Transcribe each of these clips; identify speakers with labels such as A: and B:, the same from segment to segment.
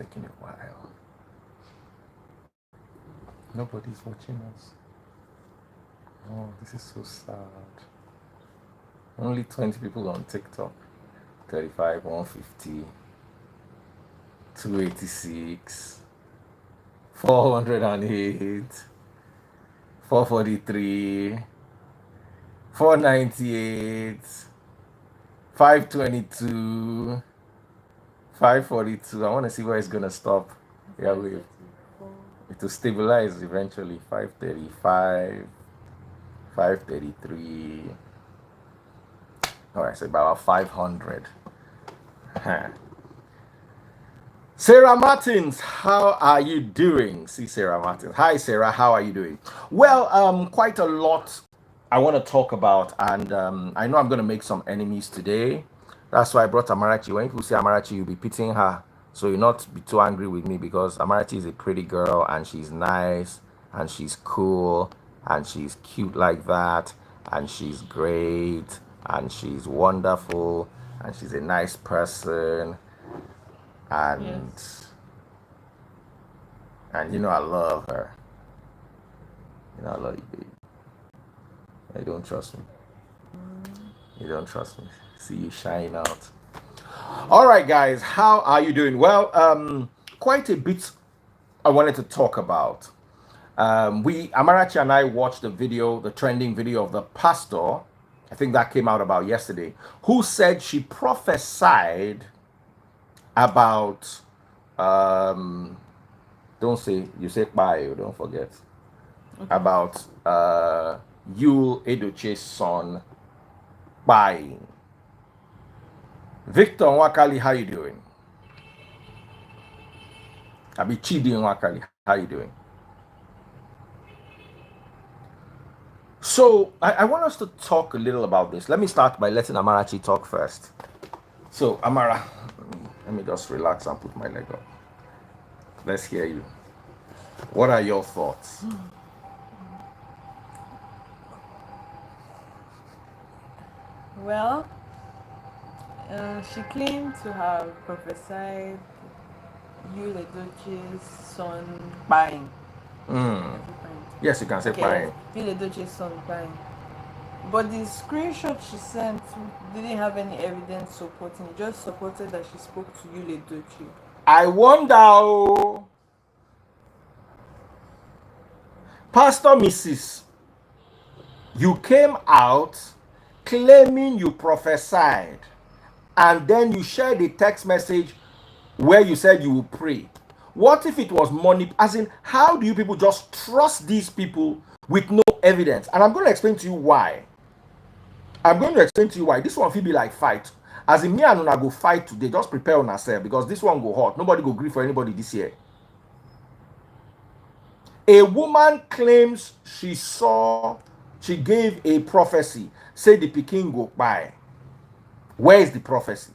A: taking a while. Nobody's watching us. Oh, this is so sad. Only 20 people on TikTok. 35, 150, 286, 408, 443, 498, 522, 542. I want to see where it's going to stop. Yeah, it will stabilize eventually. 535, 533. All right, so about 500. Sarah Martins, how are you doing? See Sarah Martins. Hi Sarah, how are you doing? Well, quite a lot I want to talk about, and I know I'm going to make some enemies today. That's why I brought Amarachi. When people say Amarachi, you'll be pitying her, so you'll not be too angry with me, because Amarachi is a pretty girl and she's nice and she's cool and she's cute like that and she's great and she's wonderful and she's a nice person, and
B: Yes.
A: and you know I love her. You know I love you, baby. You don't trust me. You don't trust me. See you shine out. All right, guys, how are you doing? Well, quite a bit I wanted to talk about. We Amarachi and I watched the video, the trending video of the pastor. I think that came out about yesterday, who said she prophesied about don't say, you say bye, don't forget,
B: Okay.
A: about you Edochie's son buying. Victor Wakali, how you doing? Abi Chidi Wakali, how you doing? So I want us to talk a little about this. Let me start by letting Amarachi talk first. So Amara, let me just relax and put my leg up. Let's hear you. What are your thoughts?
B: Well, she claimed to have prophesied Edochie's son buying.
A: Yes, you can say
B: Okay, yes,
A: buying.
B: Edochie's son buying. But the screenshot she sent didn't have any evidence supporting it, just supported that she spoke to Edochie.
A: I wonder, oh, Pastor Mrs., you came out claiming you prophesied, and then you shared a text message where you said you will pray. What if it was money? As in, how do you people just trust these people with no evidence? And I'm going to explain to you why. This one will be like fight. As in, me and Una go fight today. Just prepare on ourselves, because this one go hot. Nobody go agree for anybody this year. A woman claims she gave a prophecy, say the Peking go by. Where is the prophecy?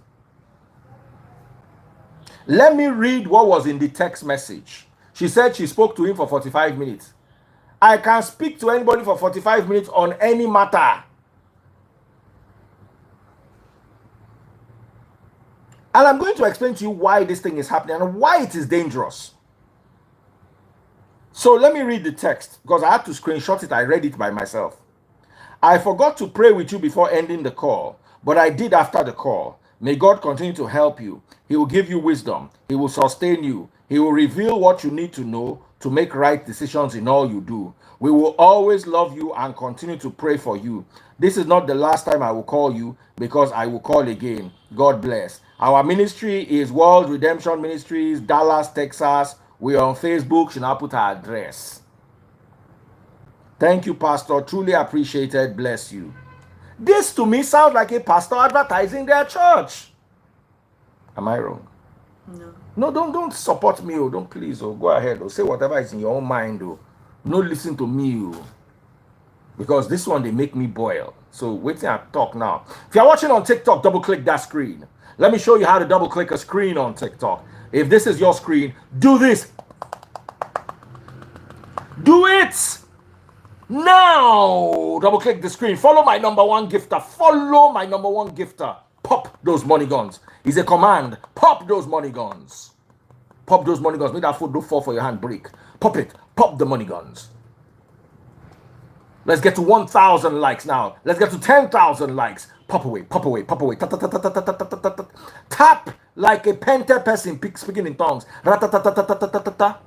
A: Let me read what was in the text message. She said she spoke to him for 45 minutes. I can speak to anybody for 45 minutes on any matter. And I'm going to explain to you why this thing is happening and why it is dangerous. So let me read the text, because I had to screenshot it. I read it by myself. I forgot to pray with you before ending the call, but I did after the call. May God continue to help you. He will give you wisdom. He will sustain you. He will reveal what you need to know to make right decisions in all you do. We will always love you and continue to pray for you. This is not the last time I will call you, because I will call again. God bless. Our ministry is World Redemption Ministries, Dallas, Texas. We are on Facebook. Should now put our address. Thank you, Pastor. Truly appreciated. Bless you. This to me sounds like a pastor advertising their church. Am I wrong?
B: No.
A: No, don't support me. Oh, don't, please. Oh, go ahead. Oh, say whatever is in your own mind. Oh, no, listen to me. Oh, because this one they make me boil. So wait till I talk now. If you're watching on TikTok, double click that screen. Let me show you how to double click a screen on TikTok. If this is your screen, do this. Do it now. Double click the screen. Follow my number one gifter. Follow my number one gifter. Pop those money guns. It's a command. Pop those money guns. Pop those money guns. Make that foot don't fall for your hand, break. Pop it. Pop the money guns. Let's get to 1,000 likes now. Let's get to 10,000 likes. Pop away, pop away, pop away. Tap, tap, tap, tap, tap, tap, tap, tap, tap. Tap like a painted person speaking in tongues. Ratatatatatatatata.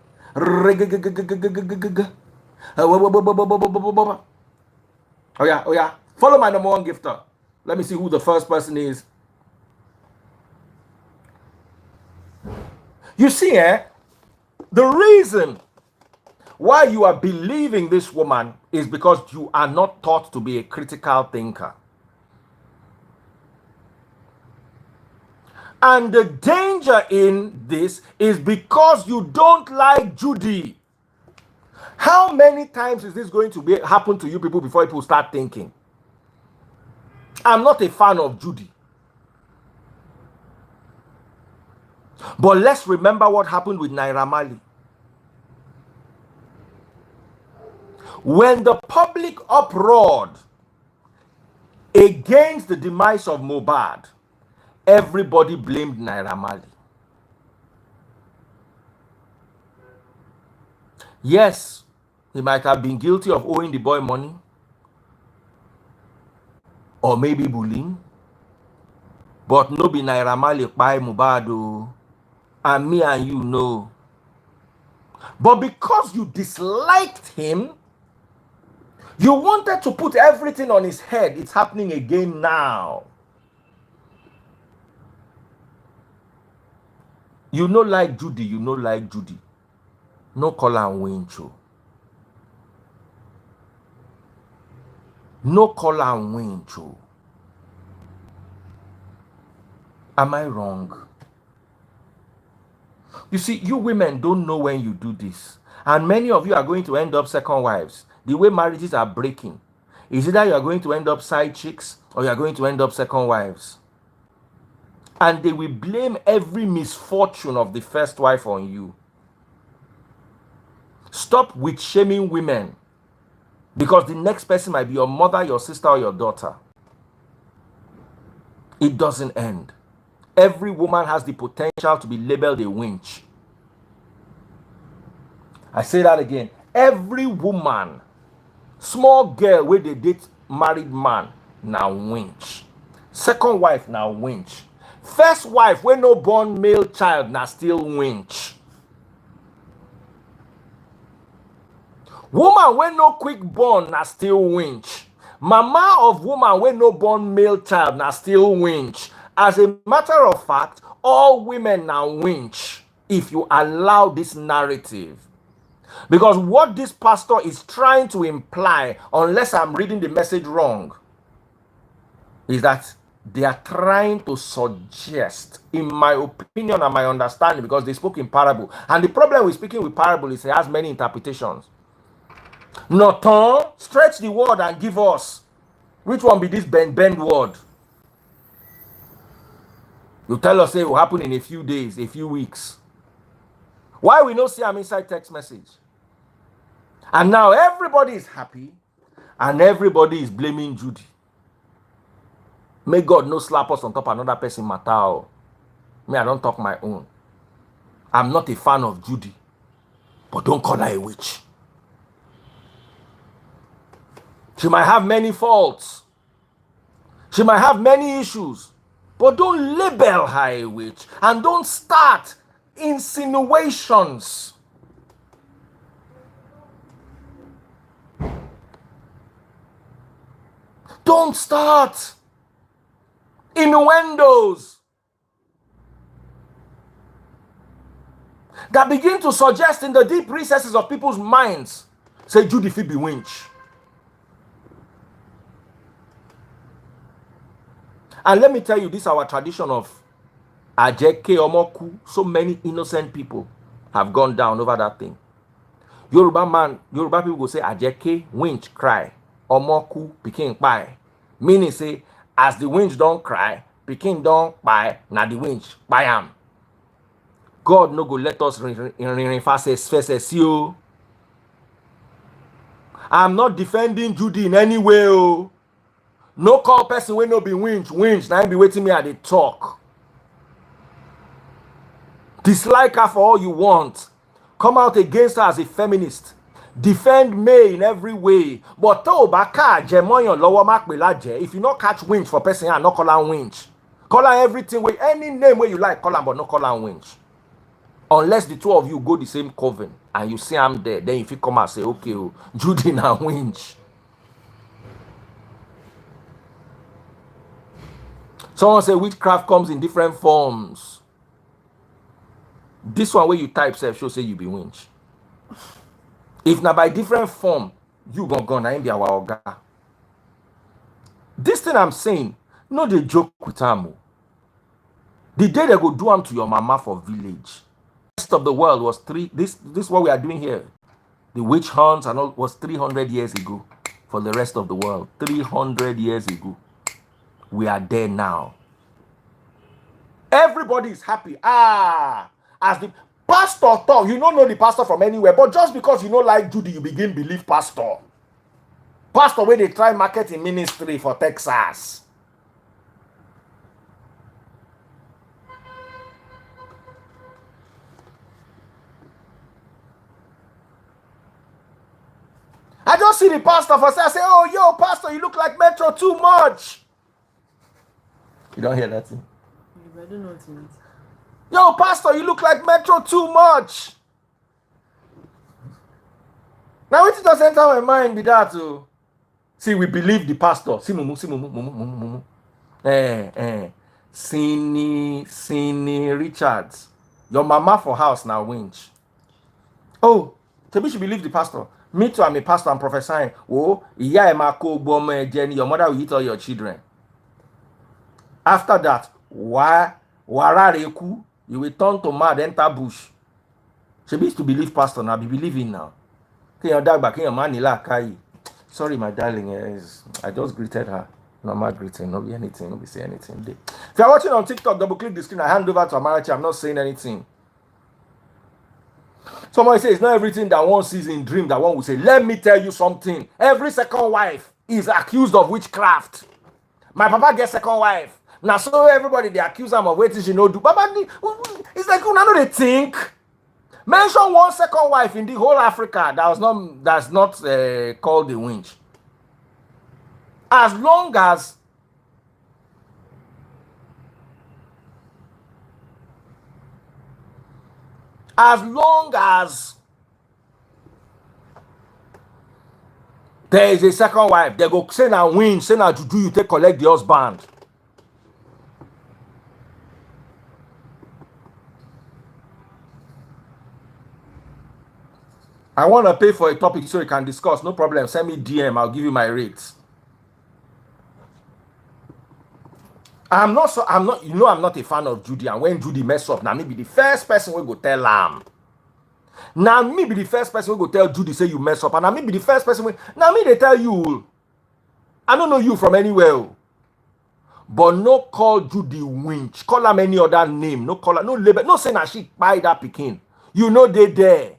A: Oh yeah, oh yeah. Follow my number one gifter. Let me see who the first person is. You see, the reason why you are believing this woman is because you are not taught to be a critical thinker. And the danger in this is because you don't like Judy. How many times is this going to happen to you people before people start thinking? I'm not a fan of Judy. But let's remember what happened with Naira Marley. When the public uproared against the demise of Mohbad, everybody blamed Naira Marley. Yes, he might have been guilty of owing the boy money, or maybe bullying, but no be Naira Marley by Mohbad, and me and you know. But because you disliked him, you wanted to put everything on his head. It's happening again now. You know like Judy, you know like Judy. No call and wincho. No call and wincho. Am I wrong? You see, you women don't know when you do this. And many of you are going to end up second wives. The way marriages are breaking is either you are going to end up side chicks or you are going to end up second wives. And they will blame every misfortune of the first wife on you. Stop with shaming women, because the next person might be your mother, your sister, or your daughter. It doesn't end. Every woman has the potential to be labeled a winch. I say that again. Every woman, small girl where they date married man, now winch. Second wife, now winch. First wife, when no born male child, now still winch. Woman when no quick born, now still winch. Mama of woman when no born male child, now still winch. As a matter of fact, all women now winch if you allow this narrative. Because what this pastor is trying to imply, unless I'm reading the message wrong, is that they are trying to suggest, in my opinion and my understanding, because they spoke in parable. And the problem with speaking with parable is it has many interpretations. Nathan, stretch the word and give us. Which one be this bend word? You tell us it will happen in a few days, a few weeks. Why we not see am inside text message? And now everybody is happy and everybody is blaming Judy. May God no slap us on top another person matter. Me, I don't talk my own. I'm not a fan of Judy, but don't call her a witch. She might have many faults. She might have many issues, but don't label her a witch and don't start insinuations. Don't start innuendos that begin to suggest in the deep recesses of people's minds, say Judy fit be winch. And let me tell you, this is our tradition of Ajeke Omoku. So many innocent people have gone down over that thing. Yoruba people go say Ajeke, winch, cry. Omoku, pikin, pie. Meaning say, as the winch don't cry, pikin don't pie, na the winch, pie am. God no go let us ring fast. I'm not defending Judy in any way. Oh. No call person when no be winch. Now be waiting me at the talk. Dislike her for all you want. Come out against her as a feminist. Defend May in every way. But if you not catch winch for person, not call her winch. Call her everything with any name where you like, call her, but not call her winch. Unless the two of you go the same coven and you see I'm there, then if you come and say, okay, Judy na winch. Someone say witchcraft comes in different forms. This one where you type self show say you be winch. If not by different form, you gonna be our oga. This thing I'm saying, no they joke with am. The day they go do am to your mama for village. The rest of the world was this what we are doing here. The witch hunts and all was 300 years ago for the rest of the world. 300 years ago. We are there now. Everybody is happy. As the pastor talk, you don't know the pastor from anywhere, but just because you don't like Judy, you begin believe pastor. Pastor where they try marketing ministry for Texas. I just see the pastor for say, I say, oh, yo, pastor, you look like Metro too much. You don't hear that thing?
B: I don't know what it means.
A: Yo, pastor, you look like Metro too much. Now, it doesn't enter my mind with that. See, we believe the pastor. See, mumu. Sini Richards. Your mama for house now winch. Oh, maybe she believe the pastor. Me too, I'm a pastor, I'm prophesying. Oh, your mother will eat all your children. After that, warareku, you will turn to mad, enter bush. She used to believe pastor, now be believing now. Sorry, my darling, I just greeted her. Normal greeting, no be anything, no be say anything. If you're watching on TikTok, double click the screen. I hand over to Amarachi. I'm not saying anything. Somebody says it's not everything that one sees in dream that one will say. Let me tell you something. Every second wife is accused of witchcraft. My papa gets second wife. Now so everybody they accuse him of waiting she no do. Baba, it's like you know they think. Mention one second wife in the whole Africa that's not called the winch. As long as there is a second wife, they go say na winch, say na juju you take collect the husband. I want to pay for a topic so you can discuss. No problem. Send me DM. I'll give you my rates. I'm not, I'm not a fan of Judy. And when Judy mess up, now me be the first person we go tell am. Now me be the first person we go tell Judy say you mess up. And now me be the first person now me they tell you. I don't know you from anywhere. But no call Judy winch. Call her any other name. No call her, no label. No say that she buy that picking. You know they there.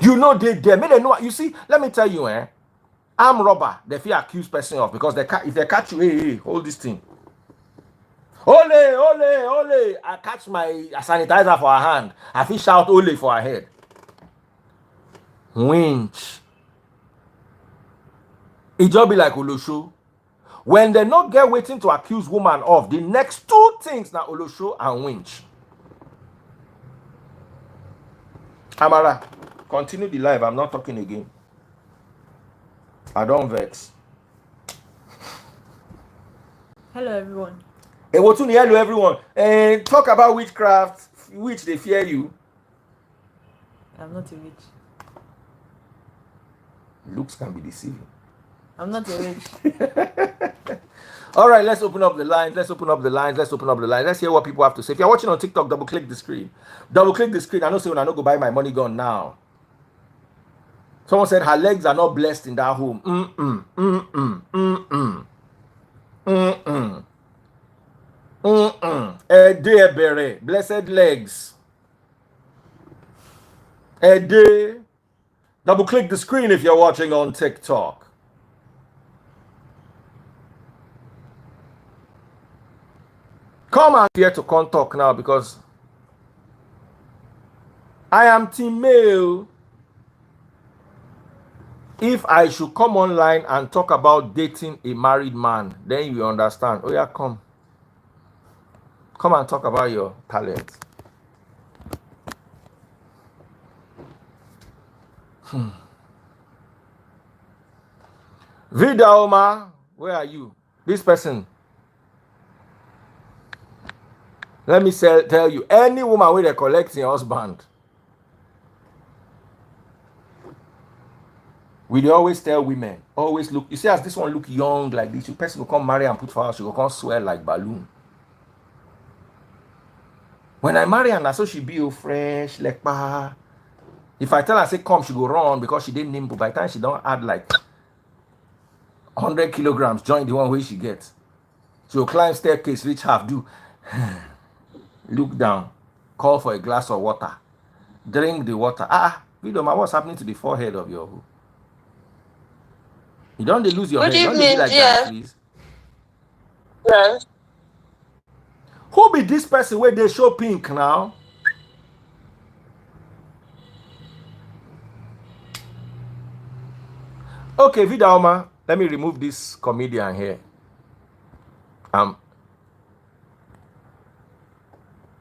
A: You know they there. May they know. You see, let me tell you, arm robber, they feel accused person of because if they catch you, hey, hold this thing. Ole. I catch my sanitizer for her hand. I feel shout ole for her head. Winch. It just be like Olosho. When they not get waiting to accuse woman of, the next two things now Olosho and winch. Amara, continue the live. I'm not talking again. I don't vex.
B: Hello, everyone.
A: Hey, hello, everyone. And talk about witchcraft, which they fear you.
B: I'm not a witch.
A: Looks can be deceiving.
B: I'm not a witch.
A: All right, let's open up the lines. Let's hear what people have to say. If you're watching on TikTok, double click the screen. I know say when I don't go buy my money gone now. Someone said her legs are not blessed in that home. Bere, blessed legs. Double click the screen if you're watching on TikTok. Come on here to talk now because I am team male. If I should come online and talk about dating a married man, then you understand. Oh yeah, come. Come and talk about your talent. Vida Oma, where are you? This person. Let me tell you, any woman with a collecting husband, we always tell women, always look. You see, as this one look young like this, the person will come marry and put for house, she will come swear like balloon. When I marry her, so she be fresh, like bah. If I tell her say come, she go run because she didn't nimble. By the time she don't add like 100 kilograms, join the one way she gets. She will climb staircase, reach half, do look down, call for a glass of water, drink the water. Vidoma, what's happening to the forehead of your who? You don't lose your
C: Good
A: head. Don't
C: evening,
A: be like that, please.
C: Yes.
A: Who be this person where they show pink now? Okay, Vidalma, let me remove this comedian here.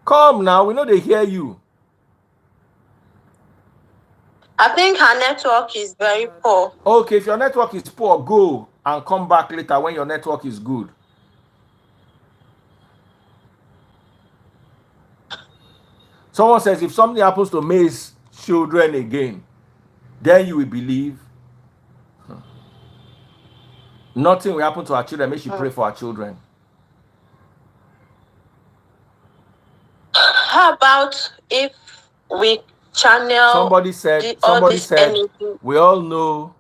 A: Come now, we know they hear you.
C: I think her network is very poor.
A: Okay, if your network is poor, go and come back later when your network is good. Someone says if something happens to May's children again, then you will believe. Nothing will happen to our children. Make she pray for our children.
C: How about if we channel?
A: Somebody said we all know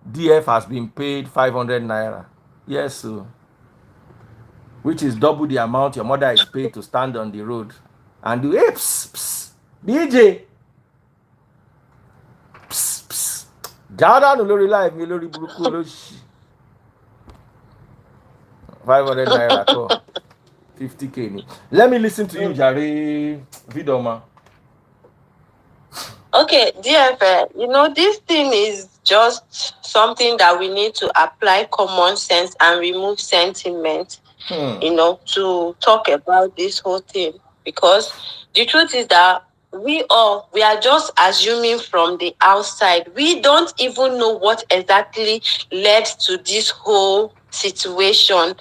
A: DF has been paid 500 naira. Yes, sir. Which is double the amount your mother is paid to stand on the road and do DJ. Jada no lori life mi lori buruku loshi. 500 naira to 50k. Let me listen to you, Jare Vidoma.
C: Okay, DF, you know, this thing is just something that we need to apply common sense and remove sentiment, you know, to talk about this whole thing. Because the truth is that we are just assuming from the outside. We don't even know what exactly led to this whole situation,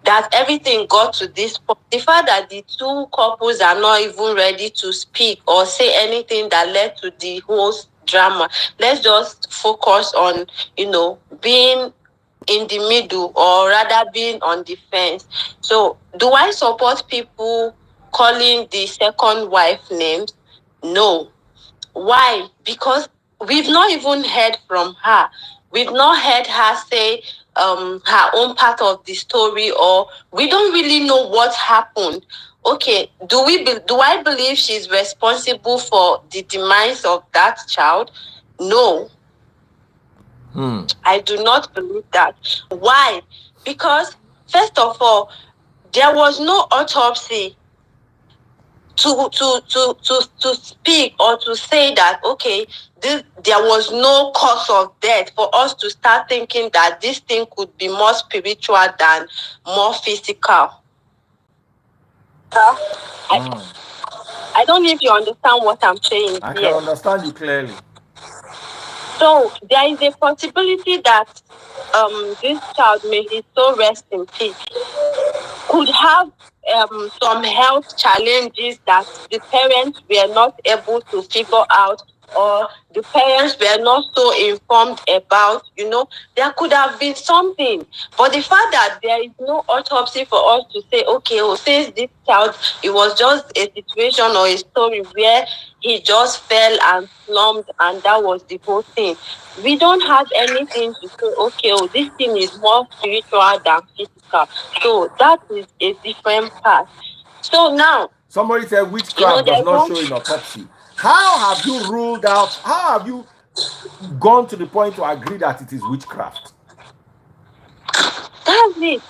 C: that everything got to this point. The fact that the two couples are not even ready to speak or say anything that led to the whole drama. Let's just focus on, you know, being in the middle, or rather being on the fence. So do I support people calling the second wife names? No. Why? Because we've not even heard from her. We've not heard her say her own part of the story, or we don't really know what happened. Okay, do I believe she's responsible for the demise of that child? No. I do not believe that. Why? Because first of all, there was no autopsy to speak or to say that, okay, there was no cause of death for us to start thinking that this thing could be more spiritual than more physical. I don't know if you understand what I'm saying.
A: I can understand you clearly.
C: So there is a possibility that this child, may his soul rest in peace, could have some health challenges that the parents were not able to figure out, or the parents were not so informed about. You know, there could have been something. But the fact that there is no autopsy for us to say, okay, since this child, it was just a situation or a story where he just fell and slumped and that was the whole thing. We don't have anything to say, okay, this thing is more spiritual than physical. So that is a different part. So now,
A: somebody said witchcraft does not show in autopsy. How have you ruled out? How have you gone to the point to agree that it is witchcraft?
C: That's it.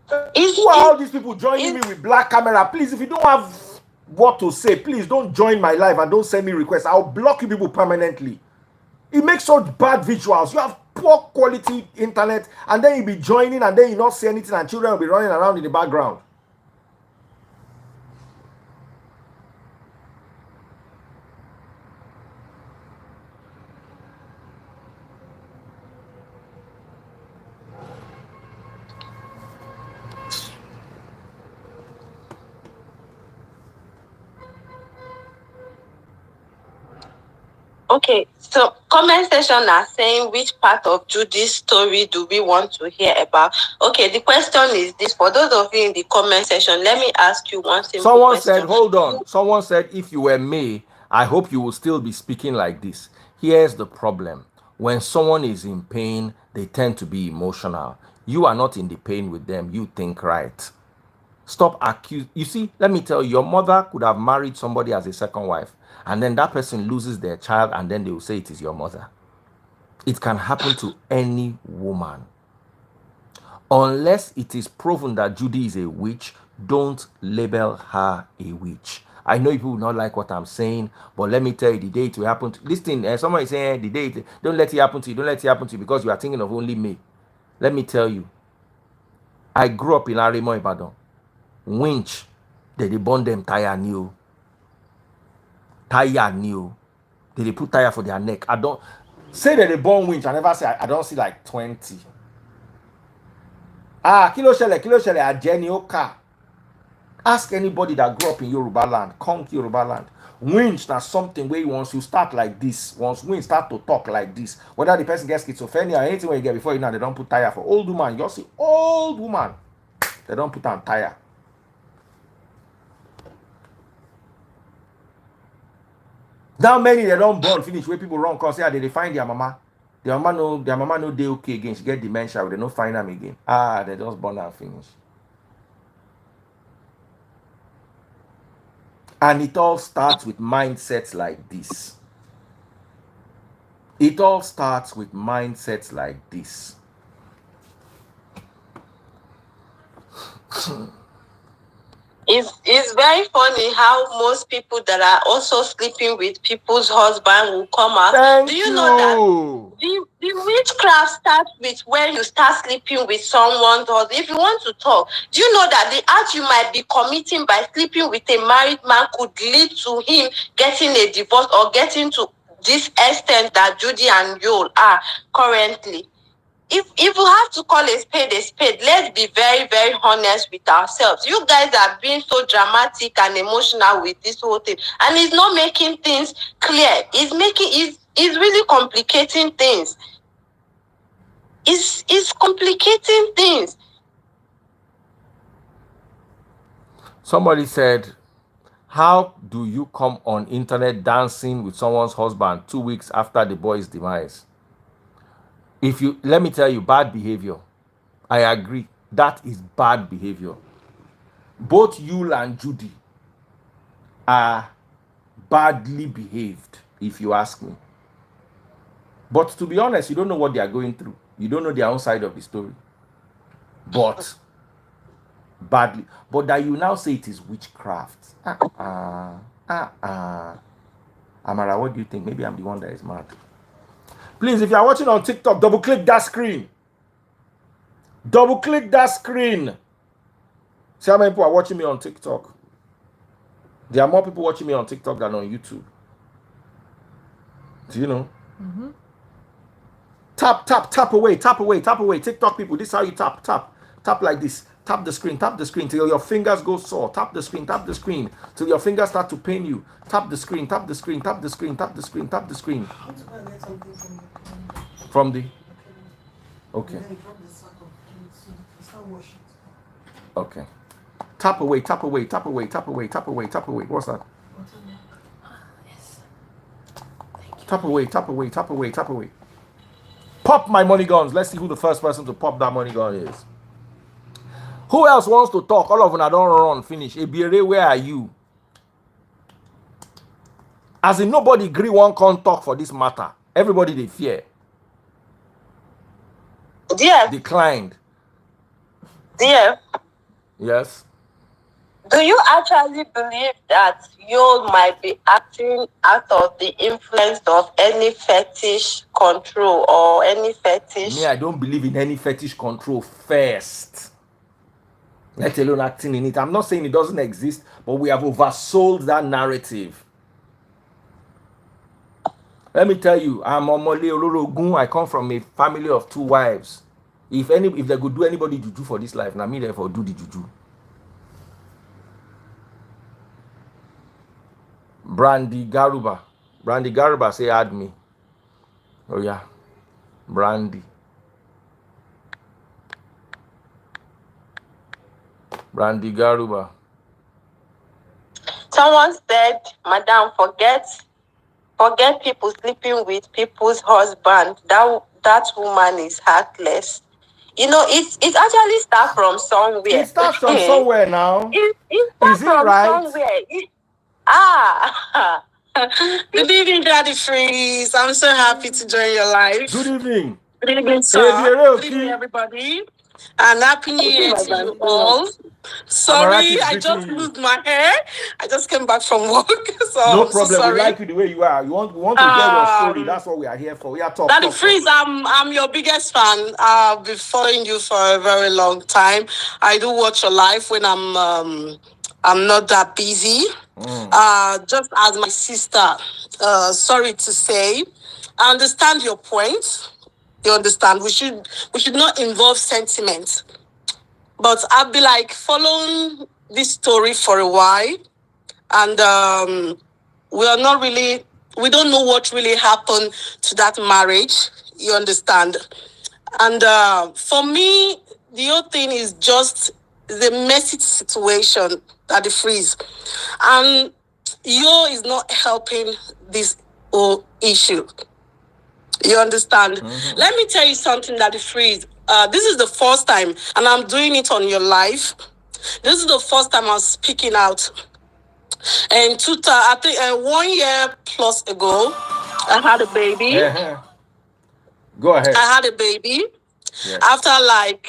A: Who are all these people joining me with black camera? Please, if you don't have what to say. Please don't join my live and don't send me requests. I'll block you people permanently. It makes such bad visuals. You have poor quality internet, and then you be joining, and then you not see anything, and children will be running around in the background.
C: Okay, so comment section are saying which part of Judy's story do we want to hear about? Okay, the question is this. For those of you in the comment section, let me ask you one simple
A: Someone
C: question.
A: said, hold on. Someone said, if you were me, I hope you will still be speaking like this. Here's the problem. When someone is in pain, they tend to be emotional. You are not in the pain with them. You think right. Stop accusing. You see, let me tell you, your mother could have married somebody as a second wife, and then that person loses their child, and then they will say it is your mother. It can happen to any woman. Unless it is proven that Judy is a witch, don't label her a witch. I know people will not like what I'm saying, but let me tell you, the day it will happen to this thing, someone is saying the day don't let it happen to you, don't let it happen to you because you are thinking of only me. Let me tell you, I grew up in Arimo, Ibadan. Winch, they burn them tire new. They put tire for their neck. I don't say that they burn winch. I never say I don't see like 20. Kilo shele, Ajeni Oka. Ask anybody that grew up in Yoruba land, Conk Yoruba land. Winch na something where once you start like this, once winch start to talk like this, whether the person gets schizophrenia or anything when you get before you know, they don't put tire for old woman. You see old woman, they don't put on tire. Now many they don't born finish where people run cause they find their mama. Their mama no they okay again. She get dementia, they no find them again. They just born and finish. And it all starts with mindsets like this. It all starts with mindsets like this.
C: It's very funny how most people that are also sleeping with people's husband will come out.
A: Do you know that
C: the witchcraft starts with when you start sleeping with someone? If you want to talk, do you know that the act you might be committing by sleeping with a married man could lead to him getting a divorce or getting to this extent that Judy and Joel are currently? If you have to call a spade, let's be very, very honest with ourselves. You guys are being so dramatic and emotional with this whole thing, and it's not making things clear. It's really complicating things. It's complicating things.
A: Somebody said, how do you come on internet dancing with someone's husband 2 weeks after the boy's demise? Let me tell you, bad behavior. I agree. That is bad behavior. Both Yul and Judy are badly behaved, if you ask me. But to be honest, you don't know what they are going through. You don't know their own side of the story. But badly. But that you now say it is witchcraft. Amara, what do you think? Maybe I'm the one that is mad. Please, if you are watching on TikTok, double click that screen. Double click that screen. See how many people are watching me on TikTok. There are more people watching me on TikTok than on YouTube. Do you know?
B: Mm-hmm.
A: Tap away. TikTok people, this is how you tap. Tap like this. Tap the screen till your fingers go sore. Tap the screen till your fingers start to pain you. Tap the screen. From the okay. Okay. Tap away. What's that?
B: Yes.
A: Tap away. Pop my money guns. Let's see who the first person to pop that money gun is. Who else wants to talk? All of them, I don't run, finish. Ebiere, where are you? As in, nobody agree one can't talk for this matter. Everybody they fear.
C: Dear.
A: Declined.
C: Dear.
A: Yes.
C: Do you actually believe that you might be acting out of the influence of any fetish control or any fetish?
A: Me, I don't believe in any fetish control first, let alone acting in it. I'm not saying it doesn't exist, but we have oversold that narrative. Let me tell you, I'm Omole Olorogun. I come from a family of 2 wives. If they could do anybody juju for this life, now me therefore do the juju. Brandy Garuba say add me. Oh yeah, Brandy Garuba.
C: Someone said, Madam, forget people sleeping with people's husband. That woman is heartless. You know, it actually starts from somewhere.
A: It starts from somewhere now.
C: It
A: Is it right?
C: Somewhere.
D: Good evening, Daddy Freeze. I'm so happy to join your life.
A: Good evening.
D: Good evening, sir. Good evening, everybody. And happy new year to you all. Sorry, I just moved my hair. I just came back from work. So
A: no problem.
D: So sorry.
A: We like you the way you are. We want to get your story. That's what we are here for. We are talking.
D: Daddy Freeze, I'm your biggest fan. I've been following you for a very long time. I do watch your life when I'm not that busy. Just as my sister, sorry to say, I understand your point. You understand? We should not involve sentiment. But I've been like following this story for a while, and we don't know what really happened to that marriage. You understand? And for me, the whole thing is just the messy situation that the freeze. And Yo is not helping this whole issue. You understand? Mm-hmm. Let me tell you something that the freeze. This is the first time, and I'm doing it on your live. This is the first time I'm speaking out. And I think 1 year plus ago, I had a baby.
A: Go ahead.
D: I had a baby. Yes. After like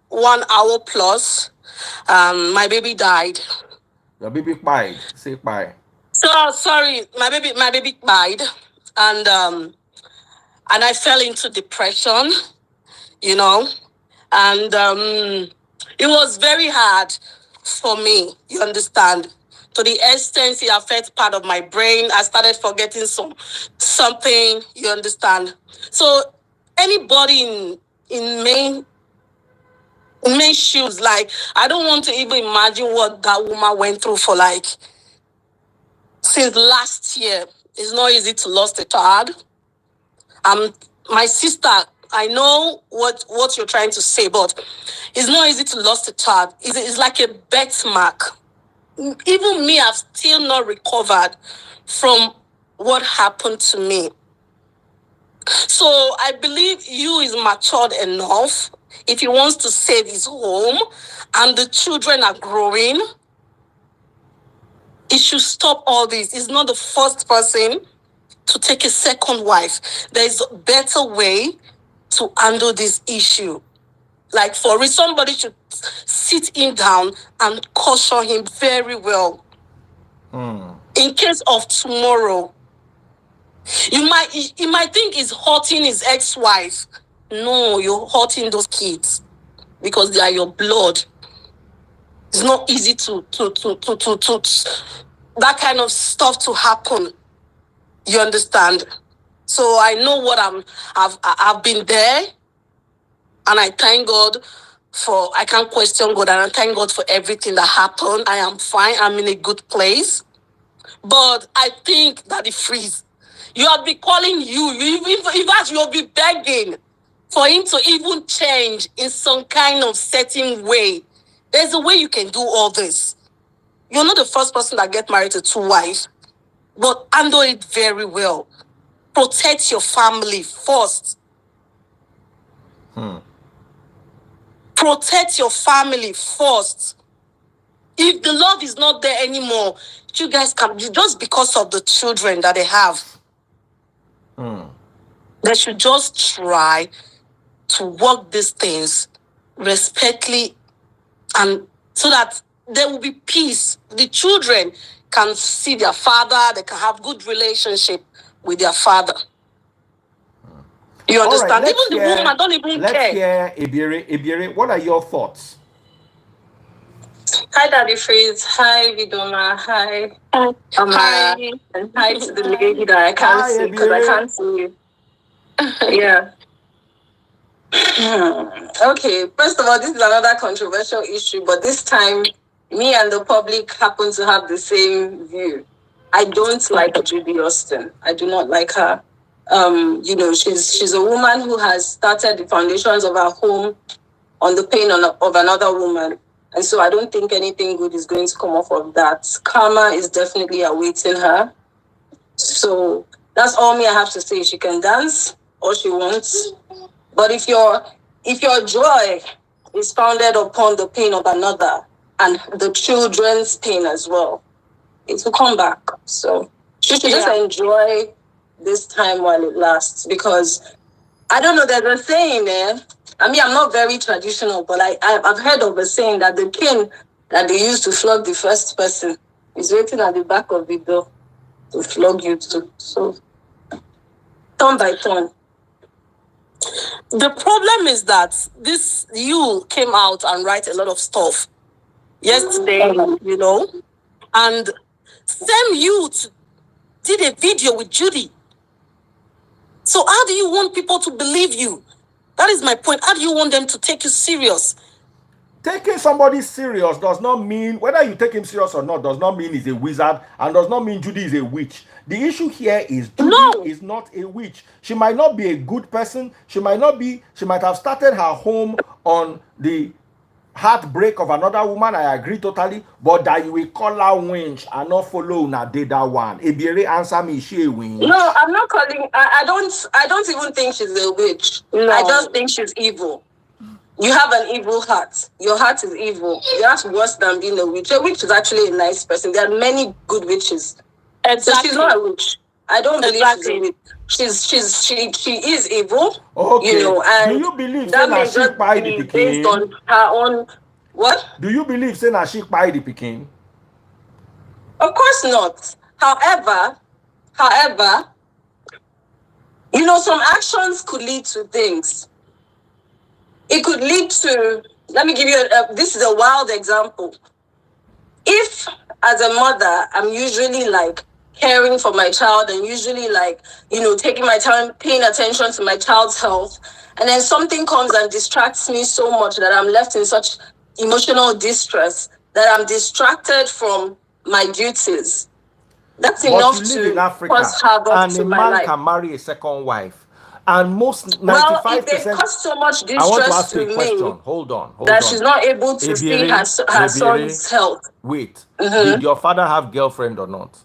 D: 1 hour plus, my baby died.
A: Your baby died. Say bye.
D: So sorry, my baby died, and I fell into depression, you know, and it was very hard for me. You understand? To the extent it affects part of my brain. I started forgetting something. You understand? So anybody in main shoes, like, I don't want to even imagine what that woman went through for like since last year. It's not easy to lose a child. My sister, I know what you're trying to say, but it's not easy to lose a child. It's like a birthmark. Even me, I've still not recovered from what happened to me. So I believe you is matured enough. If he wants to save his home and the children are growing, he should stop all this. He's not the first person to take a second wife. There is a better way to handle this issue. Like, for it, somebody should sit him down and caution him very well. In case of tomorrow, he might think he's hurting his ex-wife. No, you're hurting those kids because they are your blood. It's not easy to that kind of stuff to happen. You understand? So I know what I've been there, and I thank God I can't question God, and I thank God for everything that happened. I am fine. I'm in a good place. But I think that the freeze, you have been calling you'll be begging for him to even change in some kind of certain way. There's a way you can do all this. You're not the first person that get married to 2 wives, but handle it very well. Protect your family first. Protect your family first. If the love is not there anymore, you guys can, just because of the children that they have, they should just try to work these things respectfully, and so that there will be peace. The children can see their father, they can have good relationship with their father. You understand?
A: Right,
D: even the woman don't even
A: let's
D: care.
A: Let's hear Ebiere. What are your thoughts?
C: Hi, Daddy Freeze. Hi, Vidoma. Hi, Amara. And hi to the lady that I can't see because I can't see you. Yeah. Okay, first of all, this is another controversial issue, but this time, me and the public happen to have the same view. I don't like Judy Austin. I do not like her. She's a woman who has started the foundations of her home on the pain of another woman. And so I don't think anything good is going to come off of that. Karma is definitely awaiting her. So that's all me I have to say. She can dance all she wants. But if your joy is founded upon the pain of another and the children's pain as well, it will come back. So she should just enjoy this time while it lasts, because I don't know, there's a saying there. I mean, I'm not very traditional, but I've heard of a saying that the king that they used to flog the first person is waiting at the back of the door to flog you too. So, turn by turn.
D: The problem is that you came out and write a lot of stuff yesterday, and same youth did a video with Judy. So how do you want people to believe you? That is my point. How do you want them to take you serious?
A: Taking somebody serious does not mean, whether you take him serious or not, does not mean he's a wizard, and does not mean Judy is a witch. The issue here is Judy is not a witch. She might not be a good person. She might have started her home on the heartbreak of another woman. I agree totally. But that you will call her winch and not follow na did that one. Ebiere, answer me, is she a winch?
C: No, I'm not calling. I don't even think she's a witch. No. I just think she's evil. You have an evil heart. Your heart is evil. That's worse than being a witch. A witch is actually a nice person. There are many good witches.
D: Exactly.
C: So she's not a witch. I don't believe she's a witch. She is evil.
A: Okay.
C: And
A: do you believe
C: that may just be based on her own what?
A: Do you believe saying that she buy the Peking?
C: Of course not. However, some actions could lead to things. It could lead to, let me give you, this is a wild example. If, as a mother, I'm usually caring for my child and usually taking my time, paying attention to my child's health, and then something comes and distracts me so much that I'm left in such emotional distress that I'm distracted from my duties. That's enough to cause havoc to my life.
A: And a man can marry a second wife. And most 95%.
C: Well, if they cause so much distress
A: I want to ask you a question.
C: Me,
A: hold on.
C: That she's not able to see her son's health.
A: Wait. Did your father have girlfriend or not?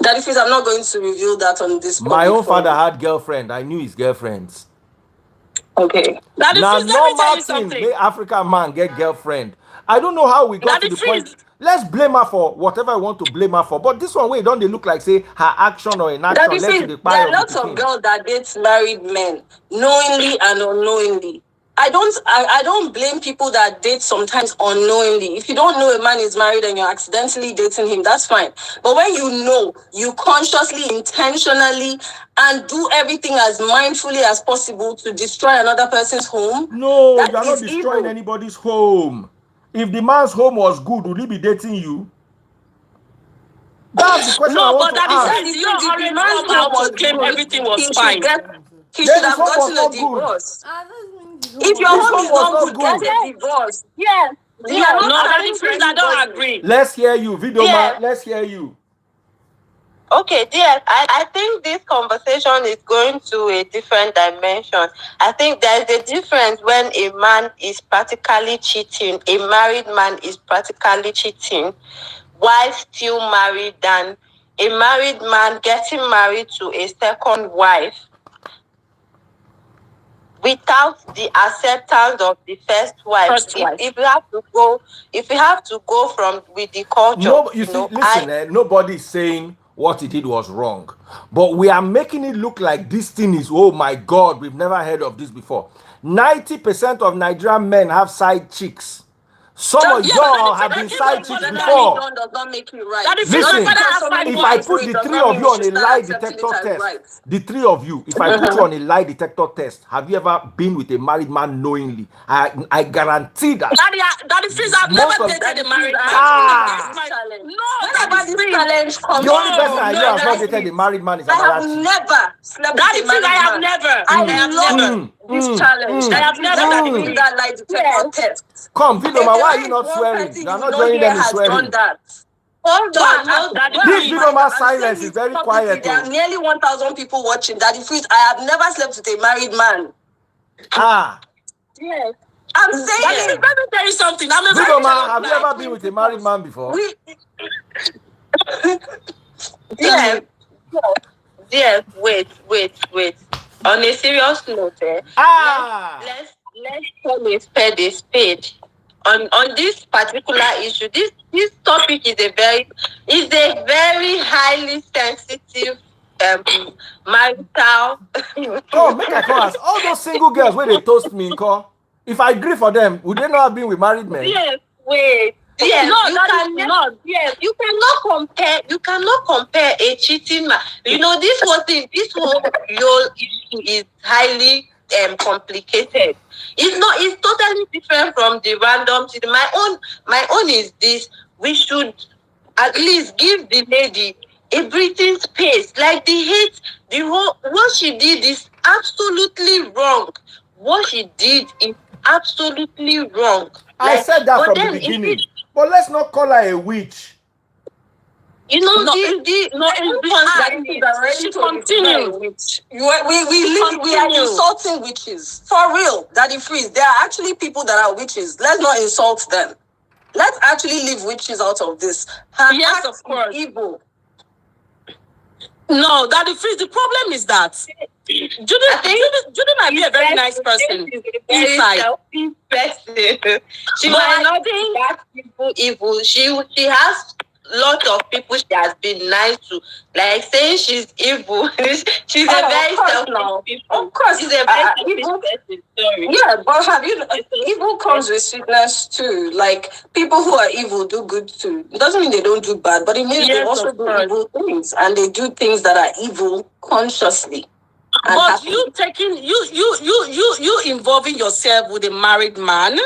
C: Daddy Freeze, I'm not going to reveal that on this.
A: My own father had girlfriend. I knew his girlfriends.
C: Okay.
D: Daddy Freeze, let me tell you something.
A: May African man get girlfriend. I don't know how we got to the point. Let's blame her for whatever I want to blame her for. But this one way, don't they look like, say, her action or inaction?
C: There are lots of girls that date married men, knowingly and unknowingly. I don't blame people that date sometimes unknowingly. If you don't know a man is married and you're accidentally dating him, that's fine. But when you consciously, intentionally, and do everything as mindfully as possible to destroy another person's home.
A: No, you're not destroying anybody's home. If the man's home was good, would he be dating you? That's the question.
D: No, but that is the man's home was claimed everything was fine.
C: He should have gotten a divorce. If your home is not good, get a divorce.
D: Yes. I don't agree.
A: Let's hear you, Video Man. Let's hear you.
C: Okay, dear, I think this conversation is going to a different dimension. I think there's a difference when a man is practically cheating, a married man is practically cheating while still married, than a married man getting married to a second wife without the acceptance of the first wife. If you have to go from with the culture.
A: Nobody's saying what he did was wrong, but we are making it look like this thing is, oh my God, we've never heard of this before. 90% of Nigerian men have side chicks. Some of y'all have been side chicks before.
D: Does not make you right.
A: Listen, if I put the three of you on a lie detector test, the three of you, if I put you on a lie detector test, have you ever been with a married man knowingly? I guarantee that.
D: Daddy Freeze, I've never dated a married man.
C: No, about this challenge comes.
A: The only person I know has not dated a married man is
C: I have
A: Adultery.
C: never slept with a married man.
D: I have never.
C: I love this challenge. I have never been that lie detector test.
A: Come, Vidoma, why are you not swearing? You are not joining them in swearing.
C: Hold on.
A: This Vidoma silence is very quiet.
C: There are nearly 1,000 people watching. Daddy Freeze, I have never slept with a married man. Yes. I'm saying.
D: Let me tell you something.
A: Vidoma, have you ever been with a married man before?
C: Yeah, wait. On a serious note, let's call a spade. On this particular issue, this topic is a very highly sensitive marital.
A: Oh, make I call us all those single girls where they toast me, call. If I agree for them, would they not have been with married men?
C: Yes, wait. Yes, you cannot compare a cheating man. You know, this whole issue is highly complicated. It's totally different from the random cheating. My own is this: we should at least give the lady a breathing space. Like what she did is absolutely wrong. What she did is absolutely wrong.
A: I said that from the beginning. But let's not call her a witch.
C: You know,
D: she continues.
C: We are insulting witches. For real, Daddy Freeze. There are actually people that are witches. Let's not insult them. Let's actually leave witches out of this.
D: Yes, of course.
C: Evil.
D: No, Daddy Freeze, the problem is that Judy might be a very nice person inside.
C: She might not be that evil. She has lots of people she has been nice to. Like saying she's evil. She's a very selfish person. Of course, she's a very evil person. Sorry. Yeah, but evil comes with sweetness too. Like people who are evil do good too. It doesn't mean they don't do bad, but it means they also do evil things, and they do things that are evil consciously.
D: But you involving yourself with a married man,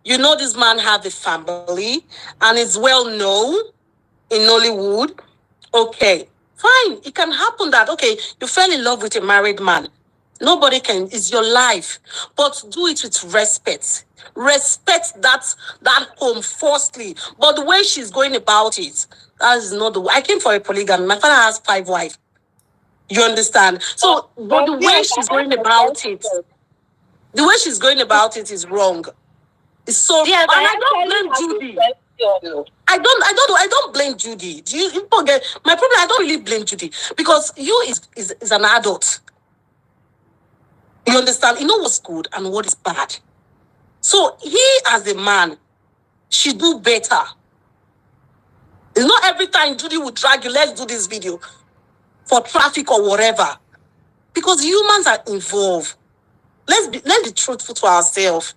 D: you know this man have a family and is well known in Nollywood. Okay, fine. It can happen that, okay, you fell in love with a married man. Nobody can, it's your life. But do it with respect. Respect that home firstly. But the way she's going about it, that is not the way. I came for a polygamy. My father has 5 wives. You understand? So, but the way she's going about it is wrong. It's so.
C: Yeah,
D: and I don't blame Judy. I don't blame Judy. Do you forget my problem? I don't really blame Judy because you is an adult. You understand? You know what's good and what is bad. So he, as a man, should do better. It's not every time Judy will drag you. Let's do this video for traffic or whatever, because humans are involved. Let's be truthful to ourselves.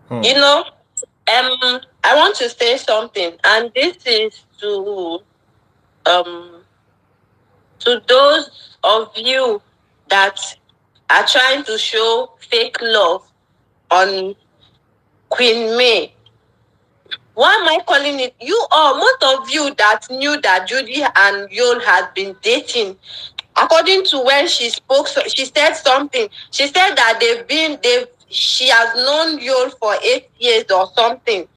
C: You know, I want to say something, and this is to those of you that are trying to show fake love on Queen May. Why am I calling it? Most of you that knew that Judy and Yul had been dating, according to when she spoke, she said something. She said that she has known Yul for 8 years or something.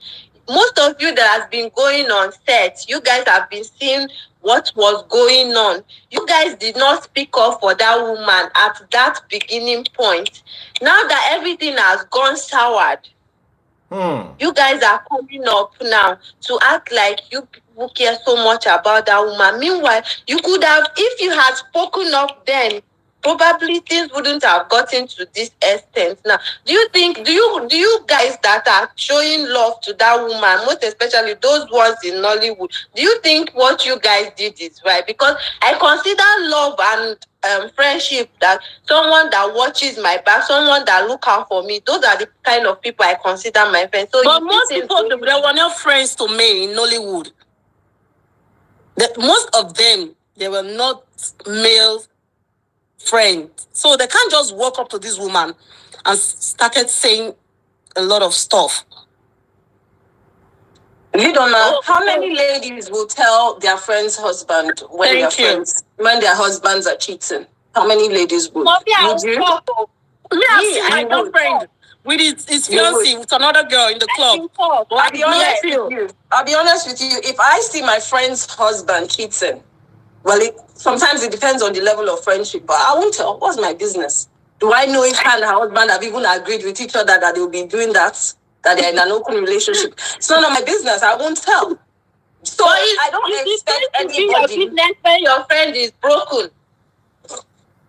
C: Most of you that has been going on set, you guys have been seeing what was going on. You guys did not speak up for that woman at that beginning point. Now that everything has gone soured, you guys are coming up now to act like you people care so much about that woman. Meanwhile, you could have, if you had spoken up then, probably things wouldn't have gotten to this extent. Now, do you guys that are showing love to that woman, most especially those ones in Nollywood, do you think what you guys did is right? Because I consider love and friendship that someone that watches my back, someone that look out for me, those are the kind of people I consider my friends. So,
D: but most people, they were not friends to me in Nollywood. Most of them, they were not male friends. So they can't just walk up to this woman and started saying a lot of stuff.
E: You don't know how many ladies will tell their friend's husband when their husbands are cheating. How many ladies would?
D: Would you? Me, I've seen my girlfriend with his fiancé with another girl in the club.
E: I'll be honest with you. If I see my friend's husband cheating, well, sometimes it depends on the level of friendship, but I won't tell. What's my business? Do I know if her and her husband have even agreed with each other that they'll be doing that they're in an open relationship? It's none of my business. I won't tell. So I don't expect anybody.
C: When your friend is broken,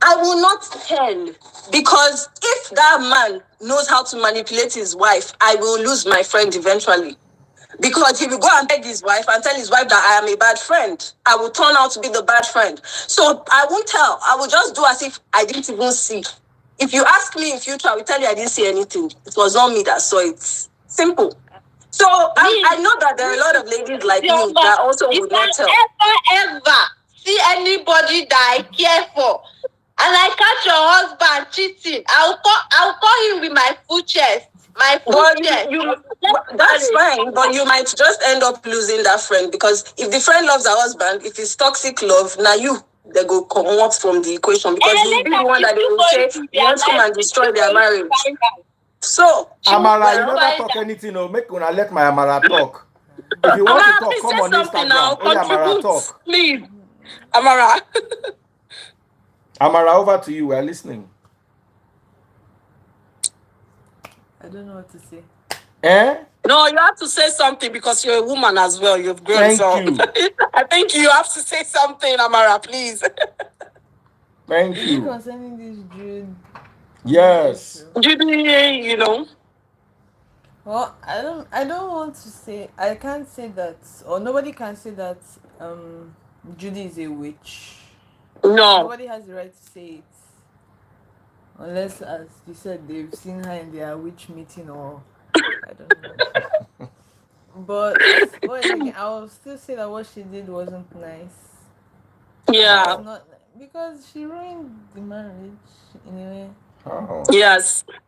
E: I will not tell, because if that man knows how to manipulate his wife, I will lose my friend eventually. Because he will go and beg his wife and tell his wife that I am a bad friend, I will turn out to be the bad friend. So I won't tell. I will just do as if I didn't even see. If you ask me in future, I will tell you I didn't see anything. It was not me that saw it. Simple. So I know that there are a lot of ladies like me that also would not tell.
C: Ever see anybody that I care for, and I catch your husband cheating, I'll call him with my full chest.
E: That's fine, but you might just end up losing that friend, because if the friend loves her husband, if it's toxic love, now they go come out from the equation, because you'll be the one that they will say you want to come and destroy their marriage. So
A: Amara, you never talk anything. No, make una let my Amara talk. If you want to talk, come on Instagram.
D: Now.
A: Hey, Amara, talk.
D: Please, Amara.
A: Amara, over to you. We're listening.
B: I don't know what to say.
D: No, you have to say something because you're a woman as well. You've grown.
A: Thank you.
D: I think you have to say something, Amara, please.
A: Thank you.
B: Concerning this Jude.
A: Yes.
D: Judy,
B: Well, I don't want to say, I can't say that, or nobody can say that Judy is a witch.
D: No.
B: Nobody has the right to say it. Unless, as you said, they've seen her in their witch meeting, or I don't know. But again, I will still say that what she did wasn't nice.
D: Yeah.
B: Not, because she ruined the marriage in a way.
A: Oh.
D: Yes. And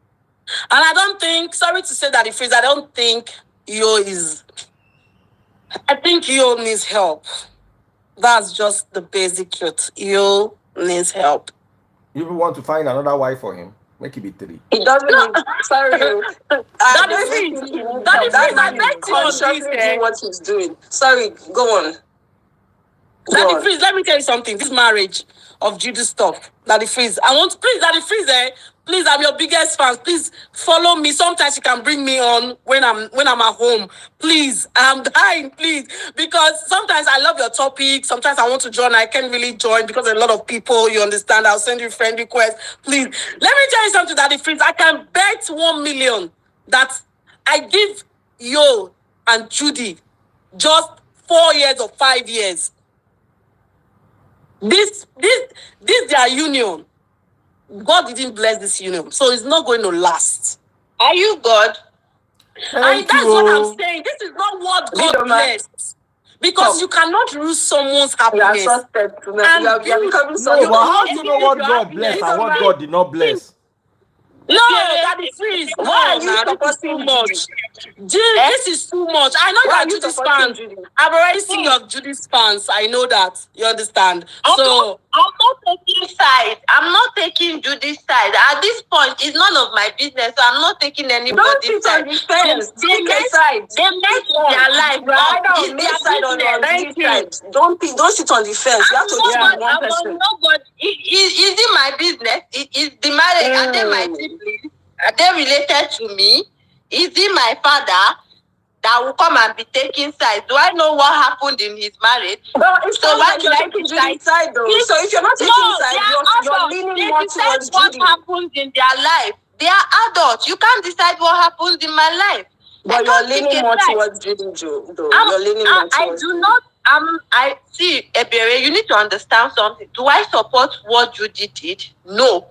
D: I don't think, sorry to say that, I don't think I think Yo needs help. That's just the basic truth. Yo needs help.
A: You want to find another wife for him? Make it be 3.
E: It doesn't mean, sorry.
D: That is
E: what he's doing. Sorry, go on.
D: Daddy Freeze, let me tell you something. This marriage of Judy stuff. Daddy Freeze, Daddy Freeze, please, I'm your biggest fan. Please follow me. Sometimes you can bring me on when I'm at home. Please, I'm dying, please. Because sometimes I love your topic. Sometimes I want to join. I can't really join because a lot of people, you understand. I'll send you friend requests. Please, let me tell you something, Daddy Freeze. I can bet 1 million that I give Yo and Judy just 4 years or 5 years. This their union. God didn't bless this union, so it's not going to last.
C: Are you God?
A: Thank
D: That's
A: you.
D: what I'm saying. This is not what God blessed. Because you cannot lose someone's happiness.
E: You are becoming
A: No, but how do you know what God blessed and what God did not bless?
D: No, Daddy Freeze. Why are you supporting too much? This is too much. I know you're Judy's fans. I've already seen your Judy's fans. I know that. You understand?
C: I'm not taking sides. I'm not taking Judy's side. At this point, it's none of my business. So I'm not taking anybody's side. They mess their life.
E: Don't sit on the fence. You have to
C: I'm not. Is it my business? Is the marriage? Are they my siblings? Are they related to me? Is he my father that will come and be taking sides? Do I know what happened in his marriage?
E: So why should I take Judy's side though? So if you're not taking sides, you're leaning more
C: decide
E: towards
C: what
E: Judy.
C: happens in their life. They are adults. You can't decide what happens in my life.
E: But you're leaning more towards Judy, Joe, though. You're leaning more
C: I
E: towards
C: do
E: Judy.
C: not. I see, Ebere. You need to understand something. Do I support what Judy did? No.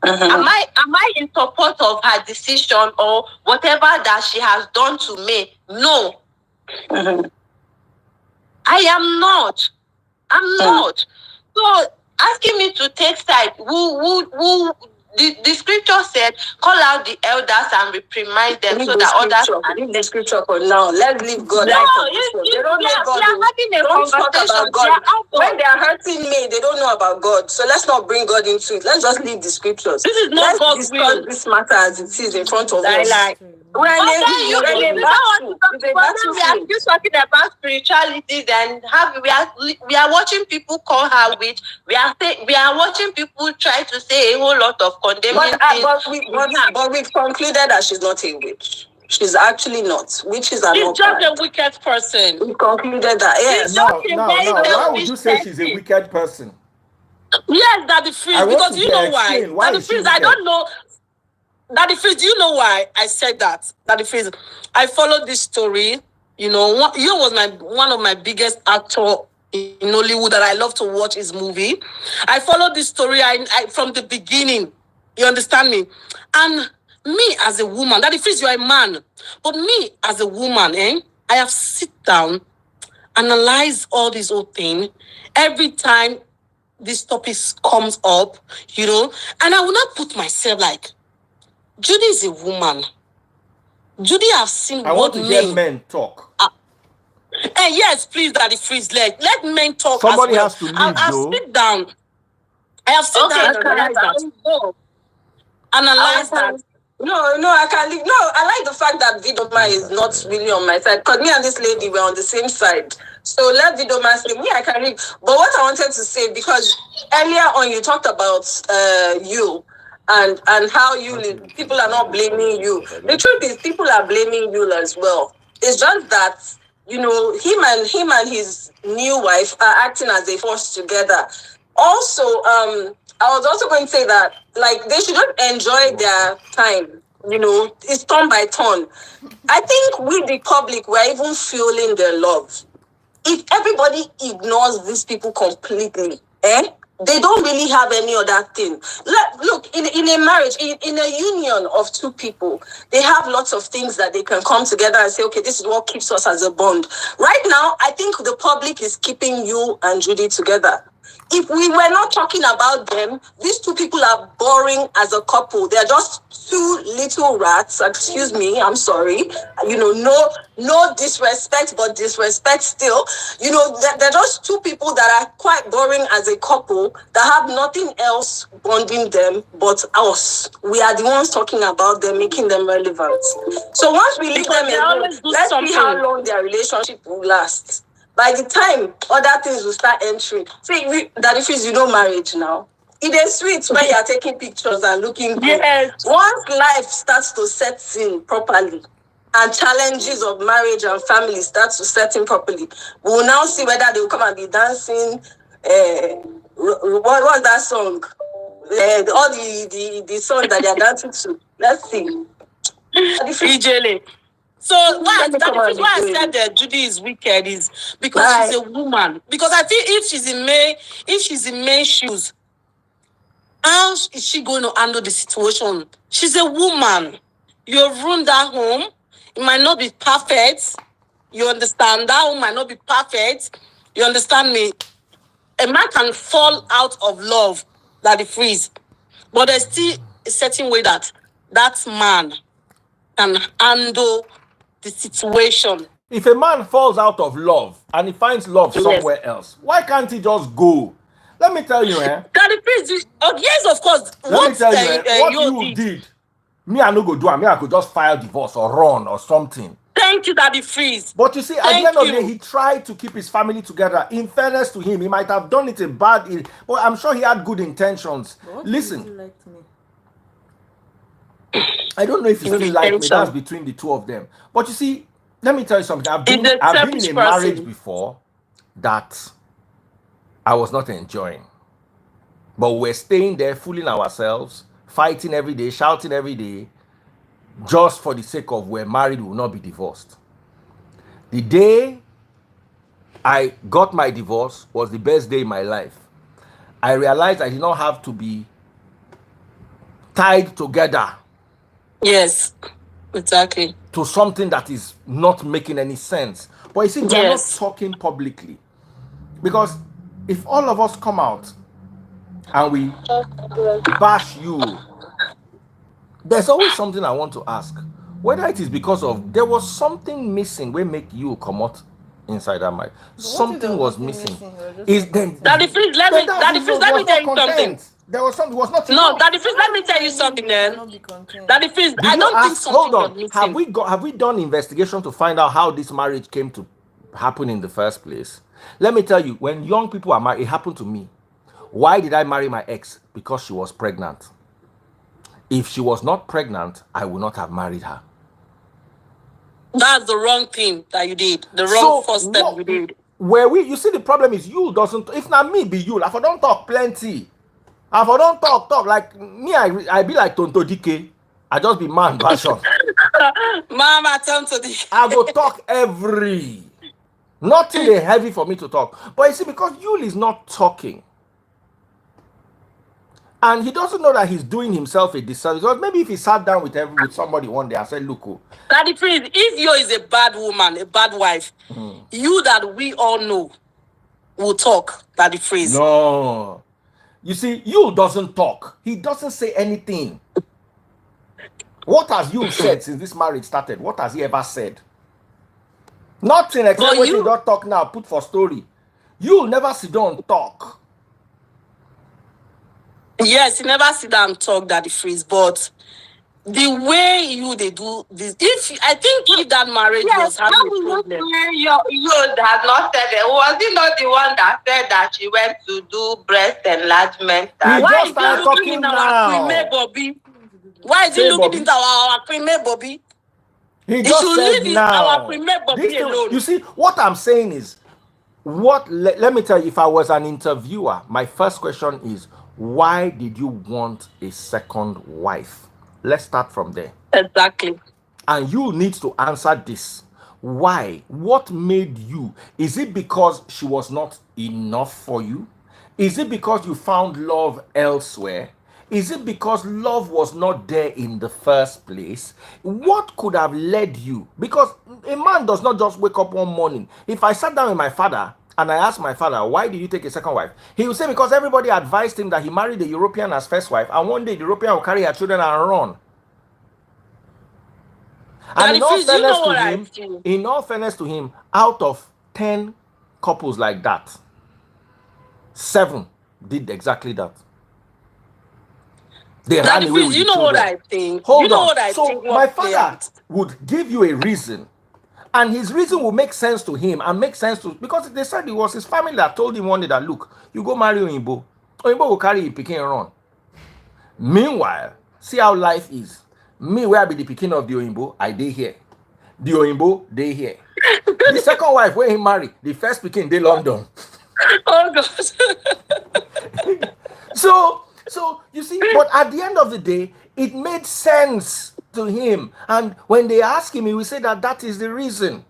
C: Am I in support of her decision or whatever that she has done to me? No. I am not. I'm not. So asking me to take side, the scripture said, call out the elders and reprimand them so that others can
E: leave the scripture for now. Let's leave God out of this one. They don't know God.
C: We are having a
E: Don't talk
C: conversation.
E: about God. When they are hurting me, they don't know about God. So let's not bring God into it. Let's just leave the scriptures.
C: This is not God's will.
E: Let's discuss this matter as it is in front of us.
C: We are still talking about spiritualities and we are watching people call her witch. We are watching people try to say a whole lot of condemning things.
E: But we've concluded that she's not a witch. She's actually not. Witches are not.
D: She's just a wicked person.
E: We concluded that. Yes.
A: No. Why would you say she's a wicked person?
D: Yes, Daddy Freeze. Because you know why. Daddy Freeze, I don't know. Daddy Freeze, do you know why I said that? Daddy Freeze, I followed this story. You know, you was one of my biggest actor in Hollywood that I love to watch his movie. I followed this story I from the beginning. You understand me? And me as a woman, Daddy Freeze, you're a man. But me as a woman, I have sit down, analyze all this whole thing. Every time this topic comes up, you know, and I will not put myself like, Judy is a woman. Judy have seen
A: I want to hear men talk.
D: Yes, please, Daddy Freeze. Let men talk.
A: Somebody
D: as well.
A: has to lead,
D: I'll sit down. I have sit down and analyze that. Analyze that.
E: No, I can't leave. No, I like the fact that Vidoma is not really on my side. Because me and this lady were on the same side. So let Vidoma say, me, I can read. But what I wanted to say, because earlier on you talked about you. And how people are not blaming you. The truth is, people are blaming you as well. It's just that, you know, him and his new wife are acting as a force together. Also, I was also going to say that, like, they shouldn't enjoy their time. You know, it's turn by turn. I think we, the public, we're even feeling their love. If everybody ignores these people completely, they don't really have any other thing. Look, in a marriage, in a union of two people, they have lots of things that they can come together and say, okay, this is what keeps us as a bond. Right now, I think the public is keeping you and Judy together. If we were not talking about them, these two people are boring as a couple. They're just two little rats. Excuse me, I'm sorry. You know, no disrespect, but disrespect still. You know, they're just two people that are quite boring as a couple that have nothing else bonding them but us. We are the ones talking about them, making them relevant. So once we leave them alone, let's see how long their relationship will last. By the time other things will start entering. See, Daddy Freeze, you know marriage now. It is sweet when you are taking pictures and looking good.
D: Yes.
E: Once life starts to set in properly and challenges of marriage and family start to set in properly, we will now see whether they will come and be dancing. What was that song? All the songs that they are dancing to. Let's see.
D: EJ. So why I said that Judy is wicked is because she's a woman. Because I feel if she's in May's shoes, how is she going to handle the situation? She's a woman. You've ruined that home. It might not be perfect. You understand? That home might not be perfect. You understand me? A man can fall out of love, Daddy Freeze. But there's still a certain way that man can handle the situation.
A: If a man falls out of love and he finds love somewhere else, why can't he just go? Let me tell you,
D: Daddy Freeze, yes, of course.
A: Let me tell you, what you did. Me, I no go do it. Me, I could just file divorce or run or something.
D: Thank you, Daddy Freeze.
A: But you see, at the end of the day, he tried to keep his family together. In fairness to him, he might have done it in bad, but I'm sure he had good intentions. Listen. I don't know if he still like me. That's between the two of them. But you see, let me tell you something. I've been in a marriage before that I was not enjoying. But we're staying there, fooling ourselves, fighting every day, shouting every day, just for the sake of we're married, we will not be divorced. The day I got my divorce was the best day in my life. I realized I did not have to be tied together.
D: Yes, exactly.
A: To something that is not making any sense. But you see, we're not talking publicly. Because if all of us come out and we bash you, there's always something I want to ask. Whether it is because of there was something missing, will make you come out inside that mind. Something was missing. Is then
D: Daddy Freeze, let me tell you something.
A: There was something. Was not.
D: No, Daddy Freeze, let me tell you something. Then, Daddy Freeze, I don't think something was missing.
A: Have we done investigation to find out how this marriage came to happen in the first place? Let me tell you, when young people are married, it happened to me. Why did I marry my ex? Because she was pregnant. If she was not pregnant, I would not have married her.
D: That's the wrong thing that you did. The wrong first step you did.
A: You see, the problem is you doesn't. If not me, be you. If I don't talk plenty. If I don't talk like me, I be like Tonto Dike. I just be man version.
D: Mama, Tonto Dike.
A: I go talk every. Nothing is heavy for me to talk. But you see, because Yul is not talking. And he doesn't know that he's doing himself a disservice. Because maybe if he sat down with somebody one day and said, look,
D: Daddy Freeze, if you is a bad woman, a bad wife, you that we all know will talk, Daddy Freeze.
A: No. You see, Yul doesn't talk. He doesn't say anything. What has Yul said since this marriage started? What has he ever said? Nothing except what he don't talk now, put for story. You'll never sit down and talk.
D: Yes, he never sit down and talk, Daddy Freeze, but the way they do this, I think if that marriage was having a problem.
C: You has not said it. Was he not the one that said that she went to do breast enlargement?
D: Why is he looking into our Queen Bobby? Why is he looking into our Queen Bobby?
A: He just said now.
D: Our Queen Bobby alone.
A: You see, what I'm saying is, let me tell you, if I was an interviewer, my first question is, why did you want a second wife? Let's start from there.
D: Exactly.
A: And you need to answer this. Why? What made you? Is it because she was not enough for you? Is it because you found love elsewhere? Is it because love was not there in the first place? What could have led you? Because a man does not just wake up one morning. If I sat down with my father and I asked my father, why did you take a second wife? He would say, because everybody advised him that he married a European as first wife, and one day the European will carry her children and run. And in all fairness to him, out of 10 couples like that, 7 did exactly that. They ran away with the children.
D: What I think?
A: Hold on. So my father would give you a reason, and his reason will make sense to him and make sense to, because they said it was his family that told him one day that, look, you go marry Oyinbo. Oyinbo will carry a pikin and run. Meanwhile, see how life is. Me, where I be the pikin of the Oyinbo, I dey here. The Oyinbo, they here. The second wife, where he marry, the first pikin, they London.
D: Oh, God.
A: So you see, but at the end of the day, it made sense to him. And when they ask him, he will say that is the reason.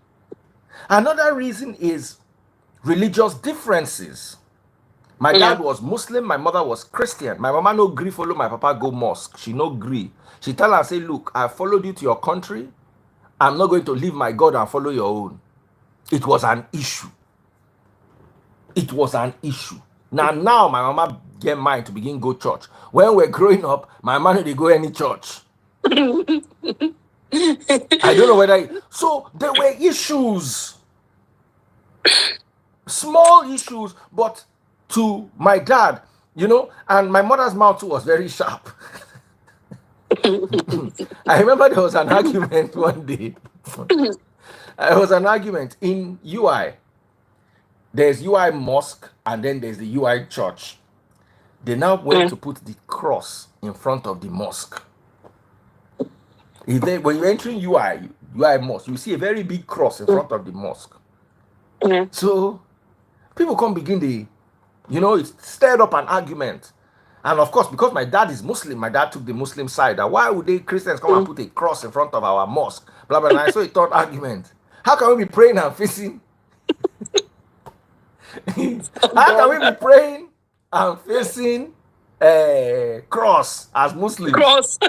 A: Another reason is religious differences. My dad was Muslim, my mother was Christian. My mama no gree follow my papa go mosque. She no gree. She tell her, say, look, I followed you to your country. I'm not going to leave my God and follow your own. It was an issue. It was an issue. Now my mama get mine to begin go church. When we're growing up, my man didn't go any church. I don't know whether. So there were issues. Small issues, but to my dad, and my mother's mouth too was very sharp. I remember there was an argument one day. There was an argument in UI. There's UI mosque and then there's the UI church. They now went to put the cross in front of the mosque. When you're entering UI mosque, you see a very big cross in front of the mosque. So people come begin it stirred up an argument. And of course, because my dad is Muslim, my dad took the Muslim side. That why would they Christians come and put a cross in front of our mosque? Blah blah. And so he thought argument. How can we be praying and facing? How can we be praying and facing a cross as Muslims?
D: Cross.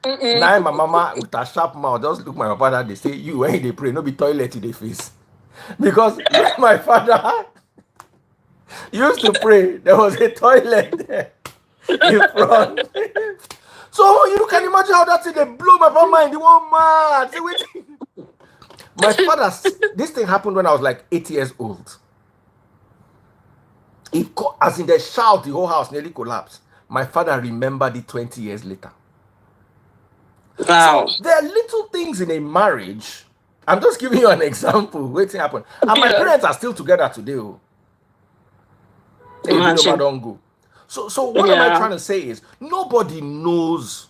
A: Now my mama with a sharp mouth just look my father. They say you when they pray, no be toilet in the face. Because when my father used to pray, there was a toilet there in front. So you can imagine how that thing they blow my mind. The one man. Say, wait. My father, this thing happened when I was like 8 years old. As in the shout, the whole house nearly collapsed. My father remembered it 20 years later.
D: Wow.
A: So there are little things in a marriage. I'm just giving you an example. Waiting happen. And my parents are still together today. Hey, don't go. So what am I trying to say is nobody knows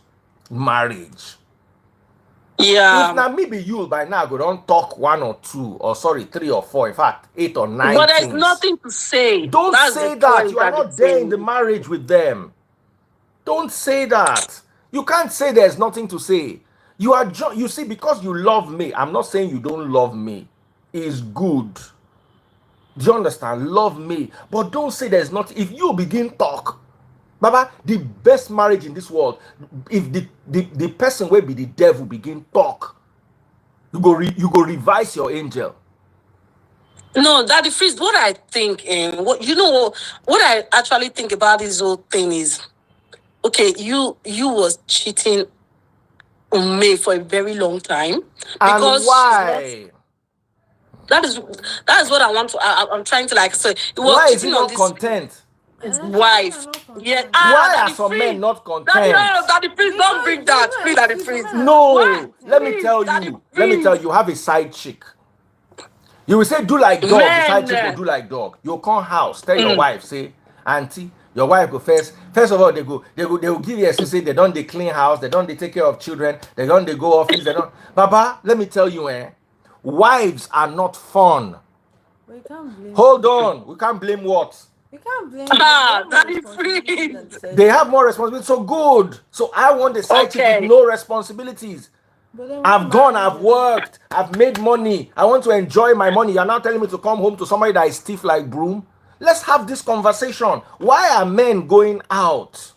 A: marriage.
D: Yeah.
A: If now maybe you by now go don't talk 1 or 2 or 3 or 4, in fact 8 or 9.
D: But there's nothing to say.
A: Don't say that. You are not there in the marriage with them. Don't say that. You can't say there's nothing to say. You see, because you love me, I'm not saying you don't love me. It's good. Do you understand? Love me. But don't say there's nothing. If you begin talk, Baba, the best marriage in this world, if the person will be the devil begin talk, you go revise your angel.
D: No, Daddy Freeze, what I think, what I actually think about this whole thing is, okay, you was cheating on me for a very long time. Because
A: and why?
D: That is what I want to. I'm trying to like say. It was
A: why is he
D: cheating
A: not
D: on this
A: content?
D: his wife. Yeah.
A: Why are
D: Daddy
A: some
D: Freeze,
A: men not content?
D: Daddy Freeze, don't bring that. Please, Daddy Freeze.
A: No,
D: Why?
A: let me tell you, you have a side chick. You will say do like dog, the side chick will do like dog. You come house, tell your wife, say, auntie, your wife go first of all, they will give you a say they don't they clean house, they don't they take care of children, they don't they go office, they don't. Baba, let me tell you, wives are not fun.
B: We can't blame.
A: Hold on, we can't blame what?
B: We can't blame.
D: Daddy Freeze.
A: They have more responsibilities. So good. So I want the side chick with no responsibilities. I've gone, I've worked, I've made money. I want to enjoy my money. You're now telling me to come home to somebody that is stiff like broom. Let's have this conversation. Why are men going out?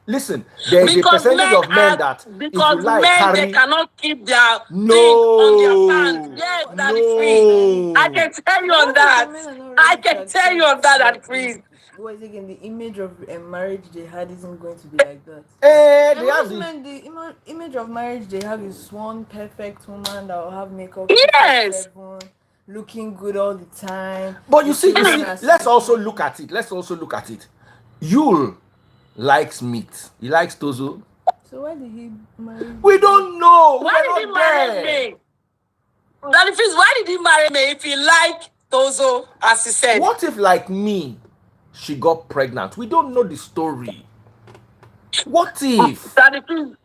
A: Listen, there is a percentage of men that
D: because
A: if you like,
D: men they cannot keep their thing on their pants. Yes, Daddy Freeze. I can tell you on that. I can tell you on that, Daddy Freeze.
B: What is again? The image of a marriage they had isn't going to be like that. The image of marriage they have is one perfect woman that will have makeup.
D: Yes.
B: Looking good all the time.
A: But you see, let's also look at it. Yul likes meat. He likes tozo.
B: So why did he marry me?
A: We don't know.
D: Why did he marry me? Daddy Freeze, why did he marry me if he liked tozo, as he said?
A: What if, like me, she got pregnant? We don't know the story. What if?
D: Daddy Freeze.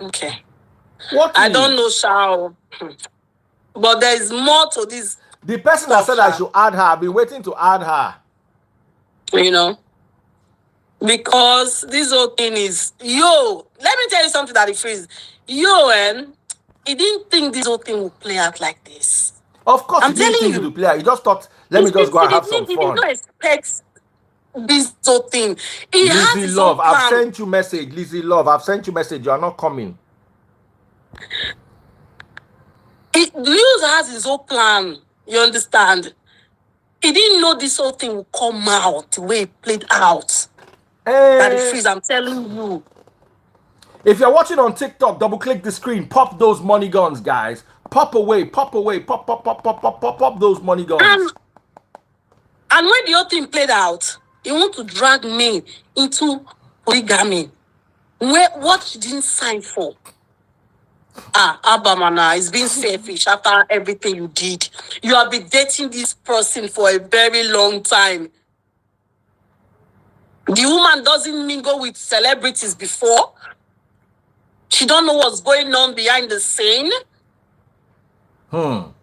D: Okay.
A: What if?
D: I don't know, Shao. But there is more to this.
A: The person that said I should add her, I've been waiting to add her.
D: You know? Because this whole thing is, let me tell you something, Daddy Freeze. He didn't think this whole thing would play out like this.
A: Of course, he didn't think it would play out. He just thought, let me just go and have some fun.
D: He did not expect this whole thing.
A: Lizzie Love, I've sent you message. Lizzie Love, I've sent you message. You are not coming.
D: Luz has his own plan. You understand? He didn't know this whole thing would come out the way it played out. Daddy Freeze, I'm telling you.
A: If you're watching on TikTok, double click the screen, pop those money guns, guys. Pop away, pop those money guns.
D: And when the whole thing played out, he want to drag me into polygamy. What she didn't sign for. Abamana is being selfish after everything you did. You have been dating this person for a very long time. The woman doesn't mingle with celebrities before. She don't know what's going on behind the scene. So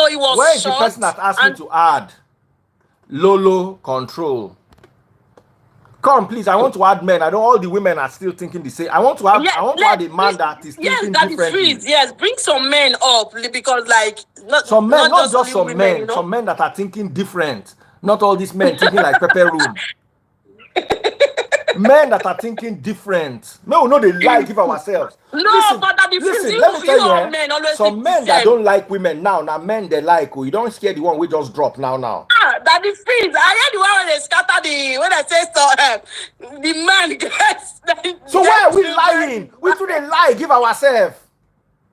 D: it was.
A: Where is the person that asked me to add? Lolo control. Come, please. I want to add men. I know all the women are still thinking the same. I want to add. I want to add a man that is thinking differently.
D: Yes, bring some men up because, like,
A: some men, not just some
D: women,
A: men.
D: you know?
A: Some men that are thinking different. Not all these men thinking like pepper room. Men that are thinking different. No, they lie. Give ourselves.
D: No,
A: listen,
D: but that
A: listen. Let me tell you,
D: men always
A: some men that don't like women now men they like. You don't scare the one we just drop now.
D: That the freeze. I heard the one when they scatter when I say so. The man gets.
A: So why are we lying? We shouldn't lie. Give ourselves.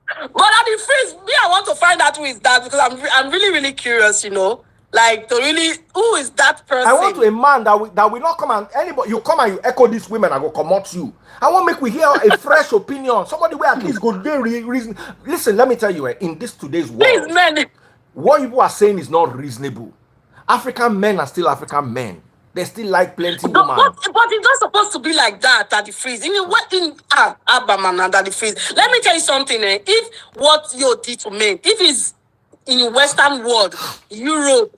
D: But at the freeze, I want to find out who is that because I'm really, really curious. You know. Like to really, who is that person?
A: I want a man that will not come and anybody. You come and you echo these women, I go come out you. I want to make we hear a fresh opinion. Somebody will at least go very reason. Listen, let me tell you, in this today's world,
D: please, men,
A: what people are saying is not reasonable. African men are still African men. They still like plenty women.
D: But it's not supposed to be like that at the freeze. I mean, what in Abamana at the freeze? Let me tell you something. If what you did to men, if it's in Western world, Europe.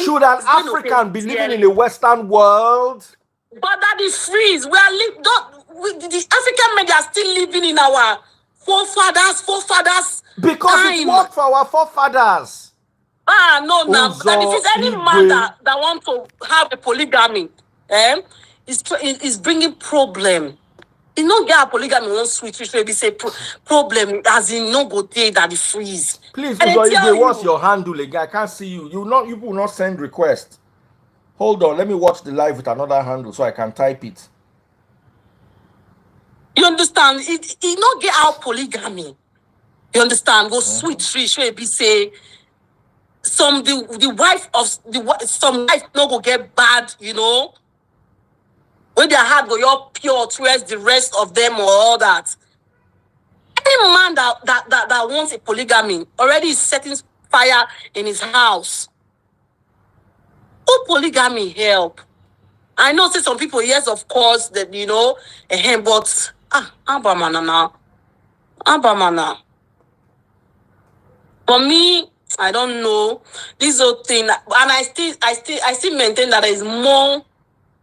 A: Should an African be living in a Western world?
D: But that is freeze. We are the African men are still living in our forefathers.
A: Because time. It worked for our forefathers.
D: No. That if it's any man that want to have a polygamy, is bringing problem. You know, get a polygamy one switch maybe say problem as in no go day that the freeze.
A: Please, what's your handle again? I can't see you. You will not send request. Hold on, let me watch the live with another handle so I can type it.
D: You understand? It not get out polygamy. You understand? Go switch maybe say the wife some wife not go get bad, you know. When their heart go all pure towards the rest of them or all that. Any man that wants a polygamy already is setting fire in his house. Who polygamy help? I know say some people, yes, of course, that you know, but Abamana. For me, I don't know this whole thing, and I still maintain that there is more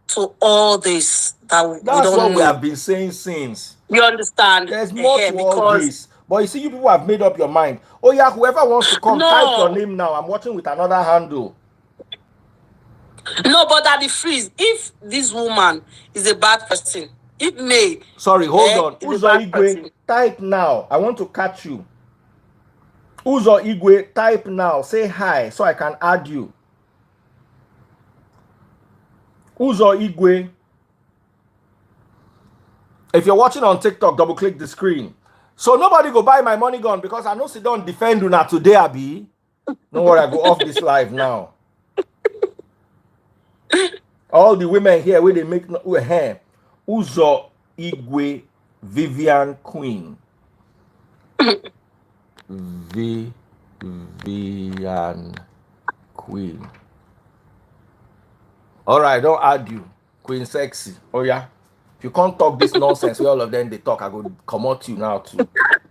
D: to all this that we don't
A: what
D: know.
A: We have been saying since.
D: You understand?
A: There's more to all this. But you see, you people have made up your mind. Oh yeah, whoever wants to come, type your name now. I'm watching with another handle.
D: No, but at the freeze, if this woman is a bad person, it may.
A: Sorry, hold on. Uzo Igwe, type now. I want to catch you. Uzo Igwe, type now. Say hi so I can add you. Uzo Igwe. If you're watching on TikTok, double click the screen. So nobody go buy my money gun because I know she don't defend Una today, Abi. Don't worry, I go off this live now. All the women here where they make hair. Uzo Igwe Vivian Queen. Vivian Queen. All right, don't add you. Queen Sexy. Oh yeah. If you can't talk this nonsense where all of them they talk, I go come out you now too.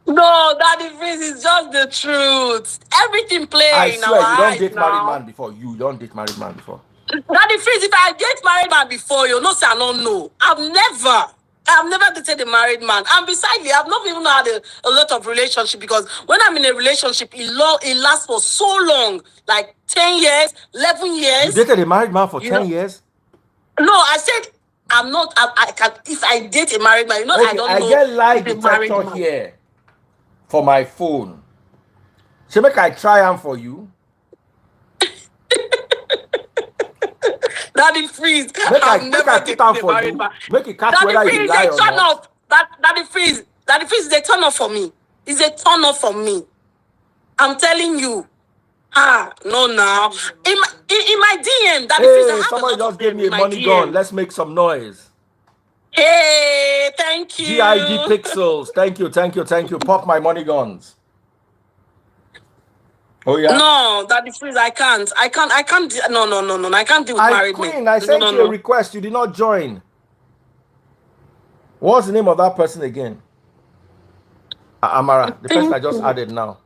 D: No, Daddy Freeze is just the truth. Everything playing.
A: I swear, you don't date married man before. You don't date married man before.
D: Daddy Freeze, if I date married man before, you know, say I don't know. I've never dated a married man. And besides, I've not even had a lot of relationship because when I'm in a relationship, it lasts for so long, like 10 years, 11 years.
A: You dated a married man for 10 years?
D: No, I said I'm not. I can. If I date a married man, you know, okay, I don't know.
A: I get lie detector here for my phone. So make I try them for you.
D: Daddy Freeze.
A: Make I put them for you. Make it catch whether you lie or not.
D: Daddy Freeze is a turn off for me. It's a turn off for me. I'm telling you. No, now. In my DM, Daddy Freeze.
A: Somebody just gave me a money gun. Let's make some noise.
D: Hey, thank you.
A: GIG Pixels. Thank you. Pop my money guns. Oh yeah.
D: No, Daddy Freeze, I can't. No. I can't deal with married men.
A: Queen, I sent you a request. You did not join. What's the name of that person again? Amara, the person I just added now.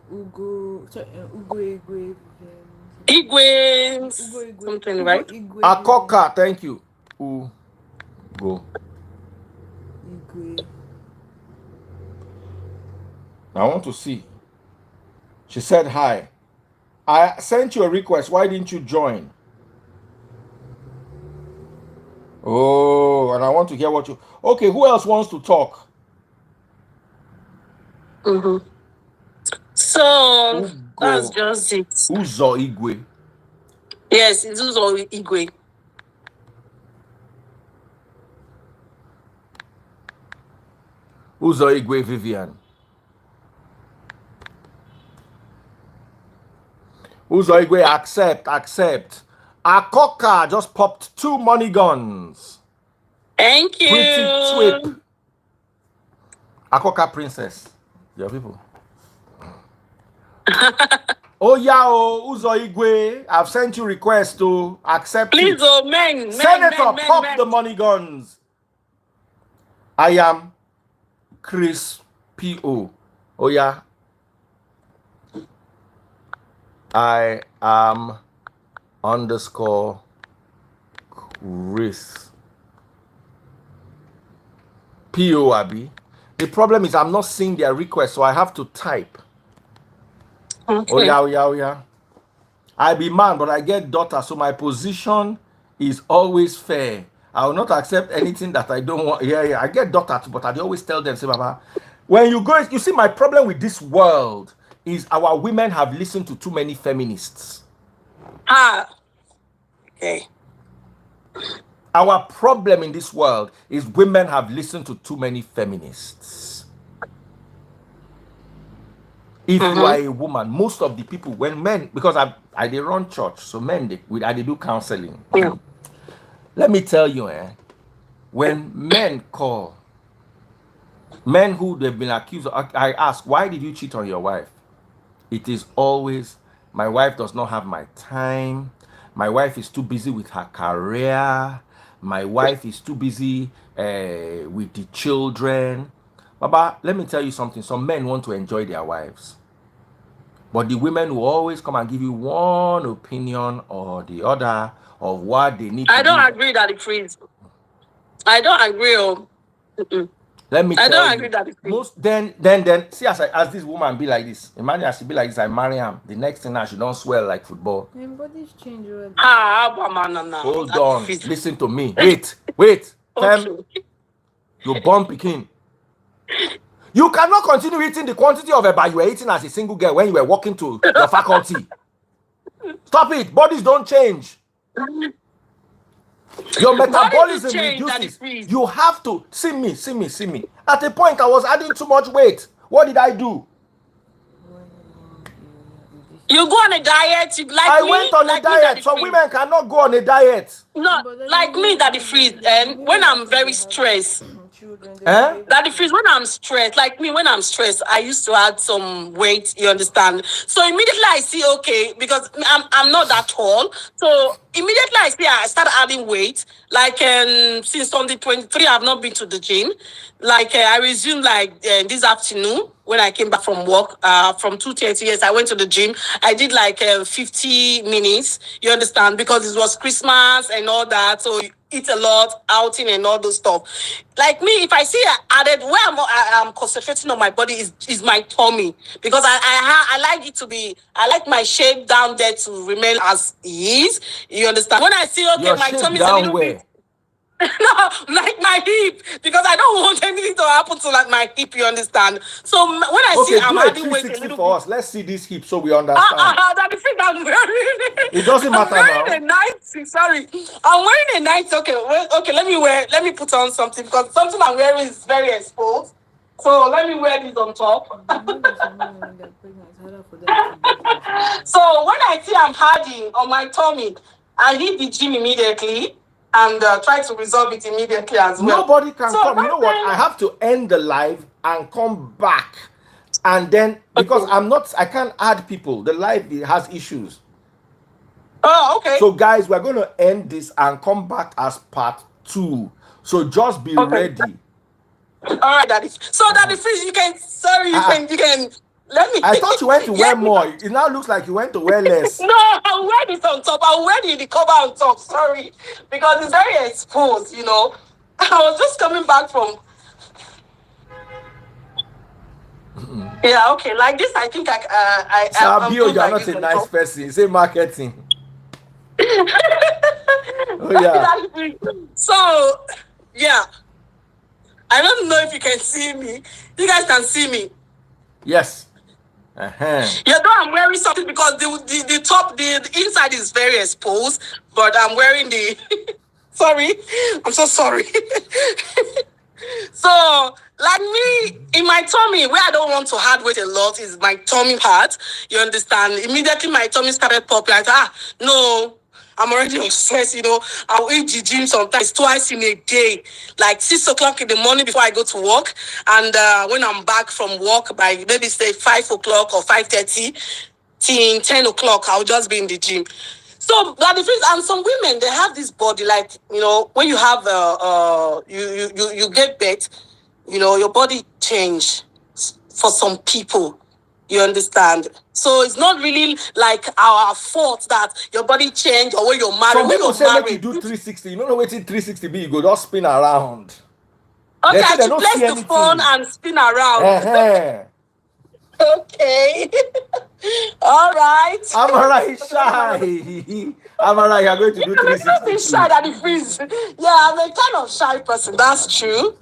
B: Ugo.
D: Igwe, something, right?
A: Akoka, thank you. Go. I want to see. She said hi. I sent you a request. Why didn't you join? Oh, and I want to hear what you... Okay, who else wants to talk?
D: So, that's just it.
A: Uzo Igwe.
D: Yes, it's Uzo Igwe.
A: Uzo Igwe Vivian. Uzo Igwe, accept. Akoka just popped 2 money guns.
D: Thank you.
A: Pretty twip. Akoka princess. Your people. Oh yeah, Uzo Igwe, I've sent you request to accept.
D: Please,
A: it.
D: Men,
A: Senator, pop the money guns. I am Chris P.O. Oh yeah. I am _ Chris P.O. Abby. The problem is I'm not seeing their request, so I have to type. Okay. Oh yeah. I be man, but I get daughter, so my position is always fair. I will not accept anything that I don't want. Yeah. I get daughter too, but I always tell them, say, Baba, when you go, you see, my problem with this world is our women have listened to too many feminists.
D: Okay.
A: Our problem in this world is women have listened to too many feminists. If you are a woman, most of the people, when men, because I they run church, so men I do counseling.
D: Yeah.
A: Let me tell you, when men call, men who they've been accused of, I ask, why did you cheat on your wife? It is always, my wife does not have my time. My wife is too busy with her career. My wife is too busy with the children. Baba, let me tell you something. Some men want to enjoy their wives. But the women will always come and give you one opinion or the other of what they need to do.
D: I don't agree that it frees. I don't agree.
A: Let me tell you.
D: I don't agree that it frees.
A: Most then see as this woman be like this. Imagine as she be like this, I marry him. The next thing now she don't swell like football.
B: My body's changed.
A: Hold on. Listen to me. Wait. Okay. You born pikin. You cannot continue eating the quantity of eba you were eating as a single girl when you were walking to your faculty. Stop it. Bodies don't change. Your metabolism reduces. You have to see me. At a point, I was adding too much weight. What did I do?
D: You go on a diet.
A: I went on a diet. Some women cannot go on a diet.
D: No, like me, Daddy Freeze. When I'm very stressed. Daddy Freeze, when I'm stressed, like me, when I'm stressed, I used to add some weight, you understand? So immediately I see, okay, because I'm not that tall. So immediately I start adding weight. Like since 2023, I've not been to the gym. Like I resumed like this afternoon when I came back from work, from 2:30, yes, I went to the gym. I did like 50 minutes, you understand? Because it was Christmas and all that. So eat a lot, outing and all those stuff. Like me, if I see I added, where I'm concentrating on my body is my tummy. Because I like it to be, I like my shape down there to remain as is. You understand? When I see, okay,
A: your
D: my tummy is
A: down
D: a little
A: where?
D: bit. No, like my hip, because I don't want anything to happen to like my hip, you understand? So when I see I'm adding weight a little
A: for us, let's see this hip so we understand.
D: That the thing I'm wearing.
A: It doesn't matter
D: I'm wearing a 90, sorry. I'm wearing a 90, okay, let me put on something, because something I'm wearing is very exposed. So let me wear this on top. So when I see I'm adding on my tummy, I hit the gym immediately. And try to resolve it immediately as well.
A: Nobody can come. You know what? I have to end the live and come back. And then, because I can't add people. The live has issues.
D: Oh, okay.
A: So, guys, we're going to end this and come back as part 2. So, just be ready.
D: All right, Daddy. So, Daddy Freeze, you can Let me.
A: I thought you went to wear more. It now looks like you went to wear less.
D: No, I'll wear it on top. I'll wear the cover on top. Sorry, because it's very exposed. You know, I was just coming back from. Yeah, okay. Like this, I think
A: Sabio, you're
D: like
A: not
D: this
A: a
D: on
A: nice
D: top.
A: person. Say marketing. Oh yeah.
D: So, yeah. I don't know if you can see me. You guys can see me.
A: Yes. Uh-huh.
D: You know I'm wearing something because the top, the inside is very exposed, but I'm wearing the. Sorry, I'm so sorry. So, like me, in my tummy, where I don't want to hard weight a lot is my tummy part. You understand? Immediately my tummy started popping. Like, no, I'm already obsessed, you know. I'll eat the gym sometimes twice in a day, like 6 o'clock in the morning before I go to work. And when I'm back from work by maybe say 5 o'clock or 5:30 till 10 o'clock, I'll just be in the gym. So that the thing, and some women they have this body like, you know, when you have you get birth, you know, your body change for some people. You understand? So it's not really like our fault that your body change or when you're married.
A: Some
D: When
A: people
D: you're
A: say make you
D: married,
A: do 360. You don't know what 360 be. You go just spin around.
D: okay,
A: They say
D: I
A: they
D: should
A: don't
D: place
A: see
D: the
A: anything.
D: phone and spin around.
A: Uh-huh.
D: Okay. All right.
A: I'm alright, shy. I'm alright. You're going to do
D: I'm not being
A: 360.
D: shy at the freeze. Yeah, I'm a kind of shy person. That's true.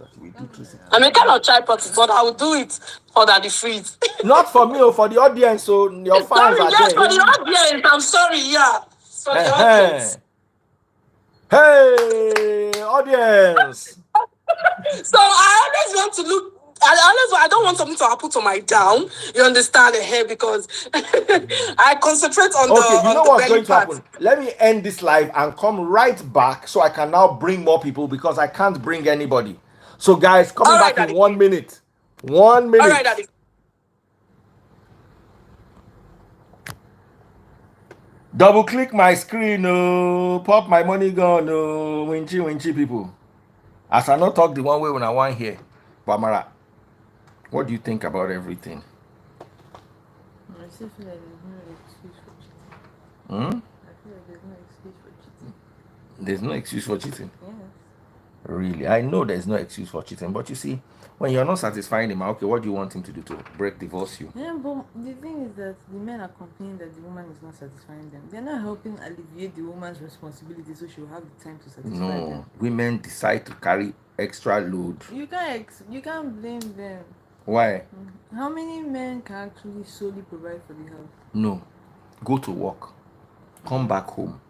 D: I'm a kind of shy person, but I will do it for the freeze.
A: Not for me or for the audience. So your fans
D: Sorry,
A: are
D: yes,
A: there.
D: for the audience. I'm sorry, yeah. For the
A: Uh-huh.
D: audience.
A: Hey, audience.
D: So I always want to look. I don't want something to happen to my down. You understand the hair because I concentrate on
A: Okay, you know
D: the
A: what's
D: belly
A: going to
D: part.
A: happen? Let me end this live and come right back so I can now bring more people because I can't bring anybody. So, guys, coming
D: All right,
A: back in
D: Daddy.
A: 1 minute. 1 minute.
D: All right, Daddy.
A: Double click my screen, no. Pop my money gun, no. Winchy people. As I not talk the one way when I want here. Bamara, what do you think about everything?
B: I still feel like there's no excuse for cheating.
A: Hmm?
B: I feel like there's no excuse for cheating.
A: There's no excuse for cheating.
B: Yes.
A: Really, I know there's no excuse for cheating, but you see, when you're not satisfying him, okay, what do you want him to do to divorce you?
B: Yeah, but the thing is that the men are complaining that the woman is not satisfying them. They're not helping alleviate the woman's responsibility so she'll have the time to satisfy them.
A: No, women decide to carry extra load.
B: You can't blame them.
A: Why?
B: How many men can actually solely provide for the house?
A: No, go to work, come back home.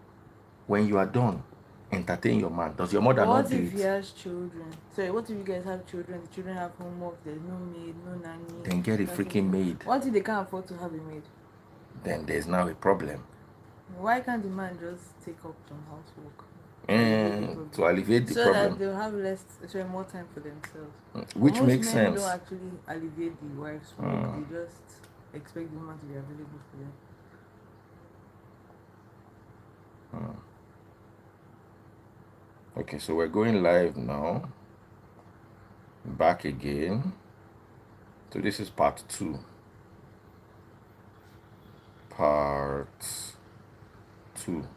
A: When you are done, entertain your man. Does your mother not do
B: What if he
A: it?
B: has children? Sorry, what if you guys have children? The children have homework. There's no maid, no nanny.
A: Then get a
B: nothing.
A: freaking maid.
B: What if they can't afford to have a maid?
A: Then there's now a problem.
B: Why can't the man just take up some housework?
A: To alleviate the
B: so
A: problem.
B: that they'll have more time for themselves.
A: Which
B: Most
A: makes
B: men
A: sense.
B: don't actually alleviate the wife's work. They just expect the woman to be available for them.
A: Okay, so we're going live now. Back again. So this is part 2. Part 2.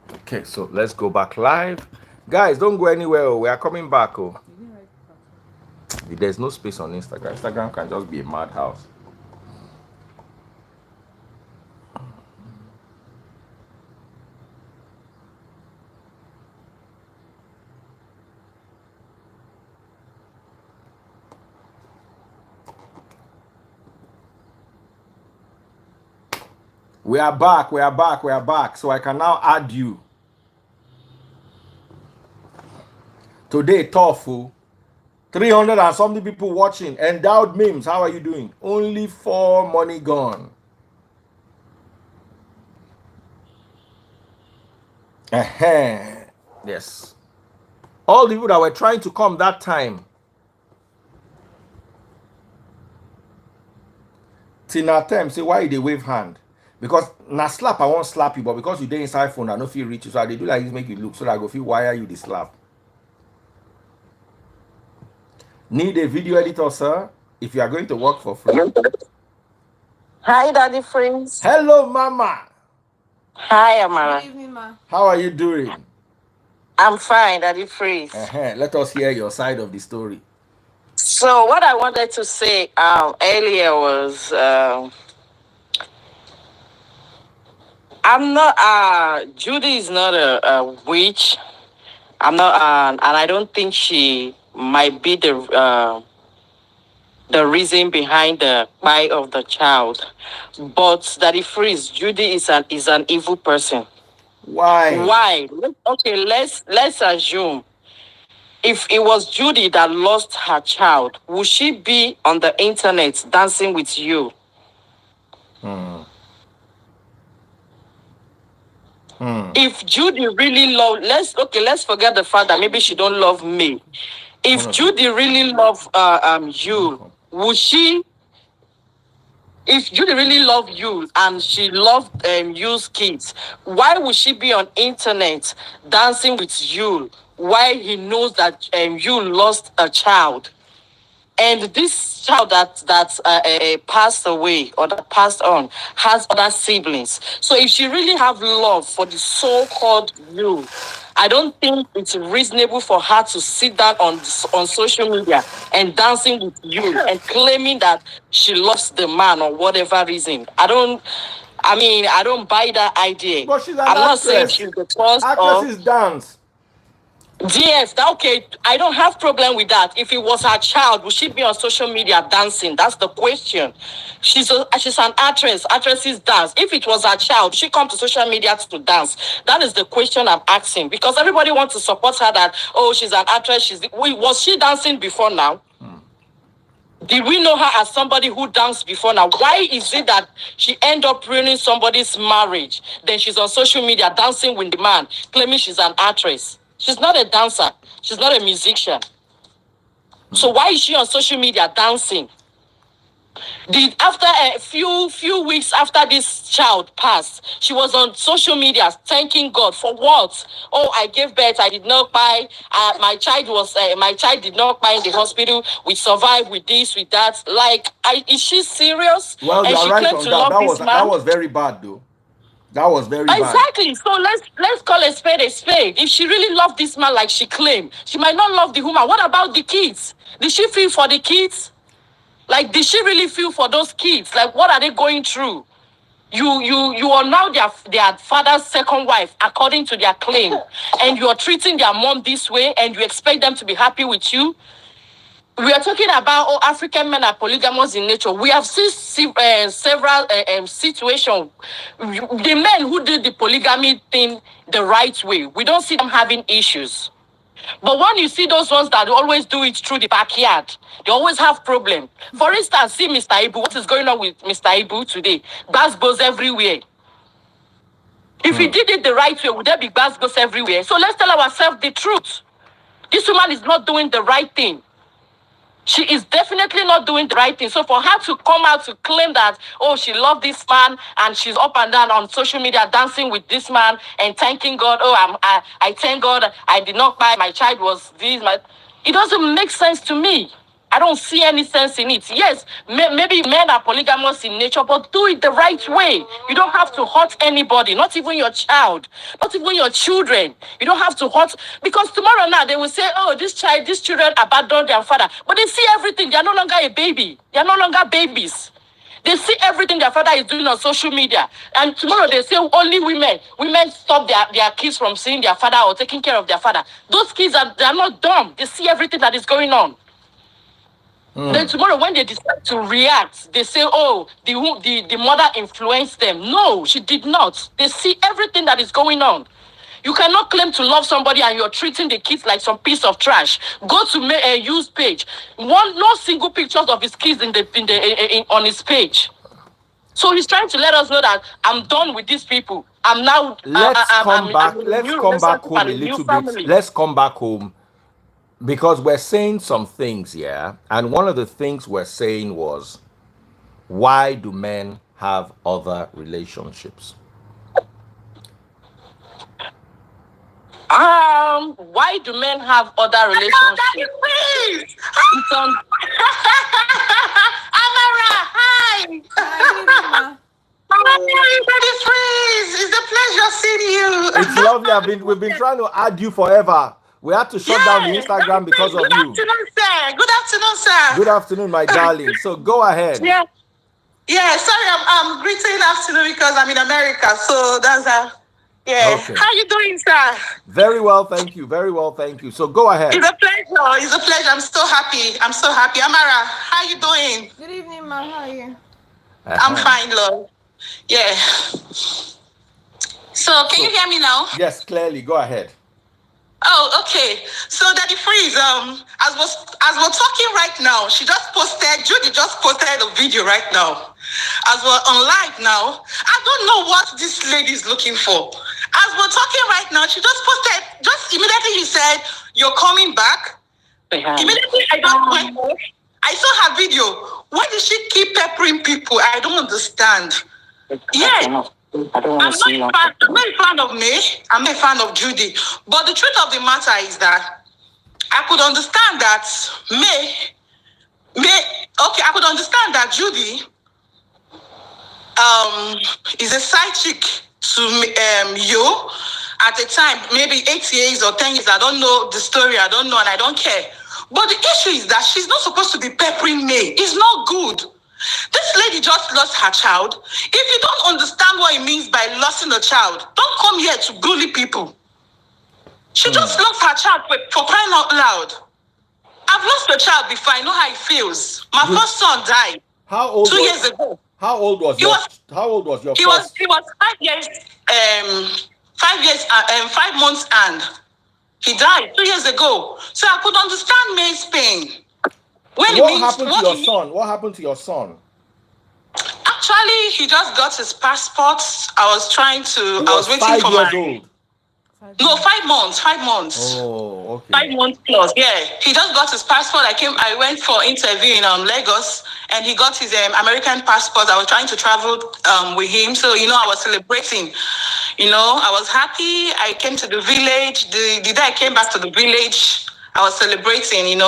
A: Okay, so let's go back live. Guys, don't go anywhere. We are coming back. Oh, there's no space on Instagram. Instagram can just be a madhouse. We are back. So I can now add you. Today, tough. 300 and something people watching. Endowed memes. How are you doing? Only 4 money gone. Yes. All the people that were trying to come that time. Tina Tem say, why they wave hand? Because na slap, I won't slap you, but because you dey inside phone, I no feel reach you. So I dey do like this, make you look, so that I go feel wire you the slap. Need a video editor, sir? if you are going to work for free.
D: Hi, Daddy Friends.
A: Hello, Mama.
D: Hi, Amara.
B: Good evening, ma.
A: How are you doing?
D: I'm fine, Daddy Friends.
A: Let us hear your side of the story.
D: So what I wanted to say earlier was I'm not Judy is not a witch. I'm not and I don't think she might be the reason behind the cry of the child. But Daddy Freeze, Judy is an evil person.
A: Why?
D: Why? Okay, let's assume if it was Judy that lost her child, would she be on the internet dancing with you? If Judy really loved, let's forget the fact that maybe she don't love me. If Judy really loved you, would she? If Judy really loved you and she loved you's kids, why would she be on internet dancing with you? Why he knows that you lost a child? And this child that passed away or that passed on has other siblings. So if she really have love for the so-called you, I don't think it's reasonable for her to sit down on social media and dancing with you and claiming that she loves the man or whatever reason. I don't buy that idea.
A: But she's an
D: I'm not
A: actress.
D: saying she's the cause.
A: Actresses dance.
D: Yes, okay. I don't have problem with that. If it was her child, would she be on social media dancing? That's the question. She's an actress. Actresses dance. If it was her child, she come to social media to dance. That is the question I'm asking. Because everybody wants to support her that, oh, she's an actress. Was she dancing before now? Did we know her as somebody who danced before now? Why is it that she end up ruining somebody's marriage? Then she's on social media dancing with the man, claiming she's an actress. She's not a dancer. She's not a musician. So why is she on social media dancing? After a few weeks after this child passed, she was on social media thanking God for what? Oh, I gave birth. I did not cry. My child did not cry in the hospital. We survived with this, with that. Like, is she serious?
A: Well,
D: and
A: you are
D: she
A: right
D: claimed
A: on
D: to
A: that.
D: love this man.
A: That was very bad, though. That was very bad.
D: Exactly. So let's call a spade a spade. If she really loved this man like she claimed, she might not love the woman. What about the kids? Did she feel for the kids? Like, did she really feel for those kids? Like, what are they going through? You are now their father's second wife, according to their claim, and you are treating their mom this way, and you expect them to be happy with you. We are talking about African men are polygamous in nature. We have seen several situations. The men who did the polygamy thing the right way, we don't see them having issues. But when you see those ones that always do it through the backyard, they always have problem. For instance, see Mr. Ibu. What is going on with Mr. Ibu today? Basketballs everywhere. If he did it the right way, would there be basketballs everywhere? So let's tell ourselves the truth. This woman is not doing the right thing. She is definitely not doing the right thing. So for her to come out to claim that, oh, she loved this man and she's up and down on social media dancing with this man and thanking God, oh, I thank God I did not buy my child was this. It doesn't make sense to me. I don't see any sense in it. Yes, maybe men are polygamous in nature, but do it the right way. You don't have to hurt anybody, not even your child, not even your children. You don't have to hurt, because tomorrow now they will say, oh, these children abandoned their father. But they see everything. They are no longer a baby. They are no longer babies. They see everything their father is doing on social media. And tomorrow they say only women stop their kids from seeing their father or taking care of their father. Those kids they are not dumb. They see everything that is going on. Then tomorrow when they decide to react, they say, oh, the mother influenced them. No, she did not. They see everything that is going on. You cannot claim to love somebody and you're treating the kids like some piece of trash. Go to a use page. No single pictures of his kids on his page. So he's trying to let us know that I'm done with these people. I'm now.
A: Let's come back home a little bit. Let's come back home. Because we're saying some things here, and one of the things we're saying was, why do men have other relationships?
D: Why do men have other relationships?
B: Hi, good evening, ma.
D: Freeze! It's a pleasure seeing you.
A: It's lovely. We've been trying to add you forever. We had to shut down the Instagram because of you.
D: Good afternoon, sir. Good afternoon, sir.
A: Good afternoon, my darling. So go ahead.
D: Yeah. Sorry, I'm greeting afternoon because I'm in America. So that's yeah.
A: Okay.
D: How you doing, sir?
A: Very well, thank you. Very well, thank you. So go ahead.
D: It's a pleasure. It's a pleasure. I'm so happy. Amara, how you doing?
B: Good evening, ma. How are you?
D: I'm fine, love. Yeah. So can you hear me now?
A: Yes, clearly. Go ahead.
D: Oh, okay. So Daddy Freeze, as we're talking right now, Judy just posted a video right now. As we're on live now, I don't know what this lady is looking for. As we're talking right now, she just posted, just immediately he said, "You're coming back." Immediately I saw her video. Why did she keep peppering people? I don't understand. Yeah. I'm not a fan of me. I'm a fan of Judy. But the truth of the matter is that I could understand that I could understand that Judy is a side chick to you at a time, maybe 8 years or 10 years. I don't know the story. I don't know, and I don't care. But the issue is that she's not supposed to be peppering me. It's not good. This lady just lost her child. If you don't understand what it means by losing a child, don't come here to bully people. She just lost her child for crying out loud. I've lost a child before. I know how it feels. My first son died.
A: How old?
D: 2 years ago.
A: How old was your? How old was your?
D: He was 5 years. 5 months, and he died 2 years ago. So I could understand May's pain.
A: What happened to your son? What happened to your son?
D: Actually, he just got his passport. I was waiting for
A: 5 years old.
D: No, 5 months. 5 months.
A: Oh, okay.
D: 5 months plus. Yeah, he just got his passport. I went for interview in Lagos, and he got his American passport. I was trying to travel with him, so I was celebrating. I was happy. I came to the village. The day I came back to the village, I was celebrating.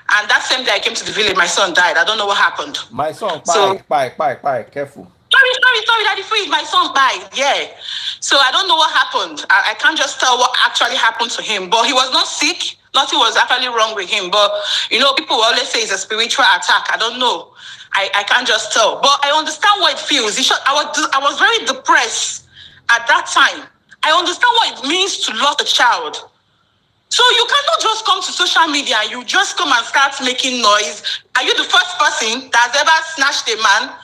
D: And that same day I came to the village, my son died. I don't know what happened.
A: My son, careful.
D: Sorry, Daddy Freeze, my son died. Yeah. So I don't know what happened. I can't just tell what actually happened to him. But he was not sick. Nothing was actually wrong with him. But, people always say it's a spiritual attack. I don't know. I can't just tell. But I understand what it feels. I was very depressed at that time. I understand what it means to lose a child. So you cannot just come to social media and you just come and start making noise. Are you the first person that has ever snatched a man?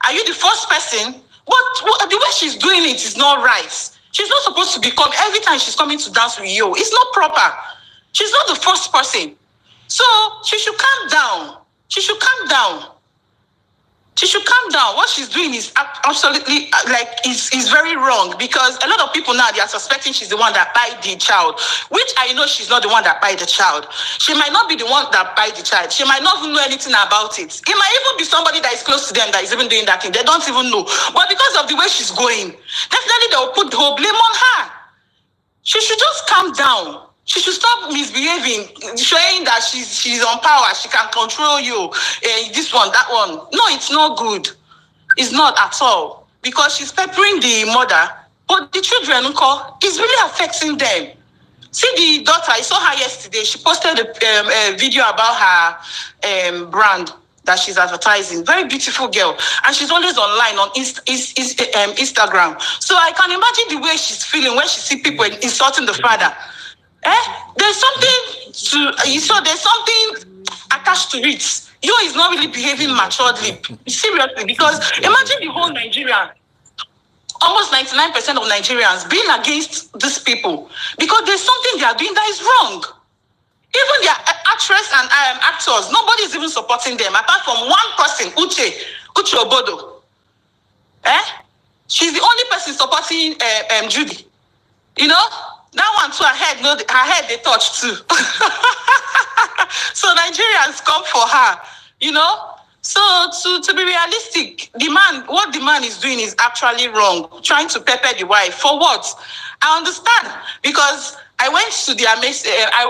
D: Are you the first person? What the way she's doing it is not right. She's not supposed to become, every time she's coming to dance with you, it's not proper. She's not the first person. So she should calm down. She should calm down. What she's doing is absolutely is very wrong, because a lot of people now, they are suspecting she's the one that bite the child, which I know she's not the one that bite the child. She might not be the one that bite the child. She might not even know anything about it. It might even be somebody that is close to them that is even doing that thing. They don't even know. But because of the way she's going, definitely they will put the whole blame on her. She should just calm down. She should stop misbehaving, showing that she's on power. She can control you. This one, that one. No, it's not good. It's not at all. Because she's peppering the mother, but the children, is really affecting them. See the daughter, I saw her yesterday. She posted a video about her brand that she's advertising. Very beautiful girl. And she's always online on Instagram. So I can imagine the way she's feeling when she sees people insulting the father. There's something there's something attached to it. You is not really behaving maturely. Seriously, because imagine the whole Nigeria, almost 99% of Nigerians being against these people because there's something they are doing that is wrong. Even their actress and actors, nobody is even supporting them apart from one person, Uche Obodo. She's the only person supporting Judy. That one too, her head they touch too. So Nigerians come for her, So to be realistic, what the man is doing is actually wrong. Trying to pepper the wife for what? I understand, because I went to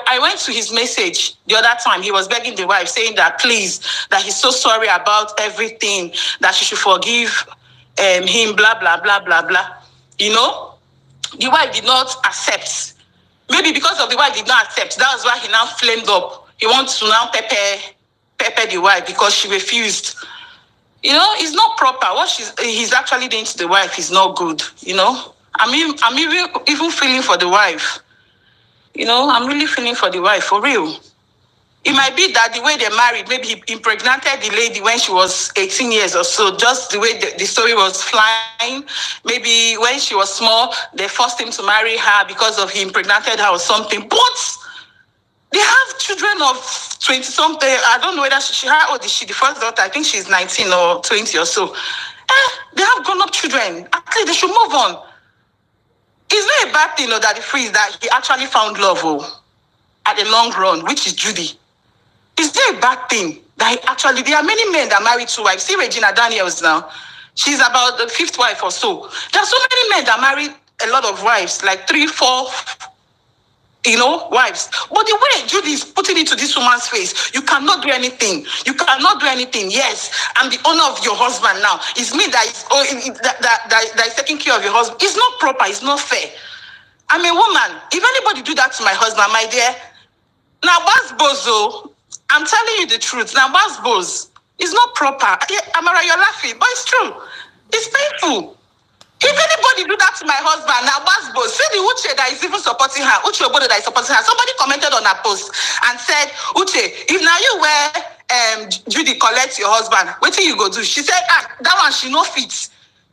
D: I went to his message the other time. He was begging the wife, saying that please, that he's so sorry about everything, that she should forgive him, blah, blah, blah, blah, blah. You know, the wife did not accept. Maybe because of the wife did not accept, that was why he now flamed up. He wants to now pepper the wife because she refused. You know, it's not proper. What he's actually doing to the wife is not good. You know, I'm even feeling for the wife. You know, I'm really feeling for the wife, for real. It might be that the way they married, maybe he impregnated the lady when she was 18 years or so, just the way the story was flying. Maybe when she was small, they forced him to marry her because of he impregnated her or something. But they have children of 20-something. I don't know whether how old is she? The first daughter, I think she's 19 or 20 or so. They have grown-up children. Actually, they should move on. It's not a bad thing, though, that the freeze that he actually found love at the long run, which is Judy. It's not a bad thing that there are many men that marry 2 wives. See Regina Daniels now. She's about the 5th wife or so. There are so many men that marry a lot of wives, like 3, 4, wives. But the way Judy is putting it to this woman's face, you cannot do anything. You cannot do anything. Yes, I'm the owner of your husband now. It's me that is taking care of your husband. It's not proper. It's not fair. I'm a woman. If anybody do that to my husband, my dear, now Bozo, I'm telling you the truth. Now Boz, it's not proper. Amara, you're laughing, but it's true. It's painful. If anybody do that to my husband, now Basbo, see the Uche that is even supporting her, Uche Obodo that is supporting her. Somebody commented on her post and said, Uche, if now you wear Judy collect your husband, what do you go do? She said, that one she no fit.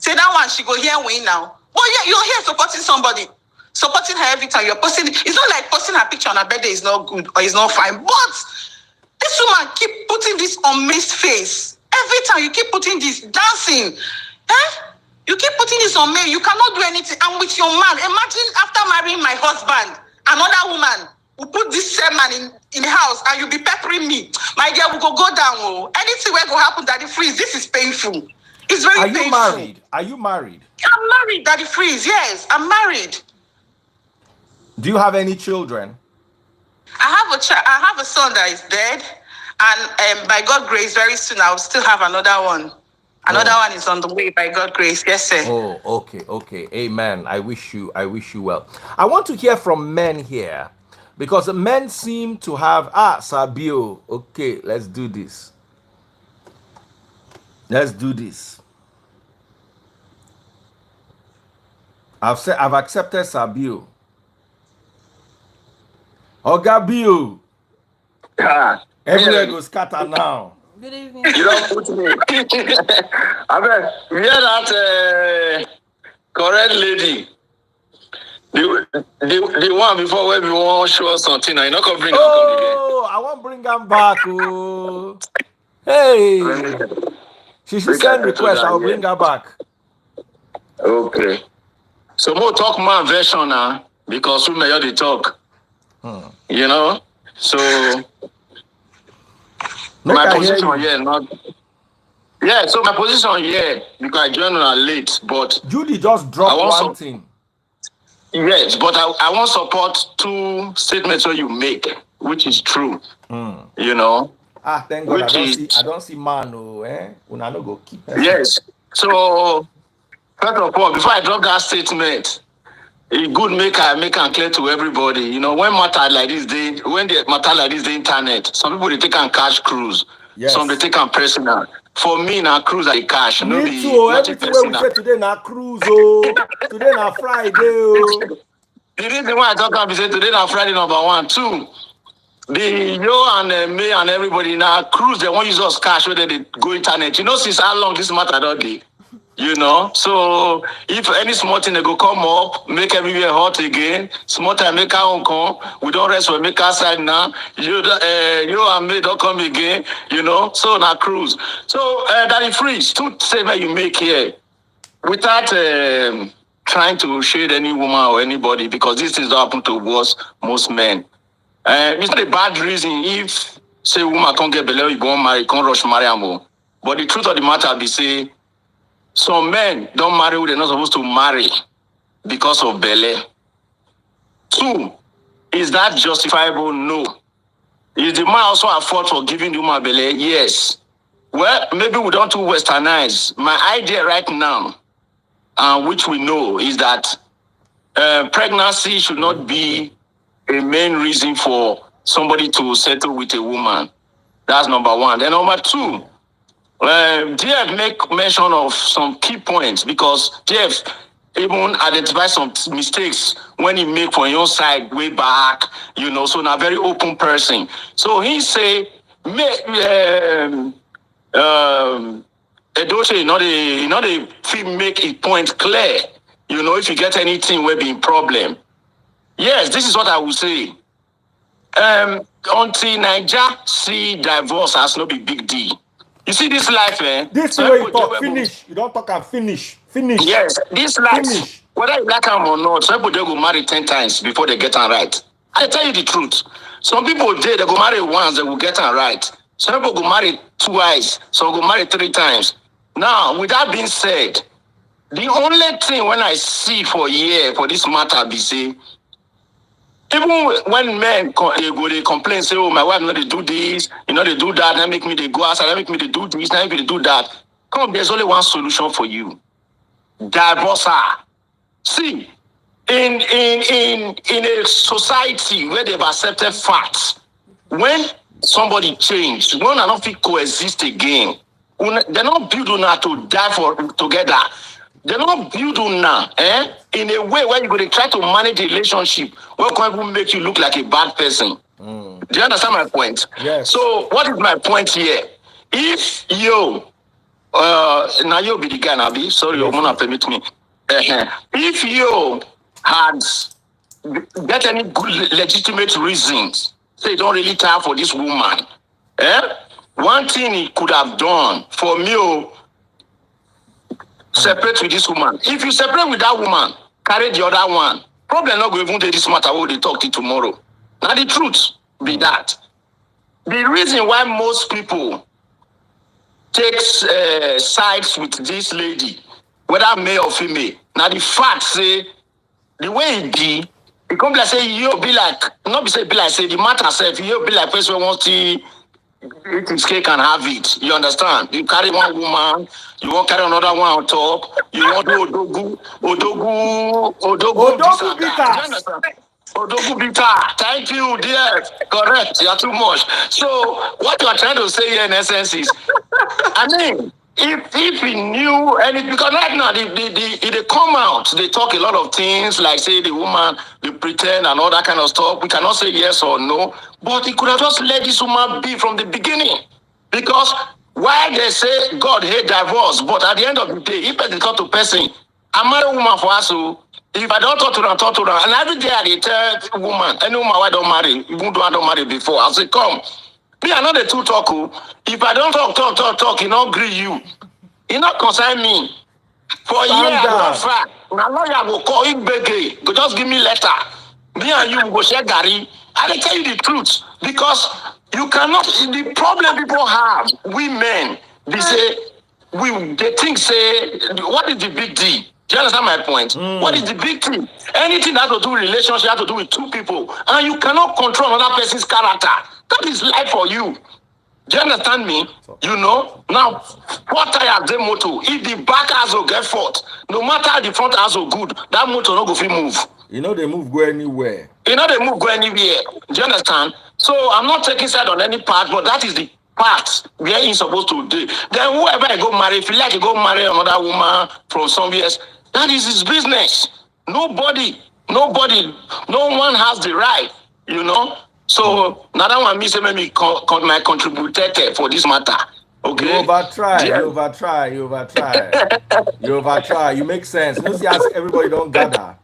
D: Say that one she go here win now. But yeah, you're here supporting somebody, supporting her every time you're posting. It's not like posting her picture on her birthday is not good or is not fine. But this woman keep putting this amazed face. Every time you keep putting this dancing. You keep putting this on me. You cannot do anything. I'm with your man. Imagine after marrying my husband, another woman will put this same man in the house and you'll be peppering me. My dear, we go down. Oh. Anything will go happen, Daddy Freeze. This is painful. It's very painful.
A: Are you married?
D: I'm married, Daddy Freeze. Yes, I'm married.
A: Do you have any children?
D: I have a son that is dead. And by God's grace, very soon I'll still have another one. Another one is on the way, by God's grace. Yes, sir.
A: Oh, okay. Amen. I wish you well. I want to hear from men here because the men seem to have Sabio. Okay, let's do this. I've accepted Sabio. Ogabio. Everywhere goes scatter now.
B: Good evening.
F: You don't put me. I mean, we hear that correct lady. The one before when we want to show us something, you're not going to bring her come again.
A: Oh, I won't bring them back. Oh. Hey. She should send request. I'll bring her back.
F: Okay. So more talk man version now because we may already talk. You know? So my position here not. Yeah, so my position here because I joined on late, but
A: Judy just dropped one thing.
F: Yes, but I want support 2 statements that you make, which is true. You know.
A: Thank God. I don't see man. Una no go keep.
F: Yes. So first of all, before I drop that statement, it good make am clear to everybody. You know, when the matter like this, the internet, some people they take and cash cruise. Yes. Some they take and personal. For me, now cruise I cash.
A: Me too. Everything we say today now cruise. Oh, today now Friday. Oh.
F: The reason why I talk about say today now Friday number 1, 2. And me and everybody now cruise. They won't use us cash whether they go internet. You know since how long this matter don't be. You know, so if any small thing they go come up, make everywhere hot again. Small time make our own come. We don't rest. We make our side now. You and me don't come again. You know, so now cruise. So Daddy Freeze, 2 statements you make here, without trying to shade any woman or anybody, because this things don't happen to us, most men. It's not a bad reason if say woman can't get below, you go marry, can't rush marry am. But the truth of the matter be say. Some men don't marry who they're not supposed to marry because of belly. 2, Is that justifiable? No. Is the man also at fault for giving the woman belly? Yes. Well, maybe we don't too westernize. My idea right now, which we know, is that pregnancy should not be a main reason for somebody to settle with a woman. That's number one. Then number two, DF make mention of some key points because DF even identify some mistakes when he make for your side way back, so na very open person. So he say, Edochie, not a make a point clear, if you get anything will be a problem. Yes, this is what I will say. Until Niger see divorce as no big deal. You see this life,
A: This is where you talk, finish. You don't talk and finish. Finish.
F: Yes, this life, whether you like them or not, some people they go marry 10 times before they get them right. I tell you the truth. Some people they go marry once, they will get them right. Some people go marry twice, some go marry 3 times. Now, with that being said, the only thing when I see for this matter be say, even when men they complain, say, oh, my wife they do this, they do that, they make me they go outside, they make me they do this, they make me they do that. Come, there's only one solution for you. Divorce her. See, in a society where they've accepted facts, when somebody changed, when they don't feel coexist again, they're not built on to die for together. They're not built on in a way where you're going to try to manage a relationship where can even make you look like a bad person. Do you understand my point?
A: Yes.
F: So what is my point here? If you now you'll be the guy, Nabi. Sorry, you're gonna permit me. If you had get any good legitimate reasons, say you don't really care for this woman, one thing he could have done for me, separate with this woman. If you separate with that woman, carry the other one, problem not going to even this matter what they talk to tomorrow. Now the truth be that the reason why most people takes sides with this lady, whether male or female. Now the fact say the way it be, it come like say you be like not be say the matter self, you be like person wants to eat his cake and have it. You understand? You carry one woman, you want carry another one on top, you want to odogu this and that. You understand? Odogu bitter. Thank you, dear. Correct. You are too much. So what you are trying to say here in essence is, I mean, if he knew anything, because right now they come out, they talk a lot of things like say the woman, they pretend and all that kind of stuff. We cannot say yes or no, but he could have just let this woman be from the beginning. Because why they say God hate divorce, but at the end of the day, if they talk to person, I marry a woman for us, so if I don't talk to them, and every day I tell woman, any woman I don't marry, even though I don't marry before, I say, come. Me, I know the two talk. If I don't talk, he not agree you. He not concern me. For a year, I go far. Now lawyer will call him bakery. Go just give me letter. Me and you go share Gary. I will tell you the truth. Because you cannot, the problem people have, we men, they say, they think, say, what is the big deal? Do you understand my point? What is the big thing? Anything that has to do with relationship has to do with two people. And you cannot control another person's character. That is life for you. Do you understand me? Now, what tire the motor? If the back has to get fault, no matter the front has to good, that motor not go free move.
A: They move go anywhere.
F: They move go anywhere. Do you understand? So I'm not taking side on any part, but that is the part where he's supposed to do. Then whoever I go marry, if you like to go marry another woman from somewhere else, that is his business. Nobody, no one has the right, So now that one means maybe my contributed for this matter. Okay.
A: You overtry. You make sense. No see as everybody don't gather.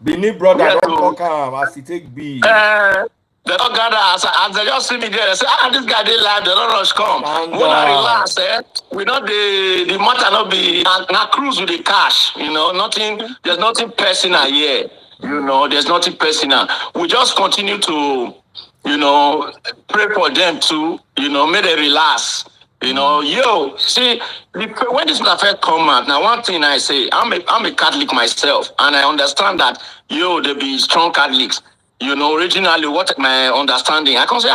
A: Benin brother don't talk as he take B.
F: They don't gather as they just see me there. They say, this guy they live, they don't rush come. When I relax, we know the matter not be na cruise with the cash. Nothing. There's nothing personal here. There's nothing personal. We just continue to, pray for them too. May they relax. See, when this affair come out, now one thing I say, I'm a Catholic myself, and I understand that, they be strong Catholics. You know, originally, what my understanding, I can say,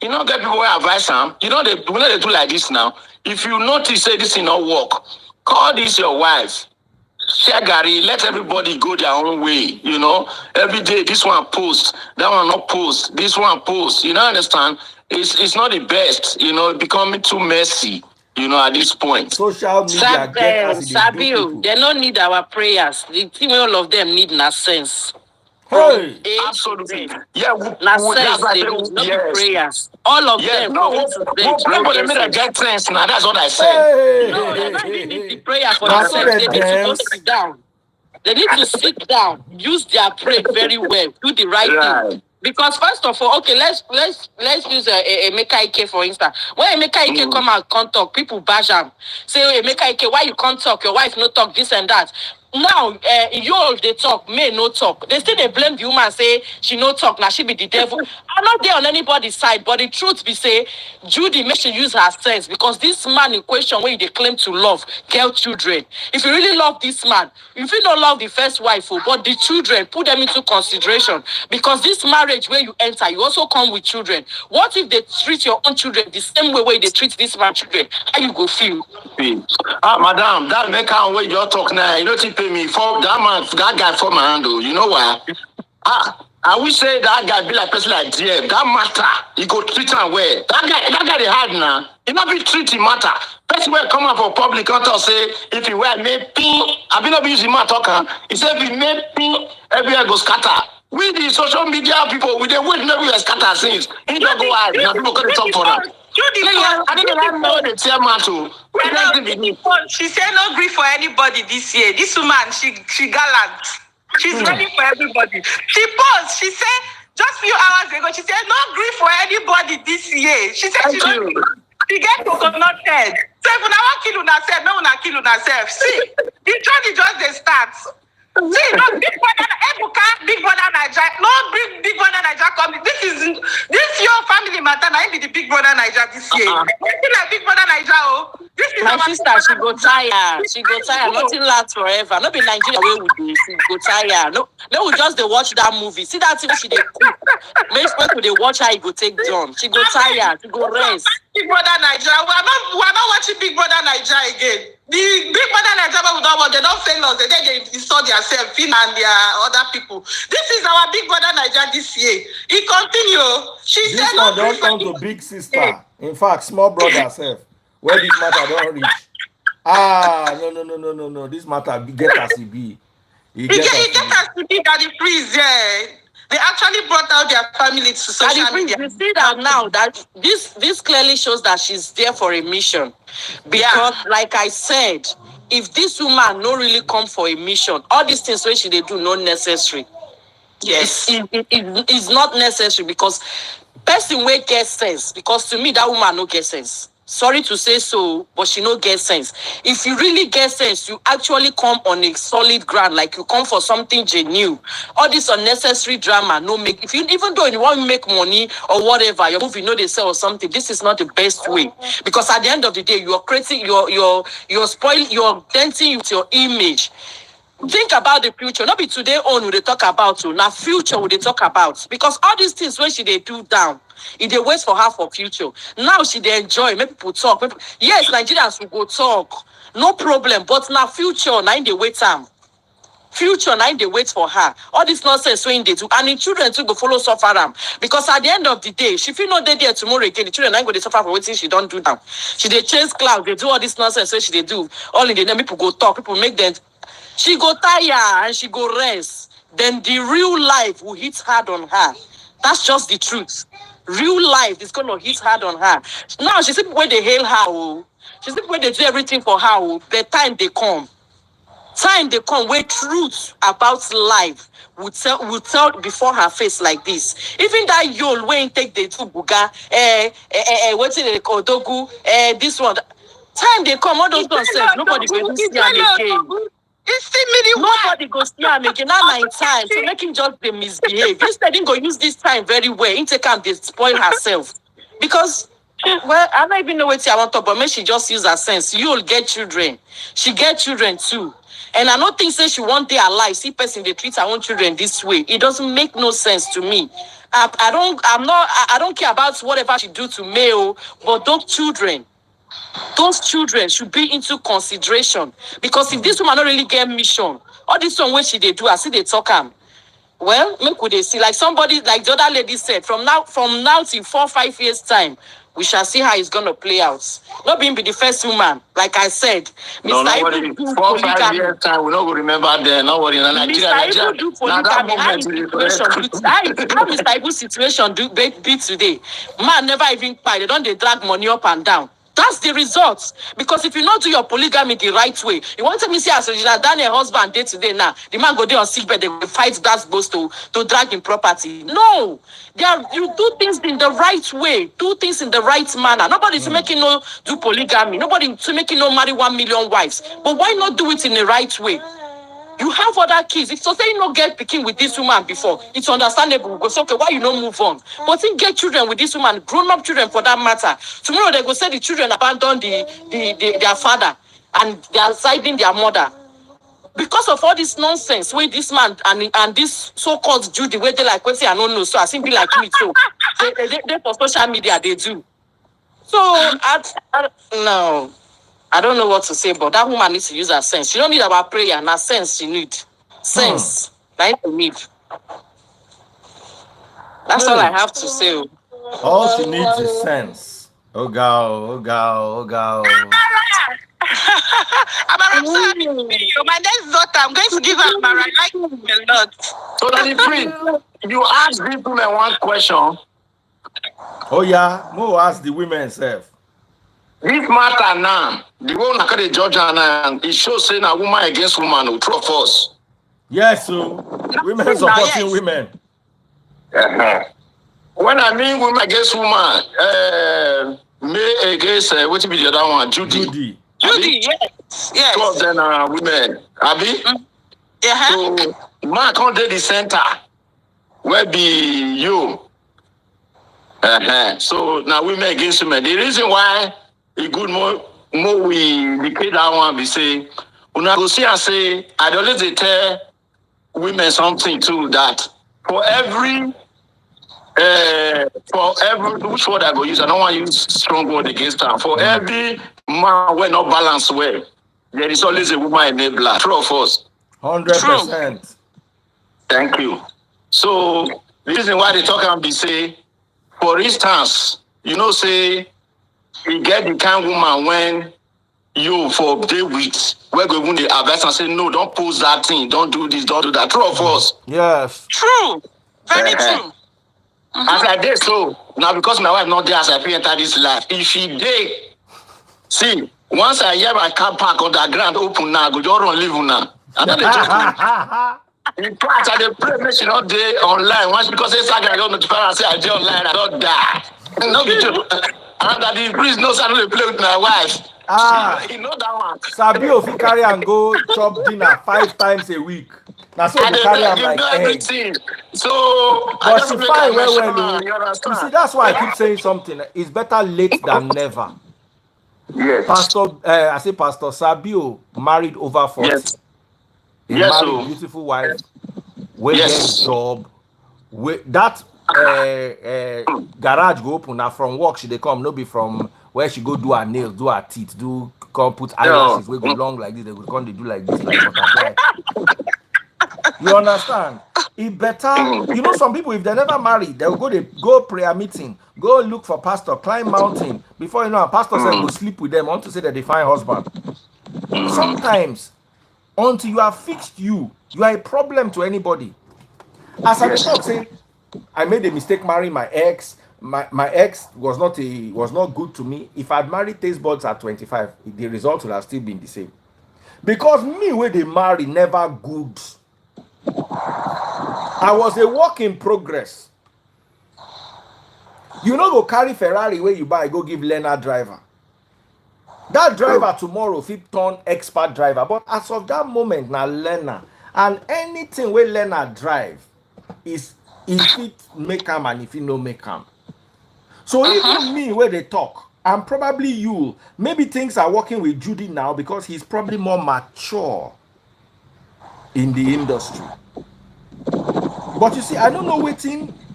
F: you know, get people who advise them. You know, they do like this now. If you notice, say this will not work, call this your wife. Share Gary, let everybody go their own way. You know, every day this one post, that one not post, this one post. You know, understand? It's not the best. You know, becoming too messy. You know, at this point.
A: Social media get as they do people.
D: They don't need our prayers. The thing all of them need na sense.
A: Hey,
F: absolutely. Yeah,
D: na sense they need, not the prayers. All of them.
F: No, we'll pray for them to get sense now. That's what I said.
A: hey,
D: No, they're not even need the prayer for the sense. They need to go sit down. They need to sit down, use their brain very well, do the right thing. Because first of all, okay, let's use Emeka Ike for instance. When Emeka Ike come out can't talk, people bash him. Say, oh, Emeka Ike, why you can't talk? Your wife no talk, this and that. Now, you all they talk, may no talk. They still they blame the woman, say she no talk, now she be the devil. I'm not there on anybody's side, but the truth be say, Judy make she use her sense because this man in question where they claim to love, girl children. If you really love this man, if you don't love the first wife, but the children, put them into consideration because this marriage where you enter, you also come with children. What if they treat your own children the same way they treat this man's children? How you go feel?
F: Madam, that make her way you talk now. You know, pay me for that man, that guy for my handle. You know why? I wish say that guy be like person like DM. That matter, he go treat him well. That guy they hard now. He not be treating matter. Person will come out for public and say if he wear me ping, I be not be using my talker. He said if he make ping, everywhere go scatter. We the social media people, we the wait everywhere scatter things. He don't go out. Now people can talk for them. I didn't know the chairman too.
E: She said no grief for anybody this year. This woman, she gallant. She's ready for everybody. She paused. She said just few hours ago, she said no grief for anybody this year. She said she get coconut head. So if una want kill una self, no una kill una self. See, the journey just they start. See, no big brother Ebuka, big brother Naija, no big brother Naija coming. This your family matter. Now be the big brother Naija this year. Like big brother Naija, oh. This is
D: my sister. She go tire. She go tire. Nothing lasts forever. Not be Nigeria way we do. She go tire. No, we just they watch that movie. See that thing she they cook. Make sure they watch how it go take John. She go tire. She go rest.
E: Big brother Naija. We are not watching Big Brother Naija again. The Big Brother Naija, they don't fail us. They install themselves in and their other people. This is our Big Brother Naija this year. He continue. She
A: this
E: said
A: one don't come to big sister. In fact, small brother self. Where this matter don't reach. No. This matter get as it be.
E: It get as it be that the freeze, yeah. They actually brought out their family to social media.
D: You see that now that this clearly shows that she's there for a mission. Because like I said, if this woman no really come for a mission, all these things which they do not necessary.
E: Yes.
D: It's not necessary because person will get sense. Because to me, that woman no get sense. Sorry to say so, but she no get sense. If you really get sense, you actually come on a solid ground, like you come for something genuine. All this unnecessary drama, no make. If you even though you want to make money or whatever, your movie know they sell or something. This is not the best way because at the end of the day, you are creating you're spoiling, you're denting with your image. Think about the future. Not be today on will they talk about to now future will they talk about because all these things when she they do down. If they wait for her for future. Now she they enjoy. Maybe people talk. Yes, Nigerians will go talk. No problem. But now future, now they wait time. Future, now they wait for her. All this nonsense when they do. And the children too go follow suffer them. Because at the end of the day, she feel not there tomorrow again. The children ain't going to suffer for what she don't do now. She they chase cloud. They do all this nonsense when she they do. All in the name, people go talk. People make them. She go tire and she go rest. Then the real life will hit hard on her. That's just the truth. Real life is going to hit hard on her. Now, she said when they hail her. She said when they do everything for her. The time they come. Time they come where truth about life will tell before her face like this. Even that yol when take the two buga, what's it called? Dogu, this one. Time they come, all those nonsense. Nobody will see them again. Nobody goes see him again. Now 9 times. So make him just be misbehave. Instead, he go use this time very well. He take him, they spoil herself. Because Well, I don't even know what I want to, but maybe she just use her sense. You'll get children. She get children too. And I don't think say she want their life. See person they treat her own children this way. It doesn't make no sense to me. I don't care about whatever she do to male, but those children should be into consideration. Because if this woman don't really get mission, all this one where she they do, I see they talk well, make we dey see like somebody like the other lady said, from now till 4-5 years time, we shall see how it's gonna play out. Not being be the first woman, like I said.
F: No,
D: Mr.
F: nobody.
D: Ibu do
F: 4-5
D: polygamy.
F: years time, we don't remember then. Nobody.
D: Mr. Ibu do polygamy. How his situation do? How Mr. Ibu's situation be today? Man never even pay. They don't they drag money up and down. That's the results. Because if you not do your polygamy the right way, you want to me see as Regina Daniel husband day today now, the man go there on sick bed, they will fight that boss to drag in property. No, you do things in the right way, do things in the right manner. Nobody's making no do polygamy, nobody to making no marry 1 million wives. But why not do it in the right way? You have other kids. If so say you not get picking with this woman before, it's understandable. Go say, okay, why you don't move on? But think get children with this woman, grown-up children for that matter. Tomorrow they go say the children abandon their father and they are siding their mother. Because of all this nonsense, where this man and this so-called Judy, where they like, wait, say I don't know, so I think be like me too. They for social media, they do. So, no. I don't know what to say, but that woman needs to use her sense. She don't need our prayer, and her sense she need. Sense. Like to need. That's all I have to say.
A: All she needs is sense. Oh go.
D: My next daughter, I'm going to give her Amara. I like a lot.
F: So Daddy Prince, you ask these women one question.
A: Oh yeah, Mo ask the women self.
F: This matter now, the one that the judge and it shows saying a woman against woman who throw force.
A: Yes, so women supporting women.
F: When I mean women against woman, me against what be the other one? Judy,
D: yes.
F: Two of them are women. Abi? So man can't do the center. Where be you? So now women against women. The reason why it good more we declare that one be say, when I go see and say, I always tell women something too that for every which word I go use, I don't want to use strong word against her. For every man when not balanced well, there is always a woman enabler. True of us.
A: 100%.
F: Thank you. So the reason why they talk and be say, for instance, you know, say you get the kind of woman when you for day with where go when they advise and say no, don't post that thing, don't do this, don't do that. True of us.
A: Yes.
D: True. Very true.
F: As I did so now because my wife not there as I enter this life. If she did, see, once I hear my car park on the ground open now, go just run leave now. And then they just in fact, I pray make she not day online once because Instagram I don't notify and say I did online, I don't die. No be true. And that the priest knows I don't play with my wife. You know that one.
A: Sabio if you carry and go chop dinner 5 times a week. Now so you carry am like
F: everything. So
A: but she fine well. You see, that's why I keep saying something. It's better late than never.
F: Yes.
A: Pastor Sabio married over 40.
F: Yes.
A: He married a beautiful wife. Yes. Job. That garage go open now from work she they come, no be from where she go do her nails, do her teeth, come put eyelashes, we go long like this, they go come they do like this, like butterfly. You understand? It better, you know, some people if they never marry, they'll go prayer meeting, go look for pastor, climb mountain. Before you know, a pastor said go sleep with them, want to say that they find husband. Sometimes, until you have fixed you are a problem to anybody. As I talk, say, I made a mistake marrying my ex. My ex was not good to me. If I'd married taste buds at 25, the result would have still been the same. Because me, when they marry, never good. I was a work in progress. You know, go carry Ferrari where you buy, go give Leonard driver. That driver tomorrow fit turn expert driver. But as of that moment, now learner. And anything where Leonard drive is if it make him and if it no make him. So even me, where they talk, and probably you, maybe things are working with Judy now because he's probably more mature in the industry. But you see, I don't know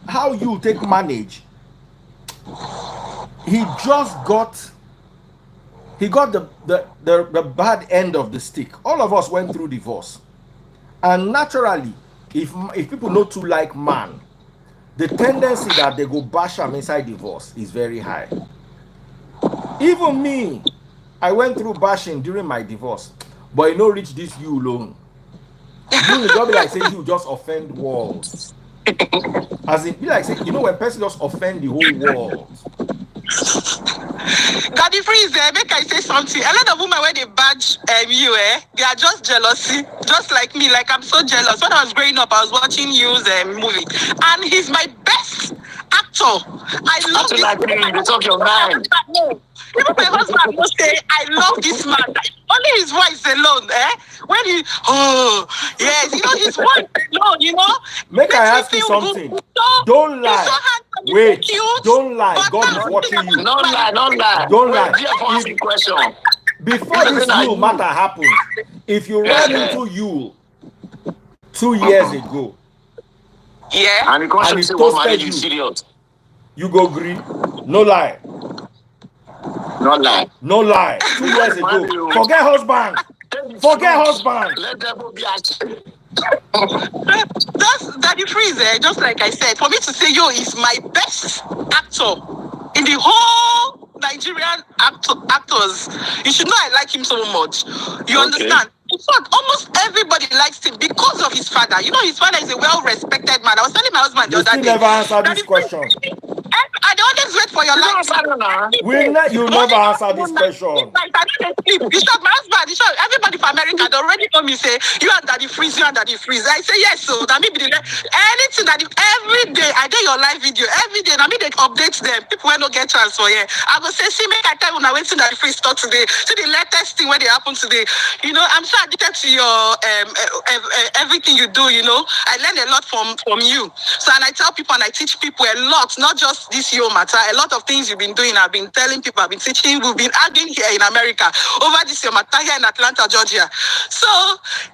A: how you take manage. He got the bad end of the stick. All of us went through divorce. And naturally, if people not too like man, the tendency that they go bash them inside divorce is very high. Even me, I went through bashing during my divorce, but you know, reach this you alone. You will be like saying you just offend walls. As in, be like saying, you know, when person just offend the whole world.
D: Daddy Freeze, make I say something. A lot of women when they badge you, they are just jealousy, just like me. Like I'm so jealous. When I was growing up, I was watching You's movie, and he's my best actor. I love this man.
F: You talk your mind.
D: Even my husband will say, I love this man. Only his voice alone, when he, yes, you know, his voice alone, you know.
A: Make I ask you something. Don't lie. Wait, don't lie. God is watching you.
F: Don't lie.
A: Don't lie.
F: Question.
A: Before this Yule matter happened, if you ran into Yule 2 years ago,
F: and
A: he toasted you,
F: serious.
A: You go green. No lie.
F: No lie.
A: 2 years ago. Forget husband.
F: Let devil be active.
D: That's Daddy Freeze, just like I said. For me to say yo is my best actor in the whole Nigerian actors. You should know I like him so much. You understand? In fact, almost everybody likes him because of his father. You know, his father is a well-respected man. I was telling my husband the other day.
A: You never answered this question.
D: I don't always wait for your life.
A: You never answer this question.
D: Bishop, my husband, Bishop, everybody from America, they already know me say, you and Daddy Freeze. I say, yes, so that maybe anything that every day, I do your live video, every day, I mean, they update them. People will not get transfer, I go say, see, make I tell you when I went to Daddy Freeze talk today, see the latest thing when they happen today. You know, I'm so addicted to your, everything you do, you know. I learn a lot from you. So, and I tell people and I teach people a lot, not just this year matter. A lot of things you've been doing, I've been telling people, I've been teaching, we've been arguing here in America over this year matter here in Atlanta, Georgia. So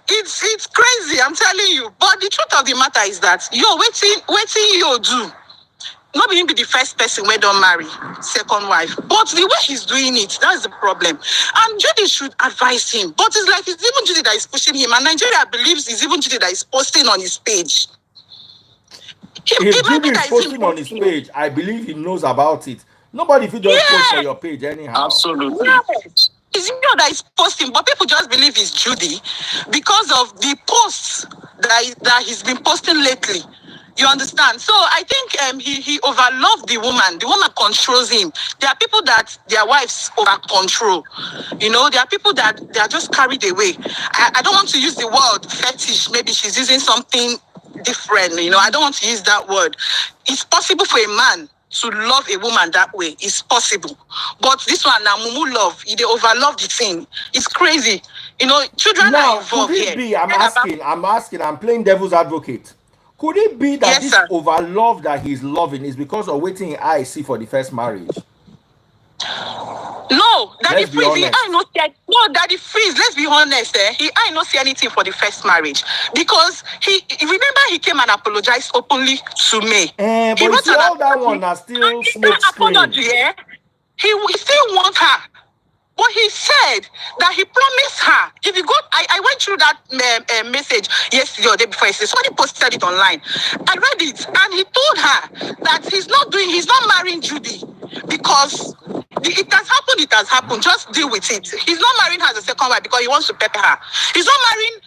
D: it's crazy, I'm telling you. But the truth of the matter is that waiting you do. Not even be the first person where don't marry second wife, but the way he's doing it, that's the problem. And Judy should advise him. But it's like it's even Judy that is pushing him, and Nigeria believes it's even Judy that is posting on his page.
A: If Judy is posting on his page, I believe he knows about it. Nobody if you just post on your page anyhow.
F: Absolutely.
D: Yes. It's you that is posting, but people just believe it's Judy because of the posts that he's been posting lately. You understand? So I think he overloved the woman. The woman controls him. There are people that their wives over control. You know, there are people that they are just carried away. I don't want to use the word fetish. Maybe she's using something different. You know, I don't want to use that word. It's possible for a man to love a woman that way. It's possible. But this one now, mumu love, they overlove the thing. It's crazy. You know, children are involved
A: could it be, I'm asking, I'm playing devil's advocate. Could it be that this overlove that he's loving is because of waiting I see for the first marriage?
D: No, Daddy Freeze, Daddy Freeze, let's be honest, I not see anything for the first marriage. Because remember he came and apologized openly to me.
A: But you see all that one are still smoke screen.
D: He still wants her. But he said that he promised her. If you go, I went through that message yesterday or the day before. Somebody posted it online. I read it, and he told her that he's not marrying Judy because it has happened. Just deal with it. He's not marrying her as a second wife because he wants to pepper her. He's not marrying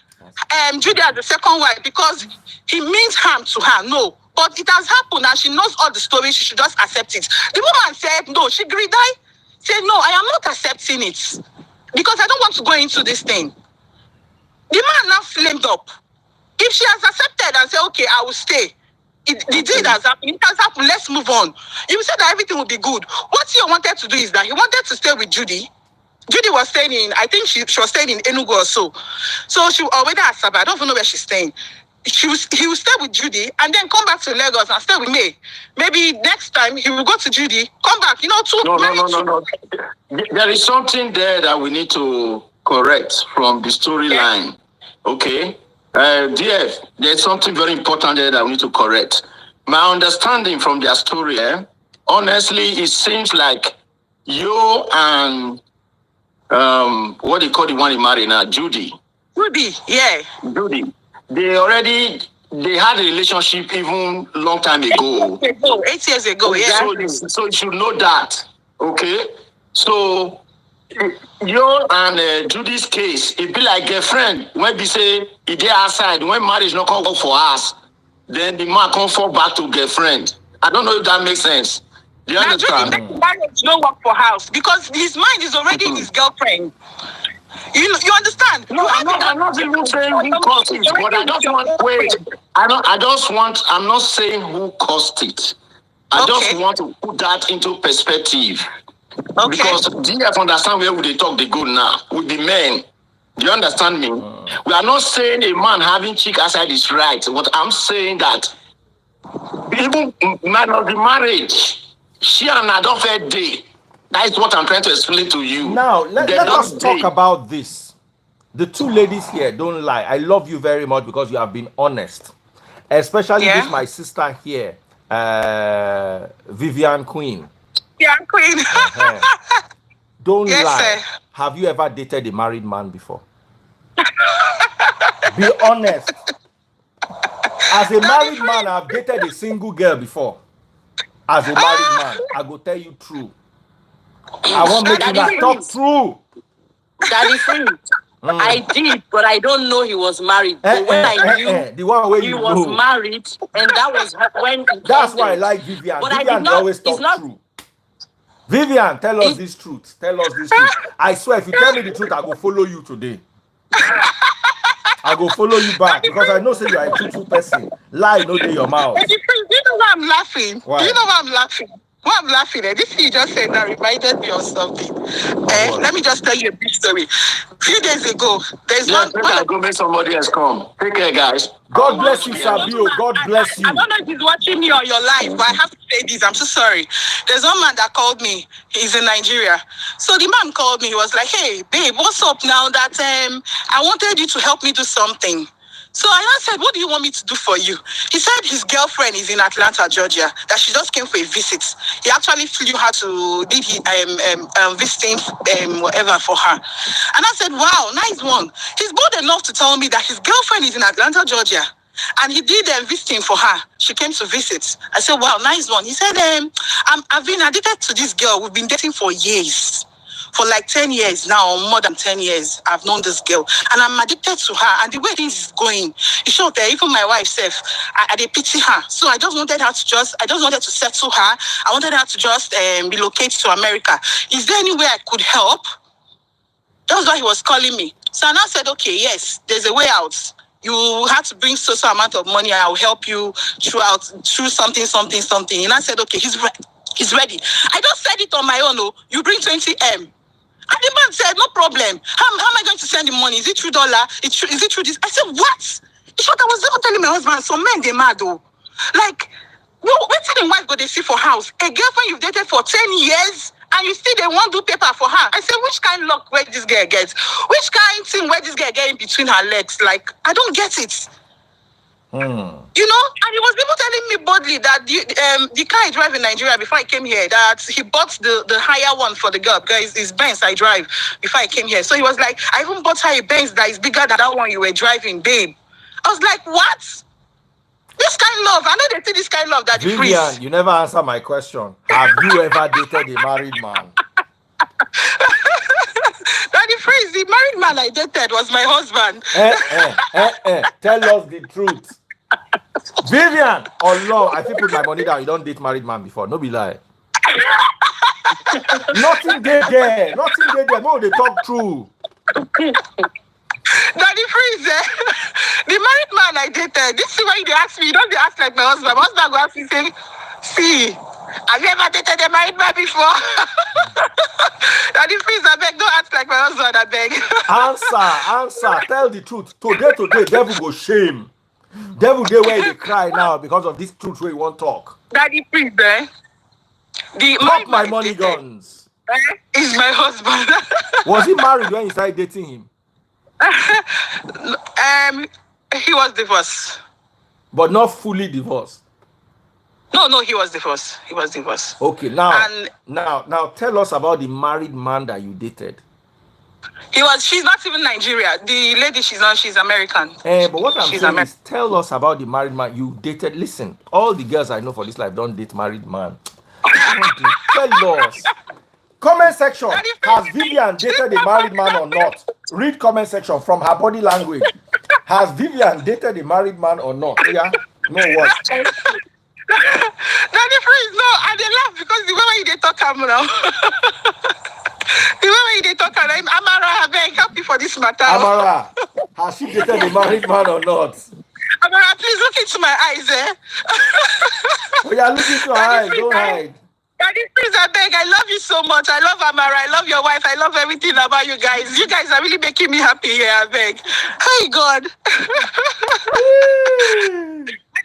D: Judy as a second wife because he means harm to her. No. But it has happened, and she knows all the stories. She should just accept it. The woman said, no, she agreed. Said, no, I am not accepting it because I don't want to go into this thing. The man now flamed up. If she has accepted and said, okay, I will stay. The deed has happened. It has happened. Let's move on. You said that everything will be good. What he wanted to do is that he wanted to stay with Judy. Judy was staying in, I think she was staying in Enugu or so. So she already has Asaba. I don't even know where she's staying. he will stay with Judy and then come back to Lagos and stay with me. Maybe next time he will go to Judy, come back, to
F: No. There is something there that we need to correct from the storyline. Okay? Dear, there's something very important there that we need to correct. My understanding from their story, honestly, it seems like you and what they call the one you married now, Judy.
D: Judy, yeah.
F: Judy. They had a relationship even long time ago.
D: 8 years ago, yeah.
F: So you should know that. Okay? So you and Judy's case, it be like girlfriend. When we say he dey outside, when marriage not come work for us, then the man come fall back to girlfriend. I don't know if that makes sense. Do you understand?
D: Marriage don't work for house because his mind is already his girlfriend. You understand?
F: No, I'm not even saying who caused it, but I just want wait. I'm not saying who caused it. I just want to put that into perspective. Okay. Because DF understand where would they talk they go now with the men. Do you understand me? We are not saying a man having chick outside is right. What I'm saying that even man of the marriage, she and I don't fair day. That is what I'm trying to explain to you.
A: Now, let us talk about this. The two ladies here, don't lie. I love you very much because you have been honest. Especially this, my sister here, Vivian Queen.
D: Yeah, Queen.
A: Don't lie. Sir. Have you ever dated a married man before? Be honest. As a married man, I've dated a single girl before. As a married man, I go tell you true. I won't make you not talk true.
E: Daddy Free. I did, but I don't know he was married. But when I knew
A: the one where
E: he was married, and that was when.
A: That's why I like Vivian. But Vivian always talk true. Vivian, tell us this truth. Tell us this truth. I swear, if you tell me the truth, I go follow you today. I go follow you back because I know say you are a truthful person. Lie no in your mouth.
D: Do you know why I'm laughing?
A: Why?
D: Do you know why I'm laughing? Why I'm laughing at this thing you just said that reminded me of something. Let me just tell you a brief story. A few days ago, there's one.
F: Go make somebody else come. Take care, guys.
A: God bless you, Sabio. God bless you.
D: I don't know if he's watching me on your live, but I have to say this. I'm so sorry. There's one man that called me. He's in Nigeria. So the man called me. He was like, "Hey, babe, what's up now? That I wanted you to help me do something." So I said, "What do you want me to do for you?" He said his girlfriend is in Atlanta, Georgia, that she just came for a visit. He actually flew her to did visiting whatever for her. And I said, "Wow, nice one." He's bold enough to tell me that his girlfriend is in Atlanta, Georgia. And he did visiting for her. She came to visit. I said, "Wow, nice one." He said, I've been addicted to this girl. We've been dating for years. For like 10 years now, or more than 10 years, I've known this girl. And I'm addicted to her. And the way things is going, it's short there. Even my wife said, I pity her. So I just wanted to settle her. I wanted her to just relocate to America. Is there any way I could help? That's why he was calling me. So I now said, okay, yes, there's a way out. You have to bring so amount of money. I will help you through something. And I said, okay, he's ready. I just said it on my own. Oh, you bring 20M. And the man said, no problem. How am I going to send the money? Is it $2? Is it through this? I said, what? It's what I was even telling my husband. Some men, they mad though. Like, what's the wife go they see for house? A girlfriend you've dated for 10 years and you still they won't do paper for her. I said, which kind of luck where this girl gets? Which kind of thing where this girl get in between her legs? Like, I don't get it. You know, and he was even telling me boldly that the car I drive in Nigeria before I came here, that he bought the higher one for the girl because it's Benz I drive before I came here. So he was like, I even bought her a Benz that is bigger than that one you were driving, babe. I was like, what? This kind of love, I know they see this kind of love that
A: Vivian, you never answer my question. Have you ever dated a married man?
D: Daddy Freeze, the married man I dated was my husband.
A: Tell us the truth. Vivian, Allah, I think put my money down. You don't date married man before. No be lie. Nothing there. No, they talk true.
D: Daddy Freeze, the married man I dated, this is why they ask me, you don't ask like my husband. My husband go ask me, say, see, have you ever dated a married man before? Daddy Freeze, I beg, don't ask like my husband, I beg.
A: Answer. Tell the truth. Today, devil go shame. Devil, they where they cry now because of this truth we won't talk.
D: Daddy, please, the
A: Pop my money guns.
D: Is my husband.
A: Was he married when you started dating him?
D: He was divorced.
A: But not fully divorced.
D: No, he was divorced. He was divorced.
A: Okay, now tell us about the married man that you dated.
D: She's not even Nigeria. The lady she's American.
A: But what I'm saying is, tell us about the married man you dated. Listen, all the girls I know for this life don't date married man. Tell us. Comment section. Has Vivian dated a married man or not? Read comment section from her body language. Has Vivian dated a married man or not? Yeah? No what?
D: Daddy, please, no. And they laugh because the way they talk now. The way they talk, Amara, I beg, help me for this matter.
A: Amara, has she dated a married man or not?
D: Amara, please look into my eyes,
A: Oh, yeah, look into her eyes, don't hide.
D: Daddy, please, I beg, I love you so much. I love Amara, I love your wife, I love everything about you guys. You guys are really making me happy here, I beg. Hey, God.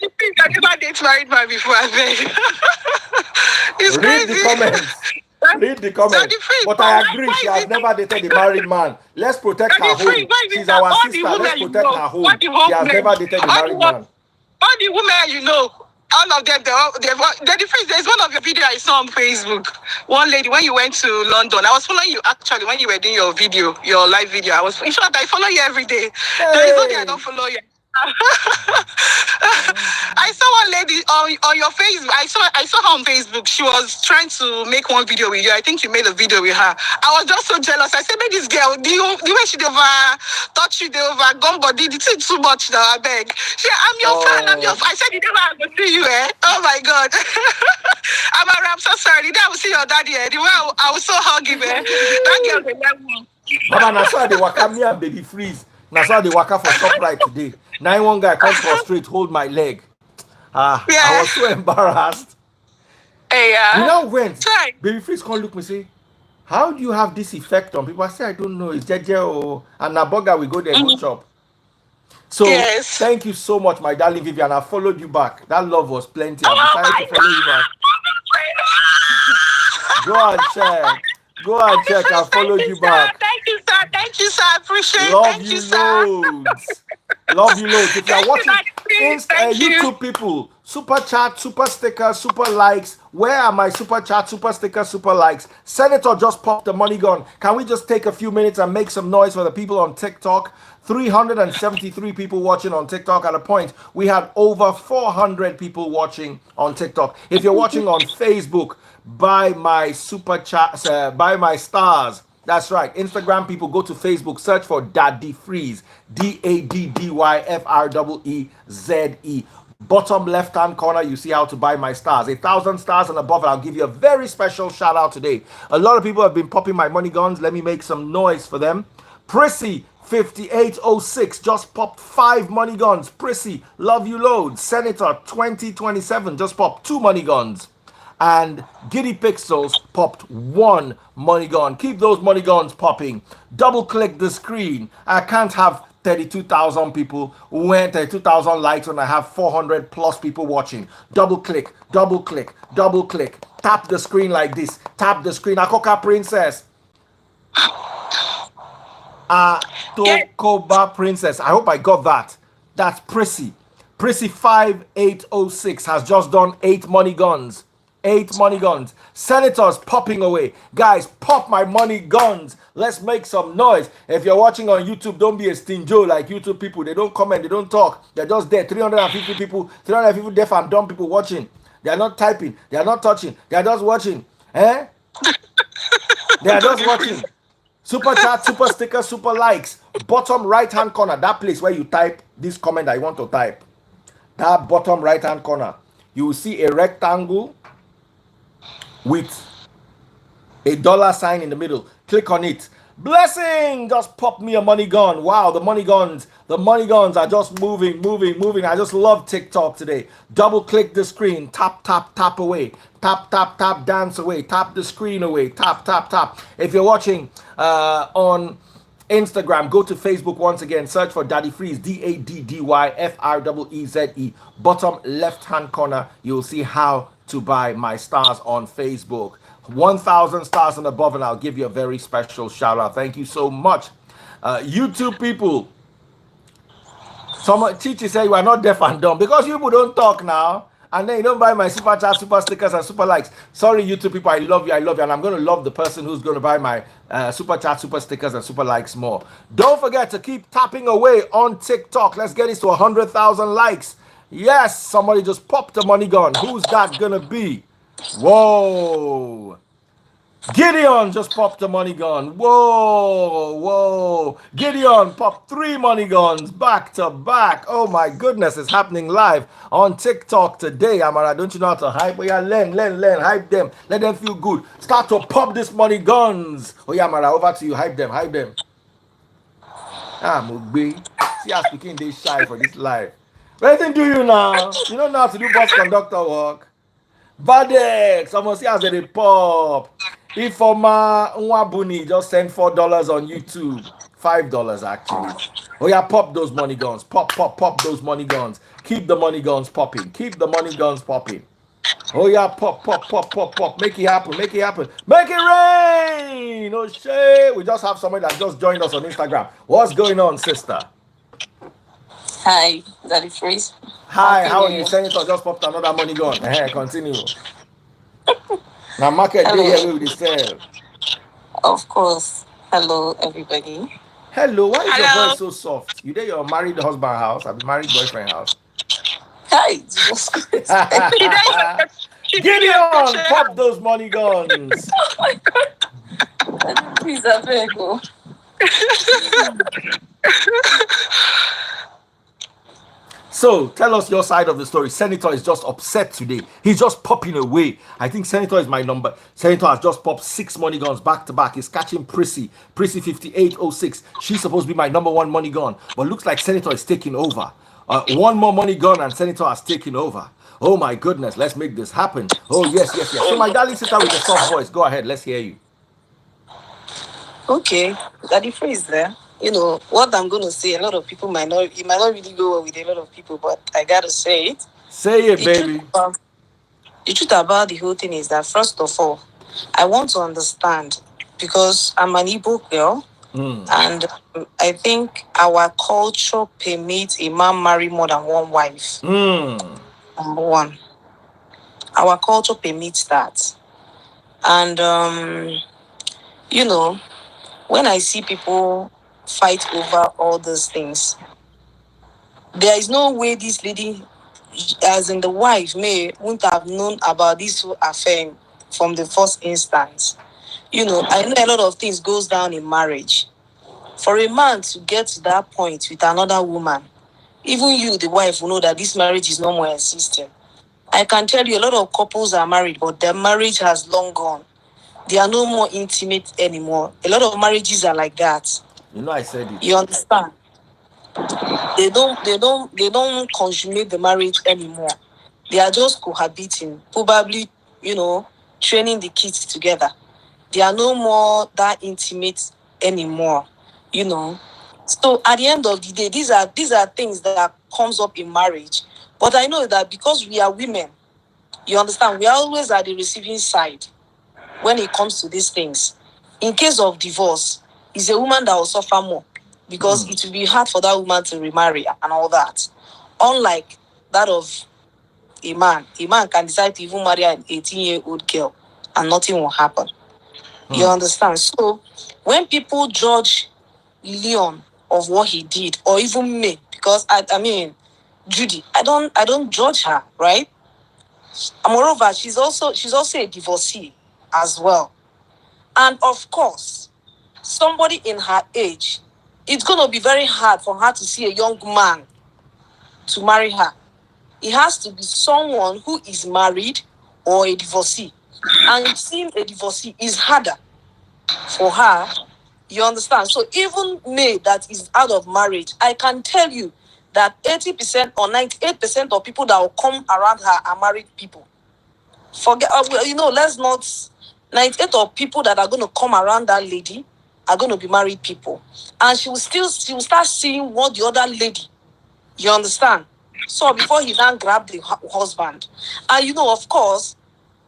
D: Daddy, please, I never date married man before, I beg. It's
A: Read
D: crazy.
A: the comments. Read the comments. But I agree, she has never dated a married man. Let's protect her home. She's our sister. Let's protect her home. She has never dated a married man.
D: All the women you know, all of them, there's one of your videos I saw on Facebook. One lady, when you went to London, I was following you actually when you were doing your video, your live video. In short, I follow you every day. There is no day I don't follow you. I saw one lady on your Facebook. I saw her on Facebook. She was trying to make one video with you. I think you made a video with her. I was just so jealous. I said, "Make this girl, the way she touch you, over gum body, the thing too much now. I beg." She, I'm your fan. I'm your fan. I said, "You never have to see you, eh? Oh my God." I'm so sorry. The day I will see your daddy, eh? The way I was so huggy, man. That girl, they love me.
A: Mama, I saw the waka me and baby freeze. I saw the waka for ShopRite today. 9-1 guy comes straight, hold my leg. I was so embarrassed.
D: Hey,
A: we now went. Baby freeze can't look me say, how do you have this effect on people? I say, I don't know. It's Jeje and a burger we go there and go chop. So thank you so much, my darling Vivian. I followed you back. That love was plenty. I decided to follow you back. Go and check. Go and check. I followed you back.
D: Thank you, sir. Thank you, sir. I appreciate it.
A: Love you loads. Love you loads. If you're watching YouTube people, super chat, super sticker, super likes. Where are my super chat, super sticker, super likes? Senator just popped the money gun. Can we just take a few minutes and make some noise for the people on TikTok? 373 people watching on TikTok. At a point, we had over 400 people watching on TikTok. If you're watching on Facebook, buy my super chat, buy my stars. That's right. Instagram people, go to Facebook, search for Daddy Freeze. DADDYFREEZE. Bottom left hand corner, you see how to buy my stars. 1,000 stars and above, I'll give you a very special shout out today. A lot of people have been popping my money guns. Let me make some noise for them. Prissy 5806 just popped 5 money guns. Prissy, love you loads. Senator 2027 just popped 2 money guns. And Giddy Pixels popped 1 money gun. Keep those money guns popping. Double click the screen. I can't have 32,000 people when 32,000 likes when I have 400 plus people watching. Double click, double click, double click. Tap the screen like this. Tap the screen. Akoka Princess. Tokoba Princess. I hope I got that. That's Prissy. Prissy 5806 has just done 8 money guns. 8 money guns. Senators popping away. Guys, pop my money guns. Let's make some noise. If you're watching on YouTube, don't be a stinjo like YouTube people. They don't comment, they don't talk. They're just there. 350 people, 350 deaf and dumb people watching. They are not typing. They are not touching. They are just watching. Eh? They are just watching. Super chat, super sticker, super likes. Bottom right hand corner, that place where you type this comment that you want to type. That bottom right hand corner, you will see a rectangle with a dollar sign in the middle. Click on it. Blessing just popped me a money gun. Wow, the money guns are just moving. I just love TikTok today. Double click the screen. Tap, tap, tap away. Tap, tap, tap, dance away. Tap the screen away. Tap, tap, tap. If you're watching on Instagram, go to Facebook once again, search for Daddy Freeze, DADDYFREEZE. Bottom left hand corner, you'll see how to buy my stars on Facebook. 1,000 stars and above, and I'll give you a very special shout out. Thank you so much. YouTube people, some Chichi say you are not deaf and dumb because you people don't talk now. And then you don't buy my super chat, super stickers, and super likes. Sorry, YouTube people, I love you, and I'm going to love the person who's going to buy my super chat, super stickers, and super likes more. Don't forget to keep tapping away on TikTok. Let's get it to 100,000 likes. Yes, somebody just popped a money gun. Who's that going to be? Whoa. Gideon just popped a money gun. Whoa. Gideon popped 3 money guns back to back. Oh my goodness, it's happening live on TikTok today. Amara, don't you know how to hype? Oh yeah, learn. Hype them. Let them feel good. Start to pop these money guns. Oh yeah, Amara, over to you. Hype them. Mugbe. See how speaking they shy for this live. What do you now? You don't know how to do bus conductor work. Badex, someone see how they pop. Ifoma Nwabuni just sent $4 on YouTube. $5 actually. Oh yeah, pop those money guns. Pop those money guns. Keep the money guns popping. Oh yeah, pop. Make it happen. Make it rain. Oh shit. We just have somebody that just joined us on Instagram. What's going on, sister?
G: Hi, Daddy Freeze.
A: Hi, how are you? Senator just popped another money gun. Continue. Now market day here we sell.
G: Of course. Hello, everybody.
A: Hello, why is your voice so soft? You there your married husband house? I've been married boyfriend house.
G: Hi, Jesus Christ.
A: Gideon, pop those money guns.
G: Oh my God. Please, I beg you.
A: So, tell us your side of the story. Senator is just upset today. He's just popping away. I think Senator is my number. Senator has just popped 6 money guns back to back. He's catching Prissy 5806. She's supposed to be my number 1 money gun. But looks like Senator is taking over. 1 more money gun and Senator has taken over. Oh my goodness, let's make this happen. Oh, yes. So, my darling sister with a soft voice, go ahead. Let's hear you.
G: Okay, Daddy Freeze there. You know, what I'm going to say, a lot of people might not really go well with a lot of people, but I got to say it.
A: Say it, baby.
G: The truth about the whole thing is that, first of all, I want to understand, because I'm an Igbo girl, and I think our culture permits a man marry more than 1 wife. Number 1. Our culture permits that. And, you know, when I see people fight over all those things, there is no way this lady, as in the wife, wouldn't have known about this whole affair from the first instance. You know, I know a lot of things goes down in marriage. For a man to get to that point with another woman, even you, the wife, will know that this marriage is no more existing. I can tell you a lot of couples are married, but their marriage has long gone. They are no more intimate anymore. A lot of marriages are like that.
A: You know, I said it.
G: You understand? They don't consummate the marriage anymore. They are just cohabiting, probably, you know, training the kids together. They are no more that intimate anymore, you know. So at the end of the day, these are things that comes up in marriage. But I know that because we are women, you understand, we are always at the receiving side when it comes to these things. In case of divorce, it's a woman that will suffer more because it will be hard for that woman to remarry and all that. Unlike that of a man can decide to even marry an 18-year-old girl and nothing will happen. You understand? So when people judge Leon of what he did, or even me, because I mean Judy, I don't judge her, right? And moreover, she's also a divorcee as well. And of course, somebody in her age, it's going to be very hard for her to see a young man to marry her. It has to be someone who is married or a divorcee. And seeing a divorcee is harder for her. You understand? So even me that is out of marriage, I can tell you that 80% or 98% of people that will come around her are married people. Forget, let's not, 98 of people that are going to come around that lady are going to be married people. And she will start seeing what the other lady, you understand? So before he now grabbed the husband. And of course,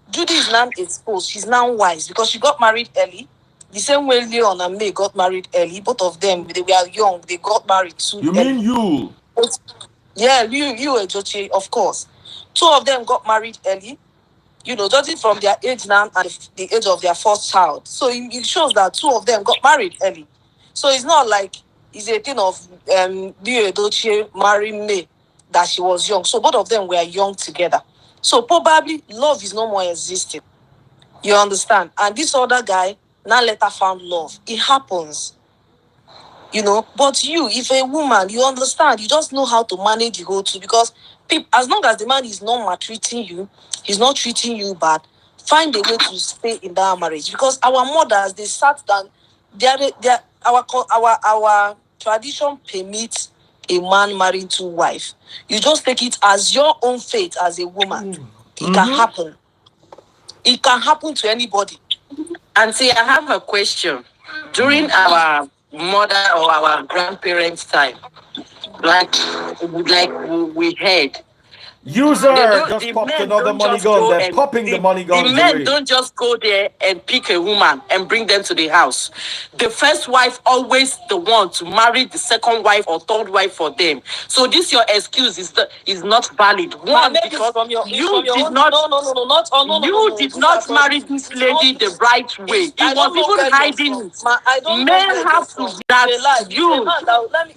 G: Judy is now exposed. She's now wise because she got married early. The same way Leon and May got married early. Both of them, they were young. They got married too
A: You
G: early.
A: mean you?
G: Yeah, you Edochie, of course. Two of them got married early. Judging from their age now and the age of their first child. So it shows that two of them got married early. So it's not like it's a thing of Edochie marrying May that she was young. So both of them were young together. So probably love is no more existing. You understand? And this other guy now later found love. It happens. But if a woman, you understand, you just know how to manage the whole two, because as long as the man is not maltreating you, he's not treating you bad, find a way to stay in that marriage. Because our mothers, they sat down, our tradition permits a man marrying two wives. You just take it as your own fate as a woman. It can happen. It can happen to anybody.
C: And see, I have a question. During our mother or our grandparents' time, like we heard,
A: User just popped another money gun. They're popping the money guns.
C: The men don't just go there and pick a woman and bring them to the house. The first wife always the one to marry the second wife or third wife for them. So this your excuse is not valid. One, because you did not marry this lady the right way. It was even hiding it. Men have to that you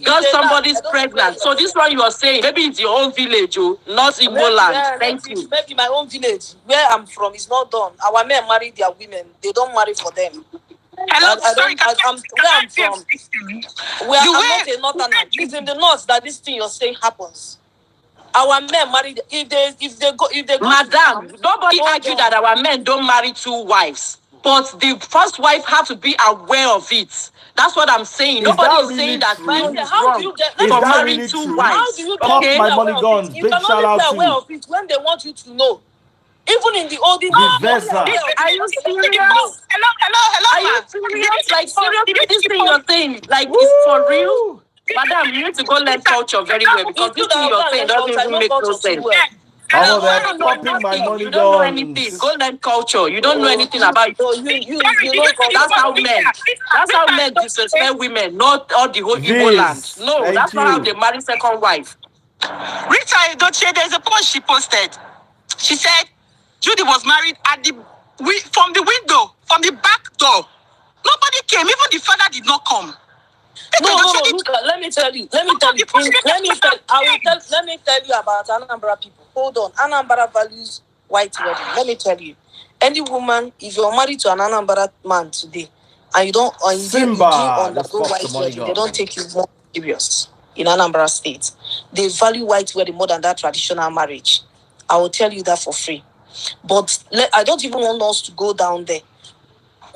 C: got somebody's pregnant. So this one you are saying maybe it's your own village, not Igbo land. Thank you.
G: Maybe my own village where I'm from is not done. Our men marry their women. They don't marry for them.
D: Hello, sorry,
G: where I'm from. I'm not a northerner. It's in the north that this thing you're saying happens. Our men marry if they go.
C: Madam, nobody argued that our men don't marry two wives. But the first wife have to be aware of it. That's what I'm saying. Nobody is saying that man is wrong for marrying two wives.
G: How do you
A: get my money guns? Big shout out to
G: aware of it when they want you to know. Even in the olden days.
C: Are you serious?
D: Hello,
C: are you serious? Like seriously, this thing you're saying, like it's for real? Madam, you need to go learn culture very well, because this thing you're saying doesn't even make no sense.
A: They're popping my money
C: You don't know anything. Go learn culture. You don't know anything about it.
G: You know,
C: that's how men disrespect women, not all the whole Igbo land. No, that's not how they marry second wife.
D: Rita Edochie, there's a post she posted. She said Judy was married from the window, from the back door. Nobody came. Even the father did not come.
G: No, let me tell you. Let me tell you about Anambra people. Hold on. Anambra values white wedding. Let me tell you. Any woman, if you're married to an Anambra man today, and you don't undergo white wedding, they don't take you more serious in Anambra State. They value white wedding more than that traditional marriage. I will tell you that for free. But I don't even want us to go down there.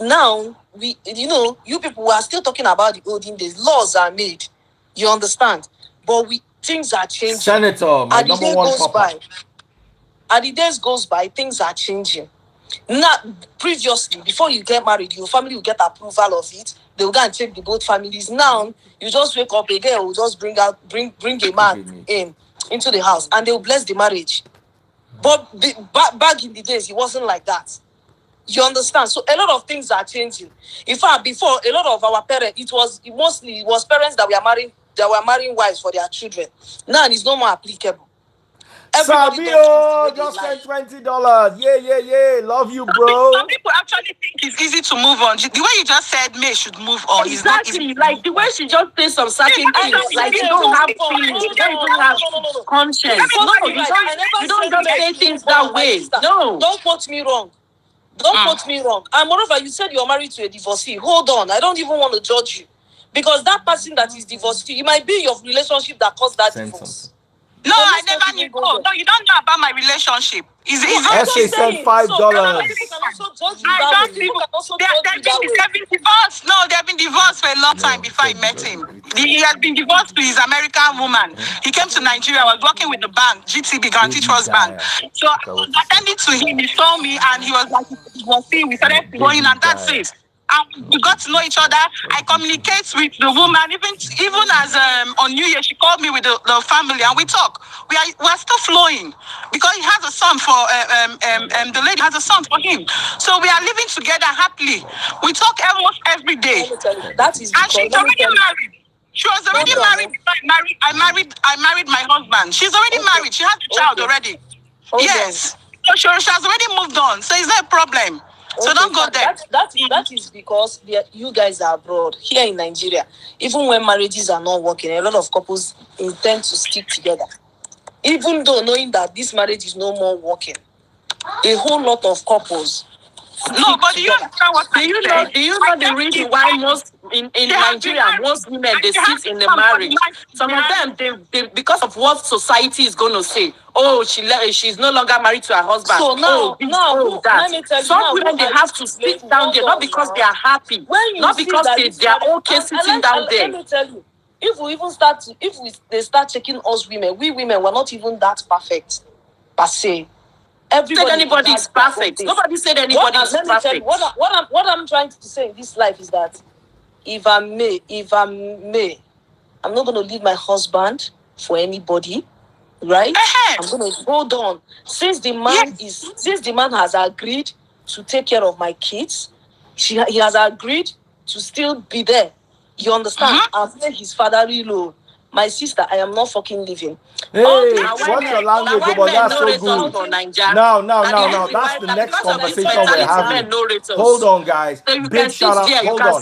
G: Now, you people are still talking about the olden days. Laws are made. You understand? But things are changing.
A: Senator, my number one papa.
G: As the days goes by, things are changing. Now, previously, before you get married, your family will get approval of it. They will go and check the both families. Now, you just wake up, a girl will just bring a man into the house, and they will bless the marriage. But back in the days, it wasn't like that. You understand? So a lot of things are changing. In fact, before, a lot of our parents, it was parents that were marrying wives for their children. Now it's no more applicable.
A: Sabio just spent $20. Yeah. Love you, bro.
D: Some people actually think it's easy to move on. The way you just said May should move on.
C: Exactly. Like the way she just says some certain things. Like you don't have feelings. You don't even have conscience. No, you don't just say things that way. No.
G: Don't quote me wrong. Quote me wrong. And moreover, you said you're married to a divorcee. Hold on. I don't even want to judge you. Because that person that is divorced, it might be your relationship that caused that divorce.
D: No, I never knew. No, you don't know about my relationship.
A: Essay sent $5.
D: They've been divorced for a long time before I met him. He has been divorced to his American woman. He came to Nigeria. I was working with the bank, GTB, Guarantee Trust Bank. So I attended to him. He saw me and he was like, we started going, and that's it. and we got to know each other. I communicate with the woman, even as on New Year, she called me with the family, and we talk. We're still flowing because he has a son for the lady has a son for him. So we are living together happily. We talk almost every day.
G: That is
D: and she's already married. She was already married. I married my husband. She's already married. She has a child already. Yes. So she has already moved on. So it's not a problem. So don't go there.
G: That is because you guys are abroad. Here in Nigeria, even when marriages are not working, a lot of couples intend to stick together. Even though knowing that this marriage is no more working, a whole lot of couples.
D: No, but do you understand what
G: do you know the reason why most in Nigeria, most women they sit in the marriage? Some of them they because of what society is going to say. Oh, she's no longer married to her husband. So now, let me tell you, some women they have to sit down there not because they are happy, not because they are okay sitting down there. Let me tell you, if they start checking us women, we women were not even that perfect per se. Anybody is perfect. Nobody said anybody is perfect. What I'm trying to say in this life is that if I may, I'm not going to leave my husband for anybody, right? I'm going to hold on. Since the man has agreed to take care of my kids, he has agreed to still be there. You understand? I'll pay his fatherly loan. My sister, I am not fucking leaving.
A: Hey, what's your language? But that's so good. No. That's the next conversation we're having. Hold on, guys. Big shout out. Hold on.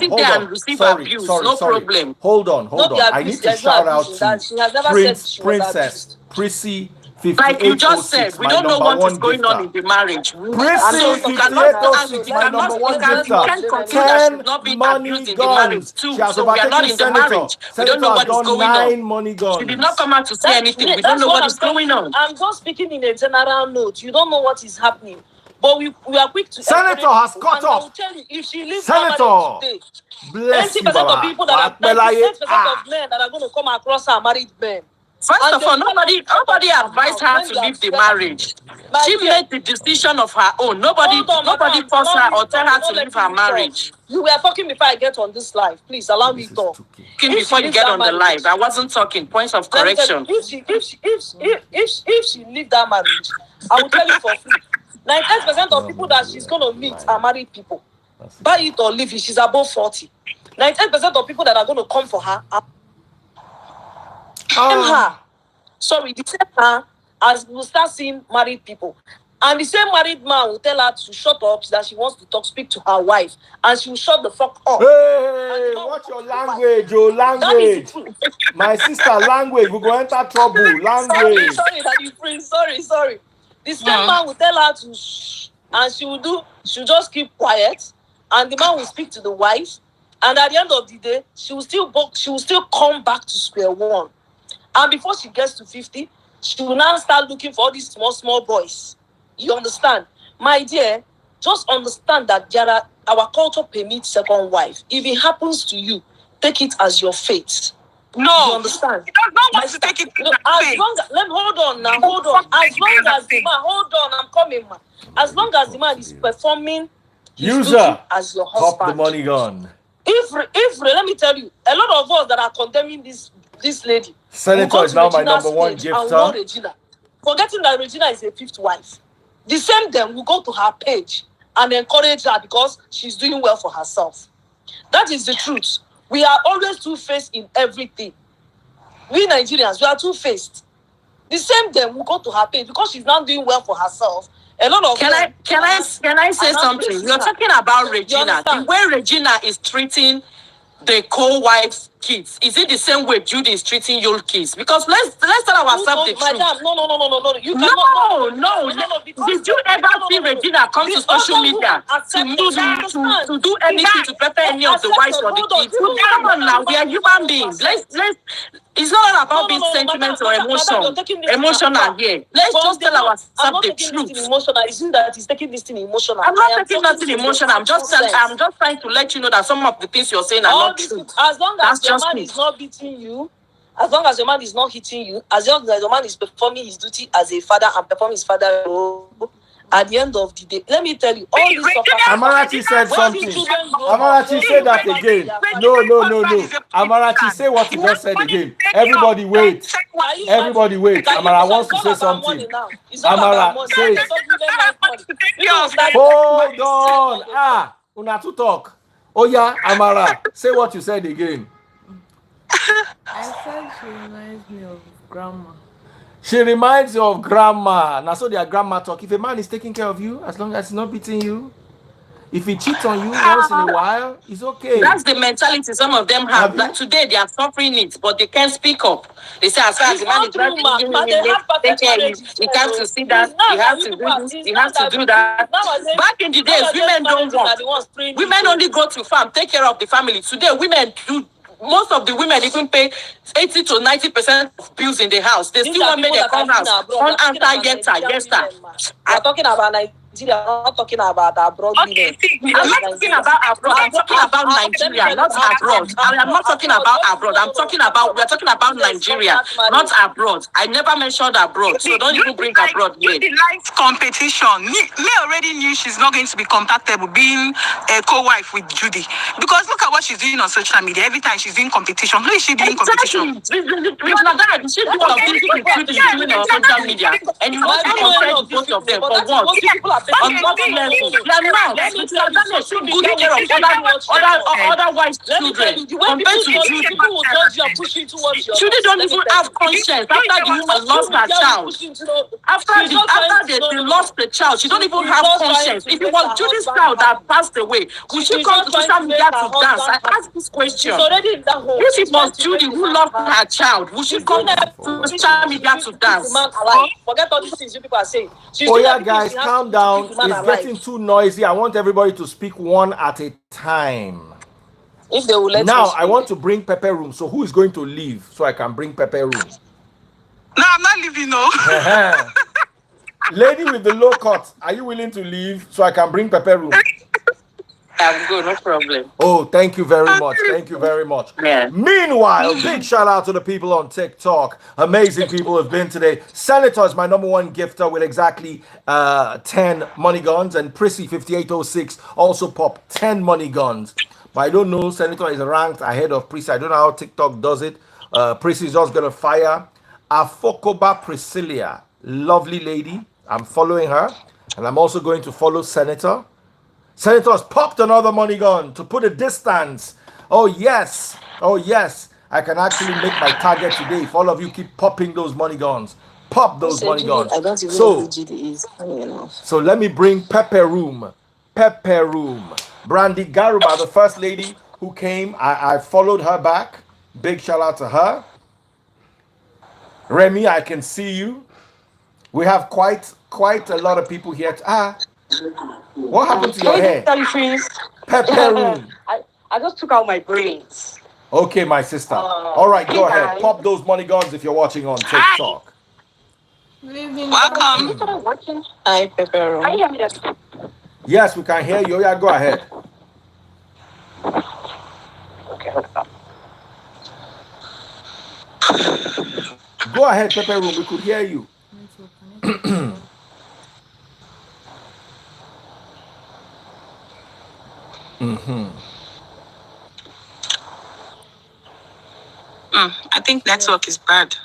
A: Sorry. Hold on. I need to shout out to Princess Prissy.
G: Like you just said, we don't know what is going on in the marriage.
A: Prissy 5806, my number one gifter. 10 money guns. She has overtaken Senator. Senator has done 9 money guns.
G: She did not come out to say anything. We don't know what is going on. I'm just speaking in a general note. You don't know what is happening. But we are quick to...
A: Senator has caught up.
G: I will tell you, if she leaves
A: Senator,
G: today,
A: bless you,
G: 90% of people that are 90% of men that are going to come across are married men.
D: First of all, nobody advised her to leave the marriage. She made the decision of her own. Nobody forced her or tell her to leave her marriage.
G: You were talking before I get on this live. Please allow me to talk.
D: Before you get on the live, I wasn't talking. Points of correction.
G: If she leave that marriage, I will tell you for free. 98% of people that she's gonna meet are married people. Buy it or leave it. She's above 40. 98% of people that are gonna come for her are her. Sorry, the same her as we'll start seeing married people. And the same married man will tell her to shut up, that she wants to speak to her wife. And she will shut the fuck up.
A: Hey, what's your language, your language? My sister, language, we're going to enter trouble. Language.
G: Sorry, Daddy Prince. Sorry. The same man will tell her to shh, and she'll just keep quiet. And the man will speak to the wife. And at the end of the day, she will still come back to square one. And before she gets to 50, she will now start looking for all these small boys. You understand? My dear, just understand that our culture permits second wife. If it happens to you, take it as your fate.
D: No.
G: You understand?
D: You don't want to take it as fate.
G: Hold on. As long as the man, hold on, I'm coming, man. As long as the man is performing his duty as your husband.
A: Pop the money gun.
G: If let me tell you, a lot of us that are condemning this lady.
A: Senator is now my number one gifter.
G: Regina. Forgetting that Regina is a fifth wife. The same then will go to her page and encourage her because she's doing well for herself. That is the truth. We are always two-faced in everything. We Nigerians, we are two-faced. The same then will go to her page because she's now doing well for herself. A lot of
D: Can I say something? You're talking about Regina. The way Regina is treating the co-wife's kids, is it the same way Judy is treating your kids? Because let's tell ourselves the truth.
G: Madam, no. You
D: no. Did you ever see Regina come to social media to do anything to prepare any of the wives or the kids? Come on now, we are human beings. It's not all about being sentimental or emotional here. Let's just tell ourselves the truth.
G: Isn't that he's taking this thing emotional?
D: I'm not taking nothing emotional. I'm just trying to let you know that some of the things you're saying are not true.
G: As long as your man is not beating you, as long as your man is not hitting you, as long as your man is performing his duty as a father and performing his father role, At the end of the day, let me tell you, all these
A: Amarachi said something. Amarachi said that again. No. Amarachi, say what you just said again. Everybody wait. Everybody wait. Amara wants to say something. Amara, say it. Hold on. Una to talk. Oh yeah, Amara, say what you said again.
B: I said she reminds me of grandma.
A: She reminds you of grandma. Now, so their grandma talk. If a man is taking care of you, as long as he's not beating you, if he cheats on you once in a while, it's okay.
E: That's the mentality some of them have. Like today, they are suffering it, but they can't speak up. They say, as far as the man is not giving me, take care. He has to see that. He has to do this. He has to do that. Back in the days, women don't work. Women only go to farm, take care of the family. Today, women do. Most of the women even pay 80 to 90% of bills in the house. They still want to make their own house. On answer, yes, sir.
G: I'm talking about Nigeria. I'm not talking about abroad.
E: Okay, I'm not talking about abroad. I'm talking about Nigeria, not abroad. I'm not talking about abroad. We're talking about Nigeria, not abroad. I never mentioned abroad, so don't even bring abroad here.
H: Judy likes competition. Me already knew she's not going to be compatible being a co-wife with Judy, because look at what she's doing on social media. Every time she's doing competition, who is she doing competition?
E: She's doing on social media, and you want to compare both of them for what? On what level? They are not. Good care of other wife's children compared to Judy. Judy don't even have conscience after the woman lost her child. After they lost the child, she don't even have conscience. If it was Judy's child that passed away, would she come to social media to dance? I ask this question. If it was Judy who lost her child, would she come to social media to dance?
G: Forget all these things you people are saying.
A: Oh yeah, guys, calm down. It's getting too noisy. I want everybody to speak one at a time.
G: If they will let
A: now, I want to bring Pepper Room. So who is going to leave so I can bring Pepper Room?
H: No, I'm not leaving. No.
A: Lady with the low cut, are you willing to leave so I can bring Pepper Room?
E: I'm good, no problem.
A: Oh, thank you very much. Thank you very much.
E: Yeah.
A: Meanwhile, big shout out to the people on TikTok. Amazing people have been today. Senator is my number one gifter with exactly 10 money guns, and Prissy 5806 also popped 10 money guns. But I don't know, Senator is ranked ahead of Prissy. I don't know how TikTok does it. Prissy is just gonna fire Afokoba Priscilla, lovely lady. I'm following her, and I'm also going to follow Senator. Senator has popped another money gun to put a distance. Oh yes, I can actually make my target today. If all of you keep popping those money guns, pop those money guns.
G: I don't even know who Judy is.
A: So let me bring Pepper Room. Brandy Garuba, the first lady who came. I followed her back. Big shout out to her. Remy, I can see you. We have quite a lot of people here. What happened to your hair? Pepper Room.
E: I just took out my braids.
A: Okay, my sister. All right, go ahead. Pop those money guns if you're watching on TikTok.
H: Welcome.
G: Hi, Pepper Room.
A: Yes, we can hear you. Yeah, go ahead. Go ahead, Pepper Room. We could hear you.
H: I think network is bad.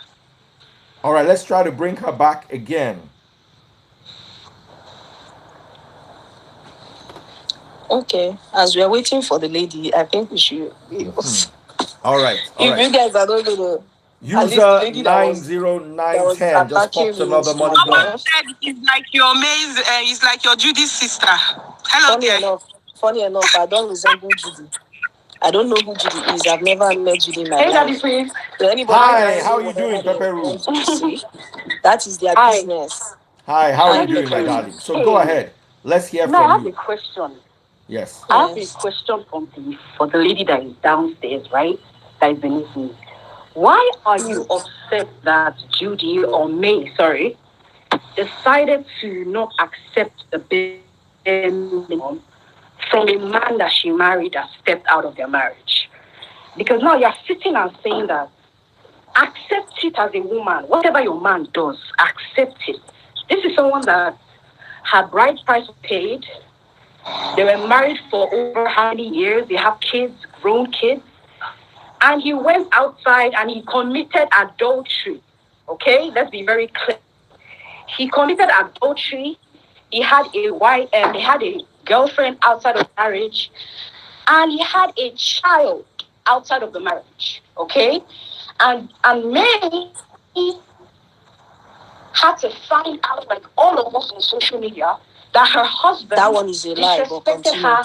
A: All right, let's try to bring her back again.
G: Okay, as we are waiting for the lady, I think we should.
A: All right.
G: If you guys are not going to.
A: User 90910 just popped another money gun.
H: It's like your May's, it's like your Judy's sister. Hello,
G: Funny enough, I don't resemble Judy. I don't know who Judy is. I've never met Judy in my life.
A: Hi, how are you doing, Pepper Room?
G: That is their business.
A: Hi, how are you doing, my darling? So go ahead. Let's hear from you.
I: I have a question.
A: Yes.
I: I have a question for the lady that is downstairs, right? That is beneath me. Why are you upset that Judy or May, decided to not accept the bare minimum from a man that she married that stepped out of their marriage? Because now you're sitting and saying that accept it as a woman. Whatever your man does, accept it. This is someone that Her bride price was paid. They were married for over how many years? They have kids, grown kids. And he went outside and he committed adultery. Okay, let's be very clear. He committed adultery. He had a wife and he had a girlfriend outside of marriage, and he had a child outside of the marriage. Okay, and May had to find out, like all of us on social media, that her husband
G: That one is a lie, but
I: disrespected
G: continue.
I: her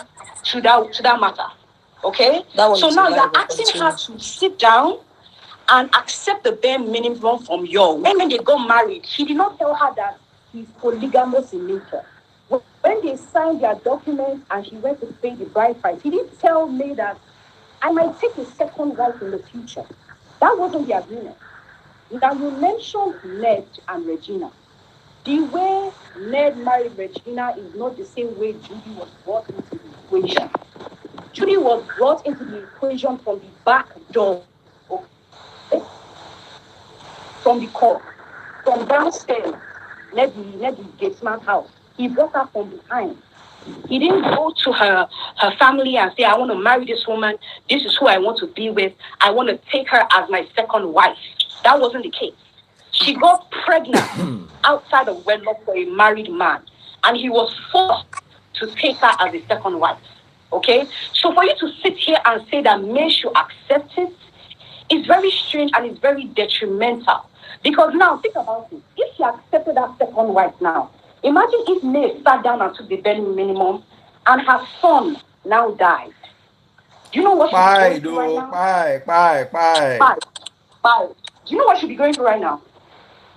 I: to that matter. Okay,
G: That one
I: so
G: is
I: now
G: a lie,
I: you're
G: but
I: asking
G: continue.
I: her to sit down and accept the bare minimum from you. When they got married, he did not tell her that he's polygamous in nature. When they signed their documents and she went to pay the bride price, he didn't tell me that I might take a second wife in the future. That wasn't the agreement. Now you mentioned Ned and Regina. The way Ned married Regina is not the same way Judy was brought into the equation. Judy was brought into the equation from the back door. Okay? From the court. From downstairs. Ned the gatesman's house. He brought her from behind. He didn't go to her family and say, I want to marry this woman. This is who I want to be with. I want to take her as my second wife. That wasn't the case. She got pregnant outside of wedlock for a married man, and he was forced to take her as a second wife. Okay? So for you to sit here and say that men should accept it is very strange and it's very detrimental. Because now, think about it. If she accepted that second wife now, imagine if May sat down and took the bare minimum and her son now died. Do you know what she's going through right now? Bye. Do you know what she'll be going through right now?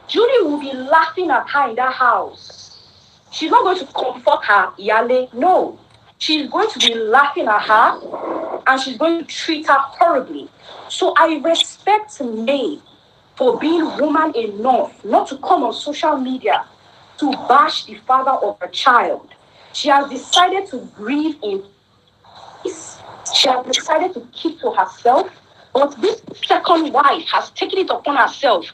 I: Judy will be laughing at her in that house. She's not going to comfort her, Yale. No. She's going to be laughing at her and she's going to treat her horribly. So I respect May for being woman enough not to come on social media to bash the father of her child. She has decided to grieve in peace. She has decided to keep to herself. But this second wife has taken it upon herself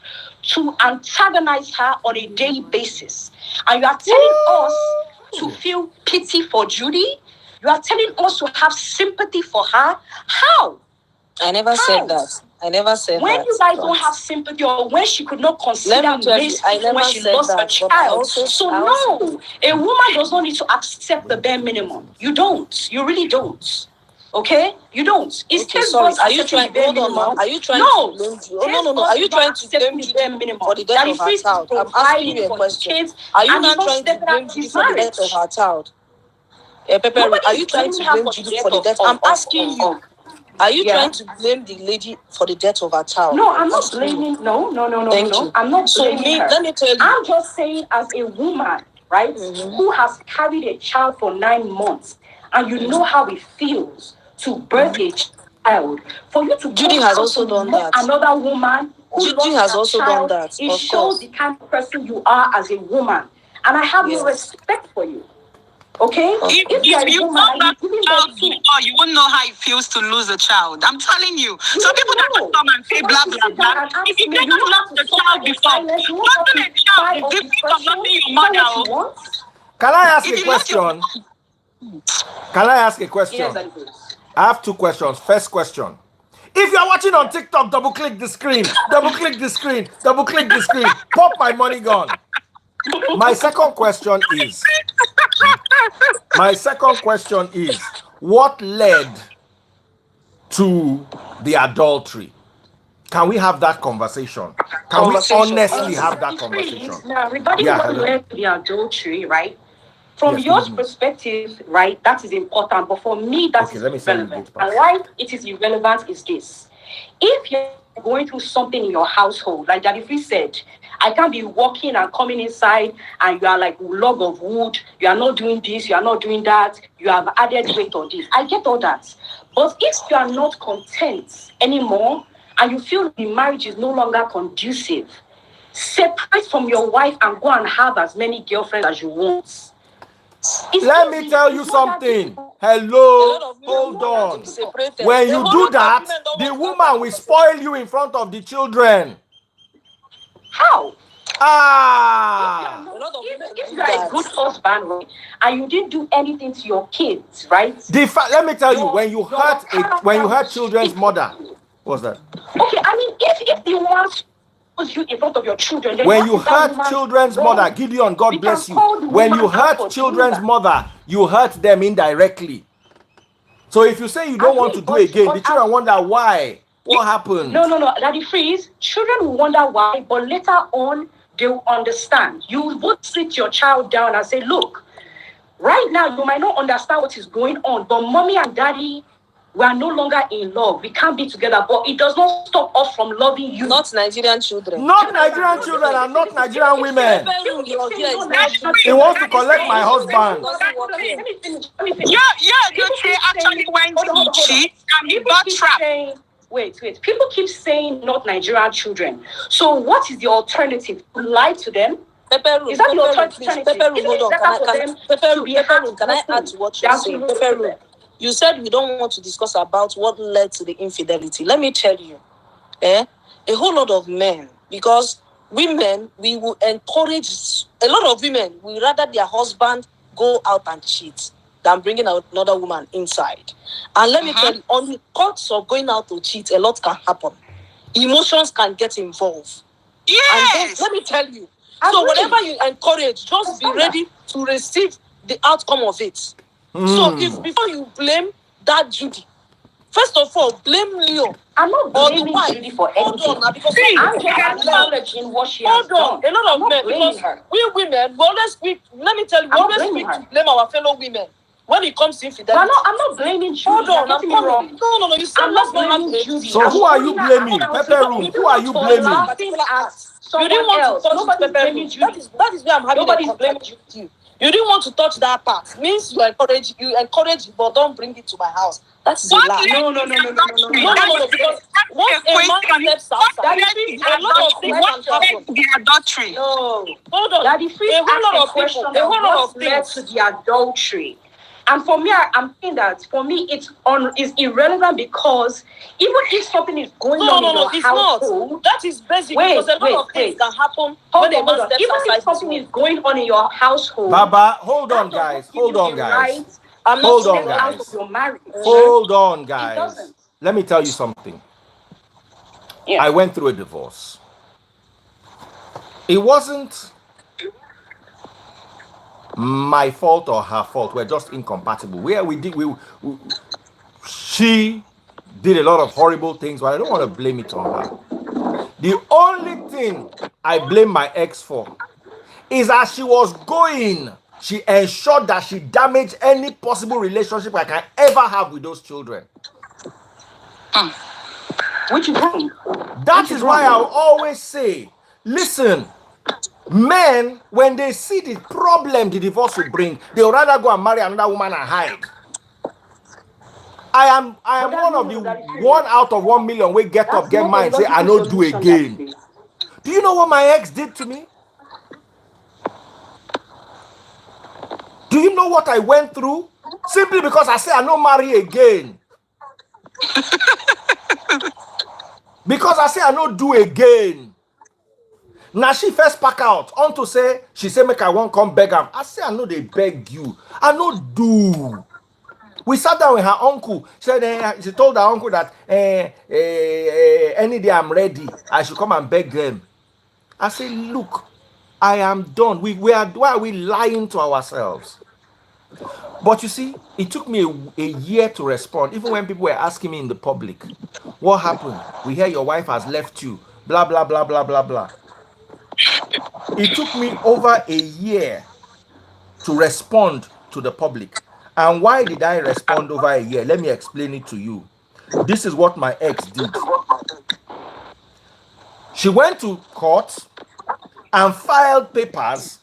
I: to antagonize her on a daily basis. And you are telling us to feel pity for Judy? You are telling us to have sympathy for her? How?
G: I never said that. I never said
I: when
G: that.
I: When you guys don't have sympathy, or when she could not consider May's when she lost her child. No, a woman does not need to accept the bare minimum. You don't. You really don't. Okay? You don't. It's sorry.
G: Are you trying? Hold on, ma'am. Are you trying to blame you? No. Are you trying to blame Judy for the death of her child? I'm asking you a question. Are you not trying to blame Judy for the death of her child? Pepe, are you trying to blame Judy for the death? I'm asking you. Are you trying to blame the lady for the death of her child?
I: No, I'm not blaming. No.
G: Thank you.
I: I'm not blaming her.
G: Let me tell you.
I: I'm just saying, as a woman, right, who has carried a child for 9 months, and you know how it feels to birth a child. For you to
G: Judy has also done that.
I: Another woman who
G: Judy has also done that.
I: It shows the kind of person you are as a woman, and I have no respect for you. Okay?
H: If you don't have a child before, you won't know how it feels to lose a child. I'm telling you. Some people that come and say blah, blah, blah. If you don't have the child before, losing a child is different from losing your mother.
A: Can I ask a question? Can I ask a question?
I: Yes,
A: I have 2 questions. First question. If you're watching on TikTok, double click the screen. Double click the screen. Double click the screen. Pop my money gun. My second question is, what led to the adultery? Can we have that conversation? Can we honestly have that conversation?
I: Now, regarding what led to the adultery, right? From your perspective, right, that is important. But for me, that is irrelevant. And why it is irrelevant is this. If you're going through something in your household, like Daddy said, I can't be walking and coming inside and you are like a log of wood. You are not doing this. You are not doing that. You have added weight on this. I get all that. But if you are not content anymore and you feel the marriage is no longer conducive, separate from your wife and go and have as many girlfriends as you want.
A: Let me tell you something. Hello, hold on. When you do that, the woman will spoil you in front of the children.
I: How?
A: Ah!
I: If you are a good husband, right, and you didn't do anything to your kids, right?
A: Let me tell you, when you hurt children's mother, what's that?
I: Okay, I mean, if the woman shows you in front of your children, then
A: when you hurt children's mother, Gideon, God bless you. When you hurt children's mother, you hurt them indirectly. So if you say you don't want to do again, the children wonder why. What happened?
I: No. Daddy Freeze, children will wonder why, but later on, they will understand. You would sit your child down and say, look, right now, you might not understand what is going on, but mommy and daddy, we are no longer in love. We can't be together, but it does not stop us from loving you.
G: Not Nigerian children.
A: Not Nigerian children and not Nigerian women. He wants to collect my husband.
H: Edochie actually went to cheat and he got trapped.
I: Wait. People keep saying not Nigerian children. So what is the alternative? To lie to them? Is that the alternative?
G: Can I add to what you're saying? You said we don't want to discuss about what led to the infidelity. Let me tell you, a whole lot of men, because women, we will encourage, a lot of women will rather their husband go out and cheat than bringing out another woman inside. And let me tell you, on the thoughts of going out to cheat, a lot can happen. Emotions can get involved.
H: Yes.
G: And let me tell you, so whatever you encourage, just be ready to receive the outcome of it. So if before you blame that Judy, first of all, blame Leo.
I: I'm not blaming Judy for anything. I'm just acknowledging what she has done.
G: A lot of men, because we women, let me tell you, we always quick to blame our fellow women when it comes to infidelity.
I: I'm not blaming Judy.
G: Hold on, I'm coming. No, you said
I: I'm not blaming Judy.
A: So who are you blaming? Pepper Room, who are you blaming?
G: You didn't want to touch Pepper Room. That is where I'm having a problem with you. You didn't want to touch that part. Means you encourage, but don't bring it to my house. That's a lie.
H: No.
G: Because once a man steps outside, a lot of things can happen.
H: The adultery.
I: No.
G: Hold on.
I: Daddy Freeze asked a whole lot of led to the adultery. And for me, I'm saying that for me, it's irrelevant because even if something is going on in your household,
G: not. That is basic because a lot of things can happen when a man steps outside.
I: Even if something is going on in your household,
A: Baba, hold on, guys. Hold on, guys. Hold on, guys. Let me tell you something. I went through a divorce. It wasn't my fault or her fault. We're just incompatible. She did a lot of horrible things, but I don't want to blame it on her. The only thing I blame my ex for is as she was going, she ensured that she damaged any possible relationship I can ever have with those children.
I: Which is wrong.
A: That is why I'll always say, listen, men, when they see the problem the divorce will bring, they'll rather go and marry another woman and hide. I am one of the 1 out of 1 million we get up, get mine, say I don't do again. Do you know what my ex did to me? Do you know what I went through? Simply because I say I don't marry again. Because I say I don't do again. Now she first pack out on to say, she say make I won't come beg her. I say I know they beg you. I know do. We sat down with her uncle. She told her uncle that any day I'm ready, I should come and beg them. I say, look, I am done. Why are we lying to ourselves? But you see, it took me a year to respond, even when people were asking me in the public, what happened? We hear your wife has left you, blah, blah, blah, blah, blah, blah. It took me over a year to respond to the public. And why did I respond over a year? Let me explain it to you. This is what my ex did. She went to court and filed papers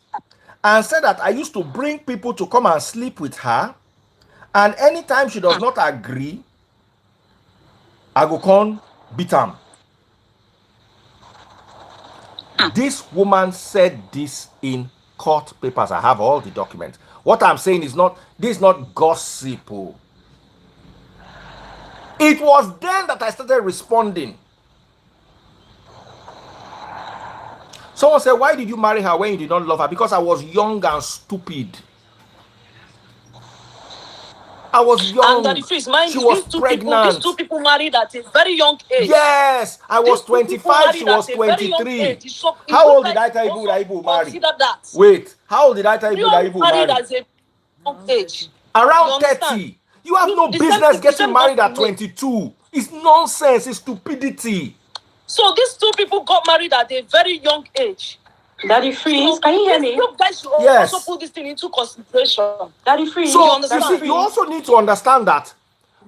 A: and said that I used to bring people to come and sleep with her, and anytime she does not agree, I go come beat her. This woman said this in court papers. I have all the documents. What I'm saying is this is not gossip. It was then that I started responding. Someone said, why did you marry her when you did not love her? Because I was young and stupid. I was young.
G: And Daddy Freeze, mind
A: she
G: you,
A: was
G: these two people married at a very young age.
A: Yes, I was 25, she was 23.
G: So
A: how old did I tell you that Ibu married?
G: That.
A: Wait, how old did I tell you that Ibu married?
G: As a young age.
A: Around 30. You have no business getting married at 22. It's nonsense, it's stupidity.
G: So these two people got married at a very young age.
I: Daddy Freeze, so, can you hear me?
G: You guys should also put this thing into consideration.
I: Daddy Freeze,
A: so you also need to understand that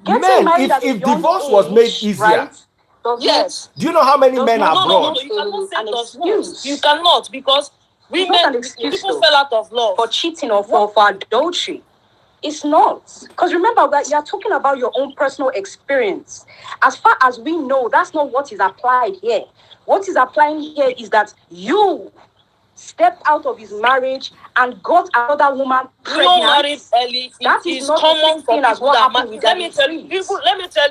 A: men, if divorce was made easier,
G: right? Yes.
A: Do you know how many men are abroad?
G: No, you cannot say an excuse. You cannot, because women, people fell out of love
I: for cheating or for adultery. It's not. Because remember that you're talking about your own personal experience. As far as we know, that's not what is applied here. What is applying here is that you stepped out of his marriage and got another woman pregnant.
G: Married early. That is not common for people that married. Let me tell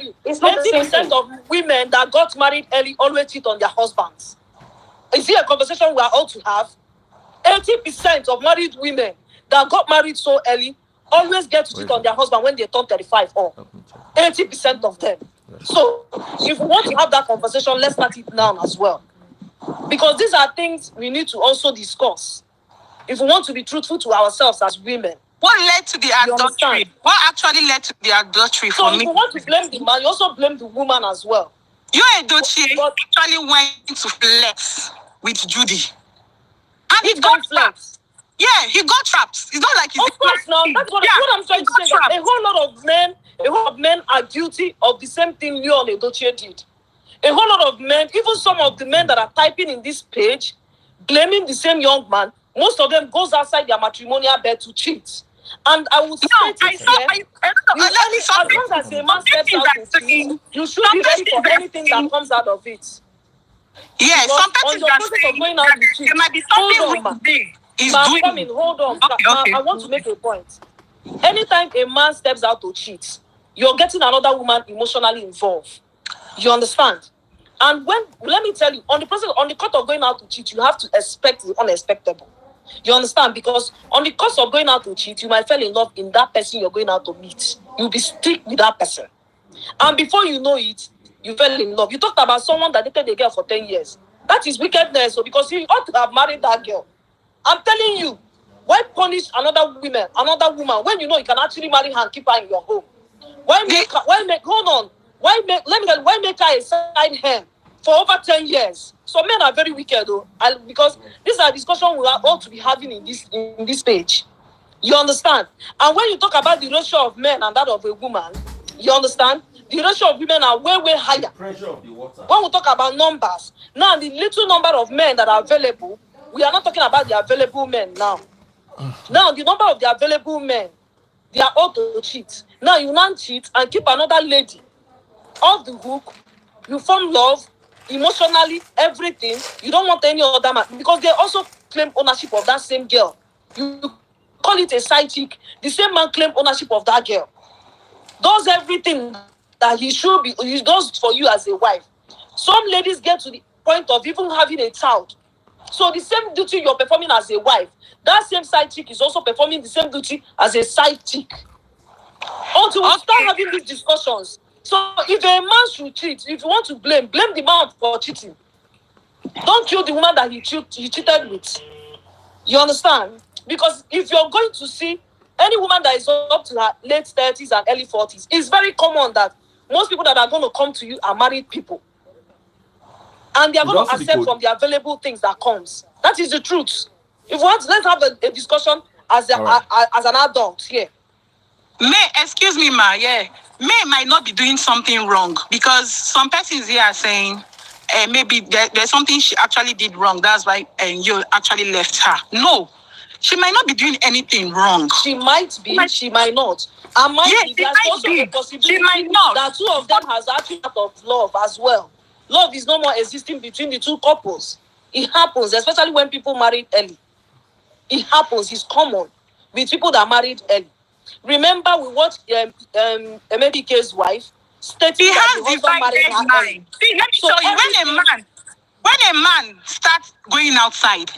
G: you, it's not 80% of women that got married early always cheat on their husbands. Is it a conversation we are all to have? 80% of married women that got married so early always get to cheat on their husband when they turn 35 or 80% of them. So if we want to have that conversation, let's start it now as well. Because these are things we need to also discuss if we want to be truthful to ourselves as women.
H: What led to the adultery? What actually led to the adultery for me?
G: So if you want to blame the man, you also blame the woman as well.
H: You, Edochie, actually went to flex with Judy. And he got trapped. Yeah, he got trapped. It's not like he's...
G: Of course, now, that's what I'm trying to say. A whole lot of men are guilty of the same thing you and Edochie did. A whole lot of men, even some of the men that are typing in this page, blaming the same young man, most of them goes outside their matrimonial bed to cheat. And I would say as long as a man steps out to cheat, you should be ready for anything that comes out of it.
H: Yeah, some persons are saying there might be something wrong there.
G: Hold on. Okay. I want to make a point. Anytime a man steps out to cheat, you're getting another woman emotionally involved. You understand? And let me tell you, on the course of going out to cheat, you have to expect the unexpected. You understand? Because on the course of going out to cheat, you might fall in love in that person you're going out to meet. You'll be stick with that person. And before you know it, you fell in love. You talked about someone that dated a girl for 10 years. That is wickedness. So because you ought to have married that girl. I'm telling you, why punish another woman when you know you can actually marry her and keep her in your home? Why make her a side hand for over 10 years? So men are very wicked though. Because these are discussions we are all to be having in this page. You understand? And when you talk about the ratio of men and that of a woman, you understand? The ratio of women are way, way higher. The pressure of the water. When we talk about numbers, now the little number of men that are available, we are not talking about the available men now. Now the number of the available men, they are all to cheat. Now you not cheat and keep another lady off the hook. You form love emotionally, everything. You don't want any other man because they also claim ownership of that same girl. You call it a side chick. The same man claim ownership of that girl. Does everything that he does for you as a wife. Some ladies get to the point of even having a child. So the same duty you're performing as a wife, that same side chick is also performing the same duty as a side chick. Until we start having these discussions. So if a man should cheat, if you want to blame the man for cheating. Don't kill the woman that he cheated with. You understand? Because if you're going to see any woman that is up to her late 30s and early 40s, it's very common that most people that are going to come to you are married people. And they are going to accept from the available things that comes. That is the truth. If you want, let's have a discussion as an adult here.
H: Excuse me, ma, yeah. May might not be doing something wrong because some persons here are saying maybe there's something she actually did wrong. That's why you actually left her. No, she might not be doing anything wrong.
G: She might be, she might not. And there's also a possibility that two of them has actually out of love as well. Love is no more existing between the two couples. It happens, especially when people marry early. It happens, it's common with people that married early. Remember, we watched Emedike's wife stating
H: he
G: that
H: has divided mind. See, let me tell you, when when a man starts going outside,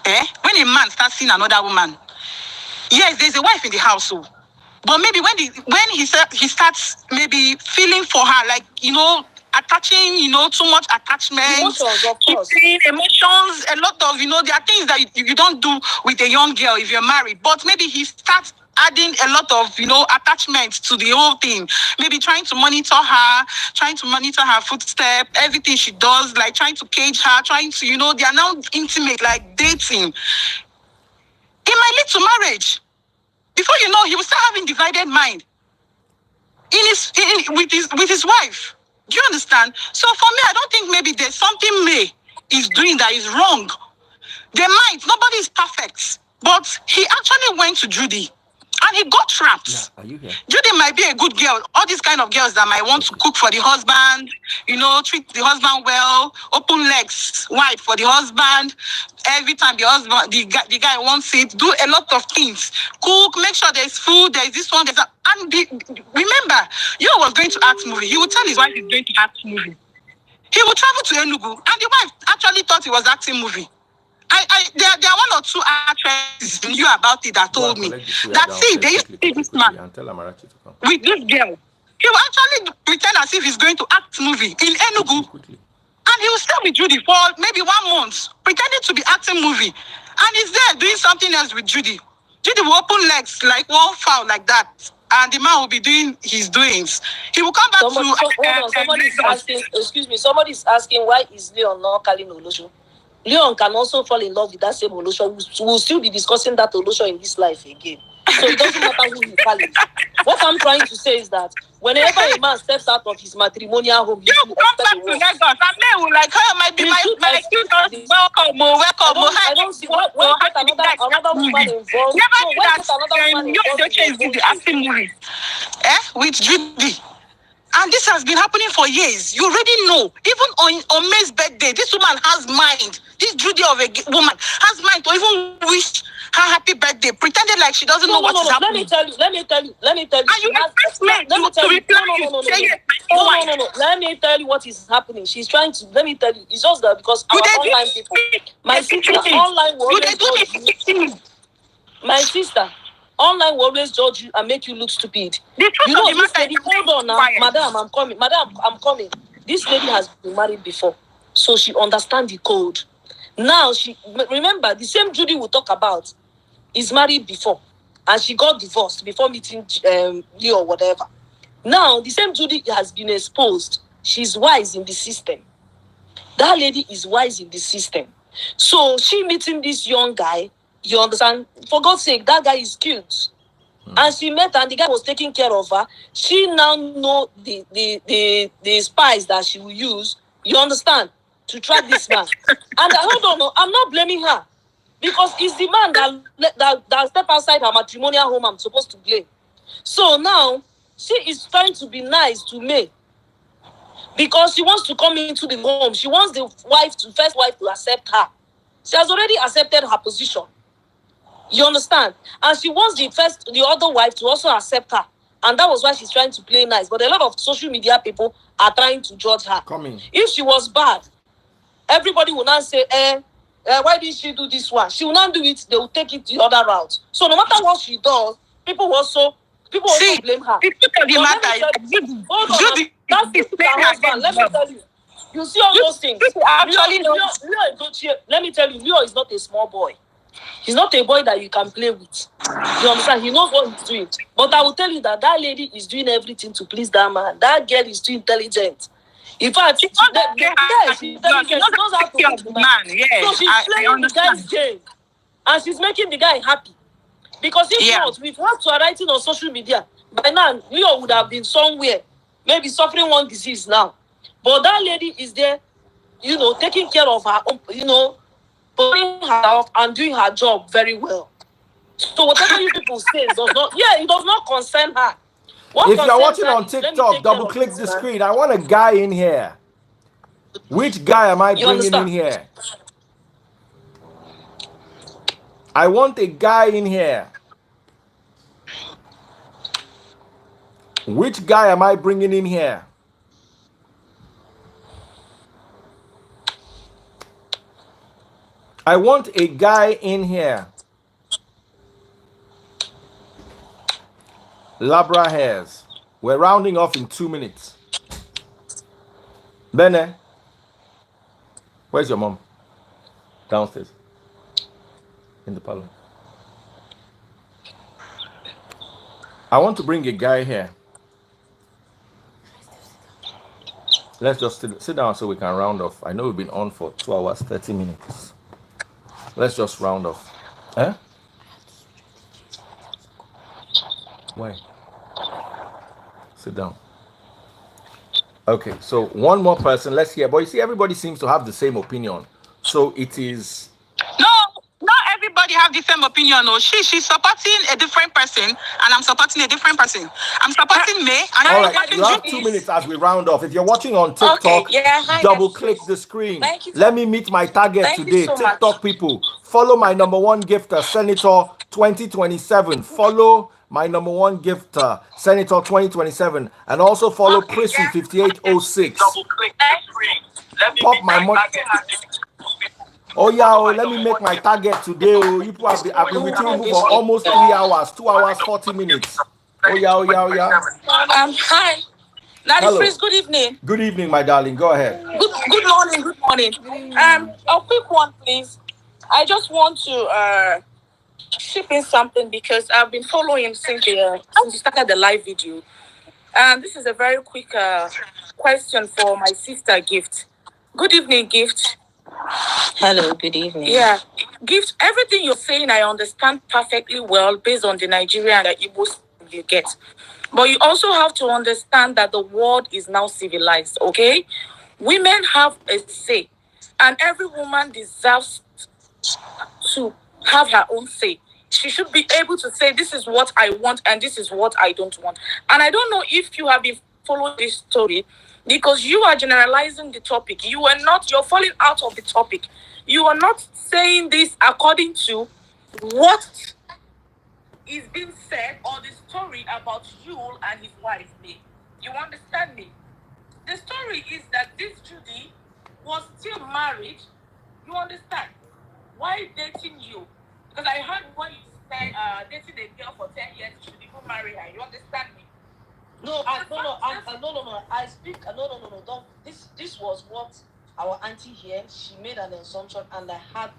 H: when a man starts seeing another woman, yes, there's a wife in the household. But maybe when he starts maybe feeling for her, like, attaching, too much attachment,
G: Emotions, of course.
H: Emotions, a lot of, there are things that you don't do with a young girl if you're married. But maybe he starts adding a lot of, attachment to the whole thing. Maybe trying to monitor her footstep, everything she does, like trying to cage her, trying to, they are now intimate, like dating. It might lead to marriage. Before you know, he will start having divided mind with his wife. Do you understand? So for me, I don't think maybe there's something May is doing that is wrong. Nobody is perfect. But he actually went to Judy and he got trapped.
A: Yeah, are you here?
H: Judy might be a good girl. All these kind of girls that might want to cook for the husband, treat the husband well, open legs wide for the husband. Every time the guy wants it, do a lot of things. Cook, make sure there's food, there's this one, remember, you was going to act movie. He would tell his wife he's going to act movie. He would travel to Enugu, and the wife actually thought he was acting movie. There are one or two actresses knew about it that told me that they used to see this man with this girl. He will actually pretend as if he's going to act movie in Enugu. And he will stay with Judy for maybe 1 month, pretending to be acting movie. And he's there doing something else with Judy. Judy will open legs like one foul like that. And the man will be doing his doings. He will come back
G: somebody's asking, excuse me, somebody's asking why is Leon not calling Olosho? Leon can also fall in love with that same Olosho. We'll still be discussing that Olosho in this life again. So it doesn't matter who you call it. What I'm trying to say is that whenever a man steps out of his matrimonial home,
H: you come back to Lagos. And they will like, her might be my excuse. Welcome.
G: I don't see why get another woman involved.
H: Edochie is the acting movie. With Judy. And this has been happening for years. You already know. Even on May's birthday, this woman has mind. This Judy of a woman has mind to even wish her happy birthday, pretended like she doesn't know what is happening.
G: Let me tell you.
H: And you expect me to reply you.
G: No. Let me tell you what is happening. She's trying to, let me tell you, it's just that because our online people, my sister, online will always judge you. My sister, online will always judge you and make you look stupid. This lady, hold on now. Madam, I'm coming. This lady has been married before, so she understands the code. Now, remember, the same Judy we talk about is married before, and she got divorced before meeting Leo or whatever. Now, the same Judy has been exposed. She's wise in the system. That lady is wise in the system. So, she meeting this young guy, you understand? For God's sake, that guy is cute. And she met and the guy was taking care of her. She now know the spies that she will use, you understand, to track this man. And hold on, I'm not blaming her. Because it's the man that step outside her matrimonial home I'm supposed to blame. So now, she is trying to be nice to me. Because she wants to come into the home. She wants the first wife to accept her. She has already accepted her position. You understand? And she wants the other wife to also accept her. And that was why she's trying to play nice. But a lot of social media people are trying to judge her. If she was bad, everybody will not say, why did she do this one? She will not do it, they will take it the other route. So no matter what she does, people also blame her. Let me tell you. You see all those things. Let me tell you, Leo is not a small boy. He's not a boy that you can play with. You understand? He knows what he's doing. But I will tell you that lady is doing everything to please that man. That girl is too intelligent. In fact, she's intelligent. She knows how to please the man. Yes, so she's playing the guy's game. And she's making the guy happy. Because if not, with what you are writing on social media, by now, Leo would have been somewhere, maybe suffering one disease now. But that lady is there, taking care of her own, putting her off and doing her job very well. So whatever you people say it does not concern her.
A: If you're watching on TikTok, double click the screen. I want a guy in here. Which guy am I bringing in here? I want a guy in here. Which guy am I bringing in here? I want a guy in here. Labra hairs. We're rounding off in 2 minutes. Bene, where's your mom? Downstairs. In the parlor. I want to bring a guy here. Let's just sit down so we can round off. I know we've been on for 2 hours, 30 minutes. Let's just round off. Eh? Why? Sit down. Okay, so one more person. Let's hear. But you see, everybody seems to have the same opinion. So it is.
H: No, not everybody have the same opinion. No, she's supporting a different person, and I'm supporting a different person. I'm supporting May, and
A: All
H: I'm
A: right,
H: supporting
A: you have
H: Judy.
A: 2 minutes as we round off. If you're watching on TikTok, double click the screen. Let me meet my target today. TikTok people, follow my number one gifter, Senator 2027. Follow my number one gifter, Senator 2027, and also follow Prissy 5806. Pop my money. Oh yeah, let me make my target today. Oh, you people have been with you for almost 3 hours, 2 hours, 40 minutes. Oh yeah.
G: Hi. Daddy Freeze, good evening.
A: Good evening, my darling. Go ahead.
G: Good morning. A quick one, please. I just want to chip in something because I've been following since you started the live video. And this is a very quick question for my sister, Gift. Good evening, Gift.
J: Hello, good evening.
G: Yeah. Gift, everything you're saying, I understand perfectly well based on the Nigerian and Igbo you get. But you also have to understand that the world is now civilized, okay? Women have a say, and every woman deserves to have her own say. She should be able to say, this is what I want and this is what I don't want. And I don't know if you have been following this story because you are generalizing the topic. You're falling out of the topic. You are not saying this according to what is being said or the story about Yule and his wife, May. You understand me? The story is that this Judy was still married. You understand? Why dating you? Because I heard when you said dating a girl for 10 years, you should even marry her. You understand me?
J: No. I speak. No. Don't. This was what our auntie here. She made an assumption, and I had to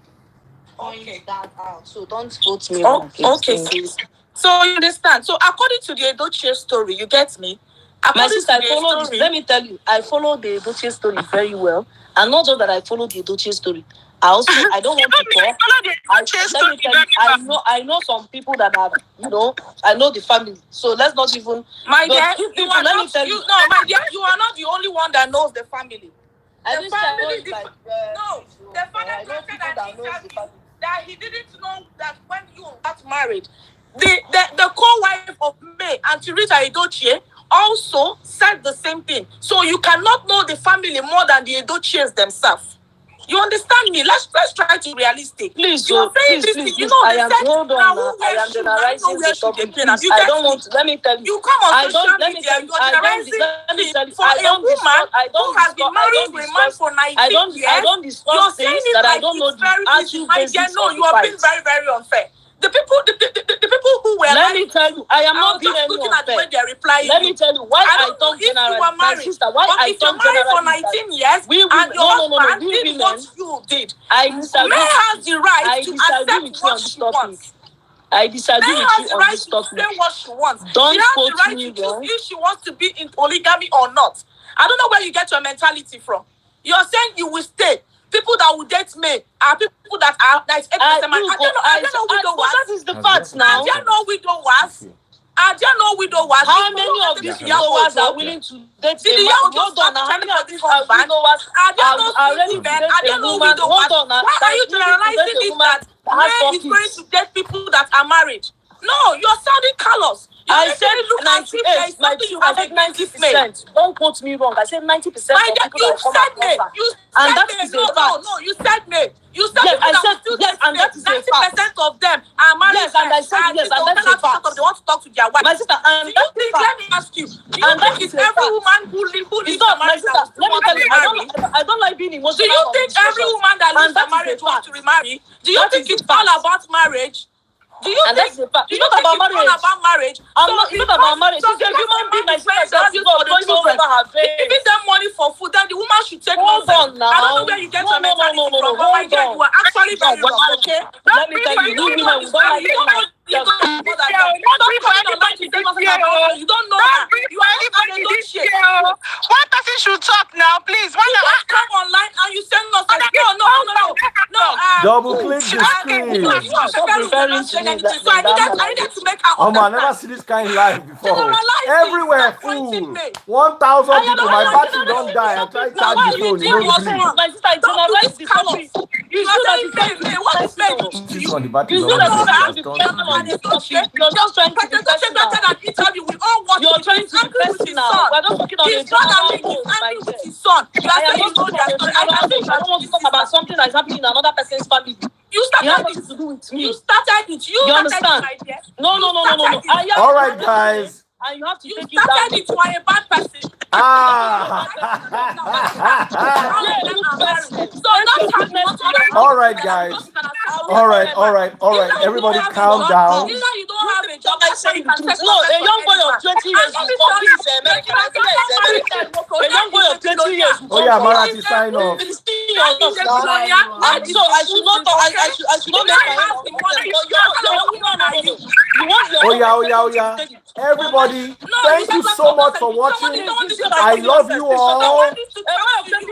J: point that out. So don't quote me.
G: Okay, sis. So you understand? So according to the Edochie story, you get me?
J: My sister, let me tell you, I follow the Edochie story very well. And not just that I follow the Edochie story. I don't want to talk. Let me tell you, I know some people that have, I know the family. So let's not even.
G: My dear, you are not the only one that knows the family. The family that he didn't know that when you got married, the co-wife of May, Auntie Rita Edochie, also said the same thing. So you cannot know the family more than the Edochies themselves. You understand me? Let's try to be realistic.
J: Please, please. I am generalizing the topic. I don't want to. Let me tell you.
G: You come on social media, you're generalizing for a woman who has been married to a man for 19 years.
J: I don't discuss things that I don't know the actual basis of the
G: you are being very, very unfair. The people who were.
J: Let me tell you, I am not being any unfair. Let me tell you why I don't generalize. My sister, why I don't generalize.
G: For 19 years, and your husband did what you did.
J: I disagree.
G: May has the right to accept what she wants.
J: I disagree with you on this topic.
G: Say what she wants.
J: Don't
G: she has
J: quote
G: the right
J: me
G: to choose if she wants to be in polygamy or not. I don't know where you get your mentality from. You're saying you will stay. People that will date me are people that are 98%. I don't know widowers.
J: That is the fact now.
G: I don't know widowers.
J: How many of these widowers are willing to date a man? Hold on. How many of these widowers are ready to date a woman? Hold on.
G: Why are you generalizing it that man is going to date people that are married? No, you're sounding callous.
J: I said 98. I said 90%. Don't quote me wrong. I said 90% of people that come across. And that is a fact.
G: No, you said me. You said
J: yes, I said yes, and that is a fact.
G: 90% of them are married.
J: Yes, and I said yes, and that's a fact.
G: They want to talk to their wife.
J: My sister, and
G: do you think? Let me
B: ask you. Do you think it's every woman who leaves a marriage that
J: let me tell you, I don't like being emotional.
B: Do you think every woman that leaves a marriage wants to remarry? Do you think it's all about marriage? Do you think it's all about marriage?
J: It's not about marriage. She's a human being. My friend does you for the children.
B: Giving them money for food, then the woman should take
J: Hold on now.
B: I don't know where you get your mentality from, but my dear, you are actually very wrong, okay?
J: Let me tell you, we women, we don't like
B: you don't know her. You are anybody Edochie.
H: One person should talk now, please. Why
B: you just come online and you send us no.
A: Double click the screen.
B: So I needed to make her
A: I never see this kind of live before. Everywhere food. 1,000 people. My battery don't die. I try to charge the phone.
J: My sister, generalize the topic. You know that
A: this one, the battery is already
J: you're just trying to be personal. You're trying to be personal. We're not talking on a general note, my dear. I am not talking on a general note. I don't want to talk about something that's happening in another person's family.
B: You started
J: it to do with me.
B: You started it. You
J: understand? No.
A: All right, guys.
J: And you have to take it down.
B: You started it. You are a bad person.
A: All right, guys. All right. Everybody calm down.
B: You don't have a job.
J: No, a young boy of 20 years will come. This is American. A young boy of 20 years will come.
A: Oh yeah, Marati, sign off.
J: So I should not talk. I should not make my own.
A: Oh yeah. Everybody, thank you so much for watching. I love you all.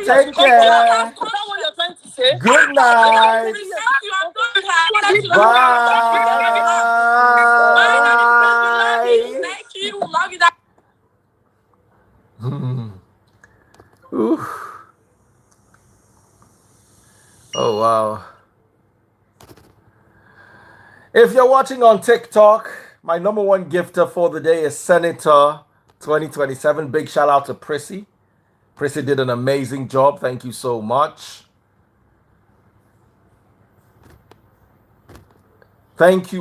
A: Take care. Good night. Bye. Oh wow. If you're watching on TikTok, my number one gifter for the day is Senator 2027. Big shout out to Prissy. Prissy did an amazing job. Thank you so much. Thank you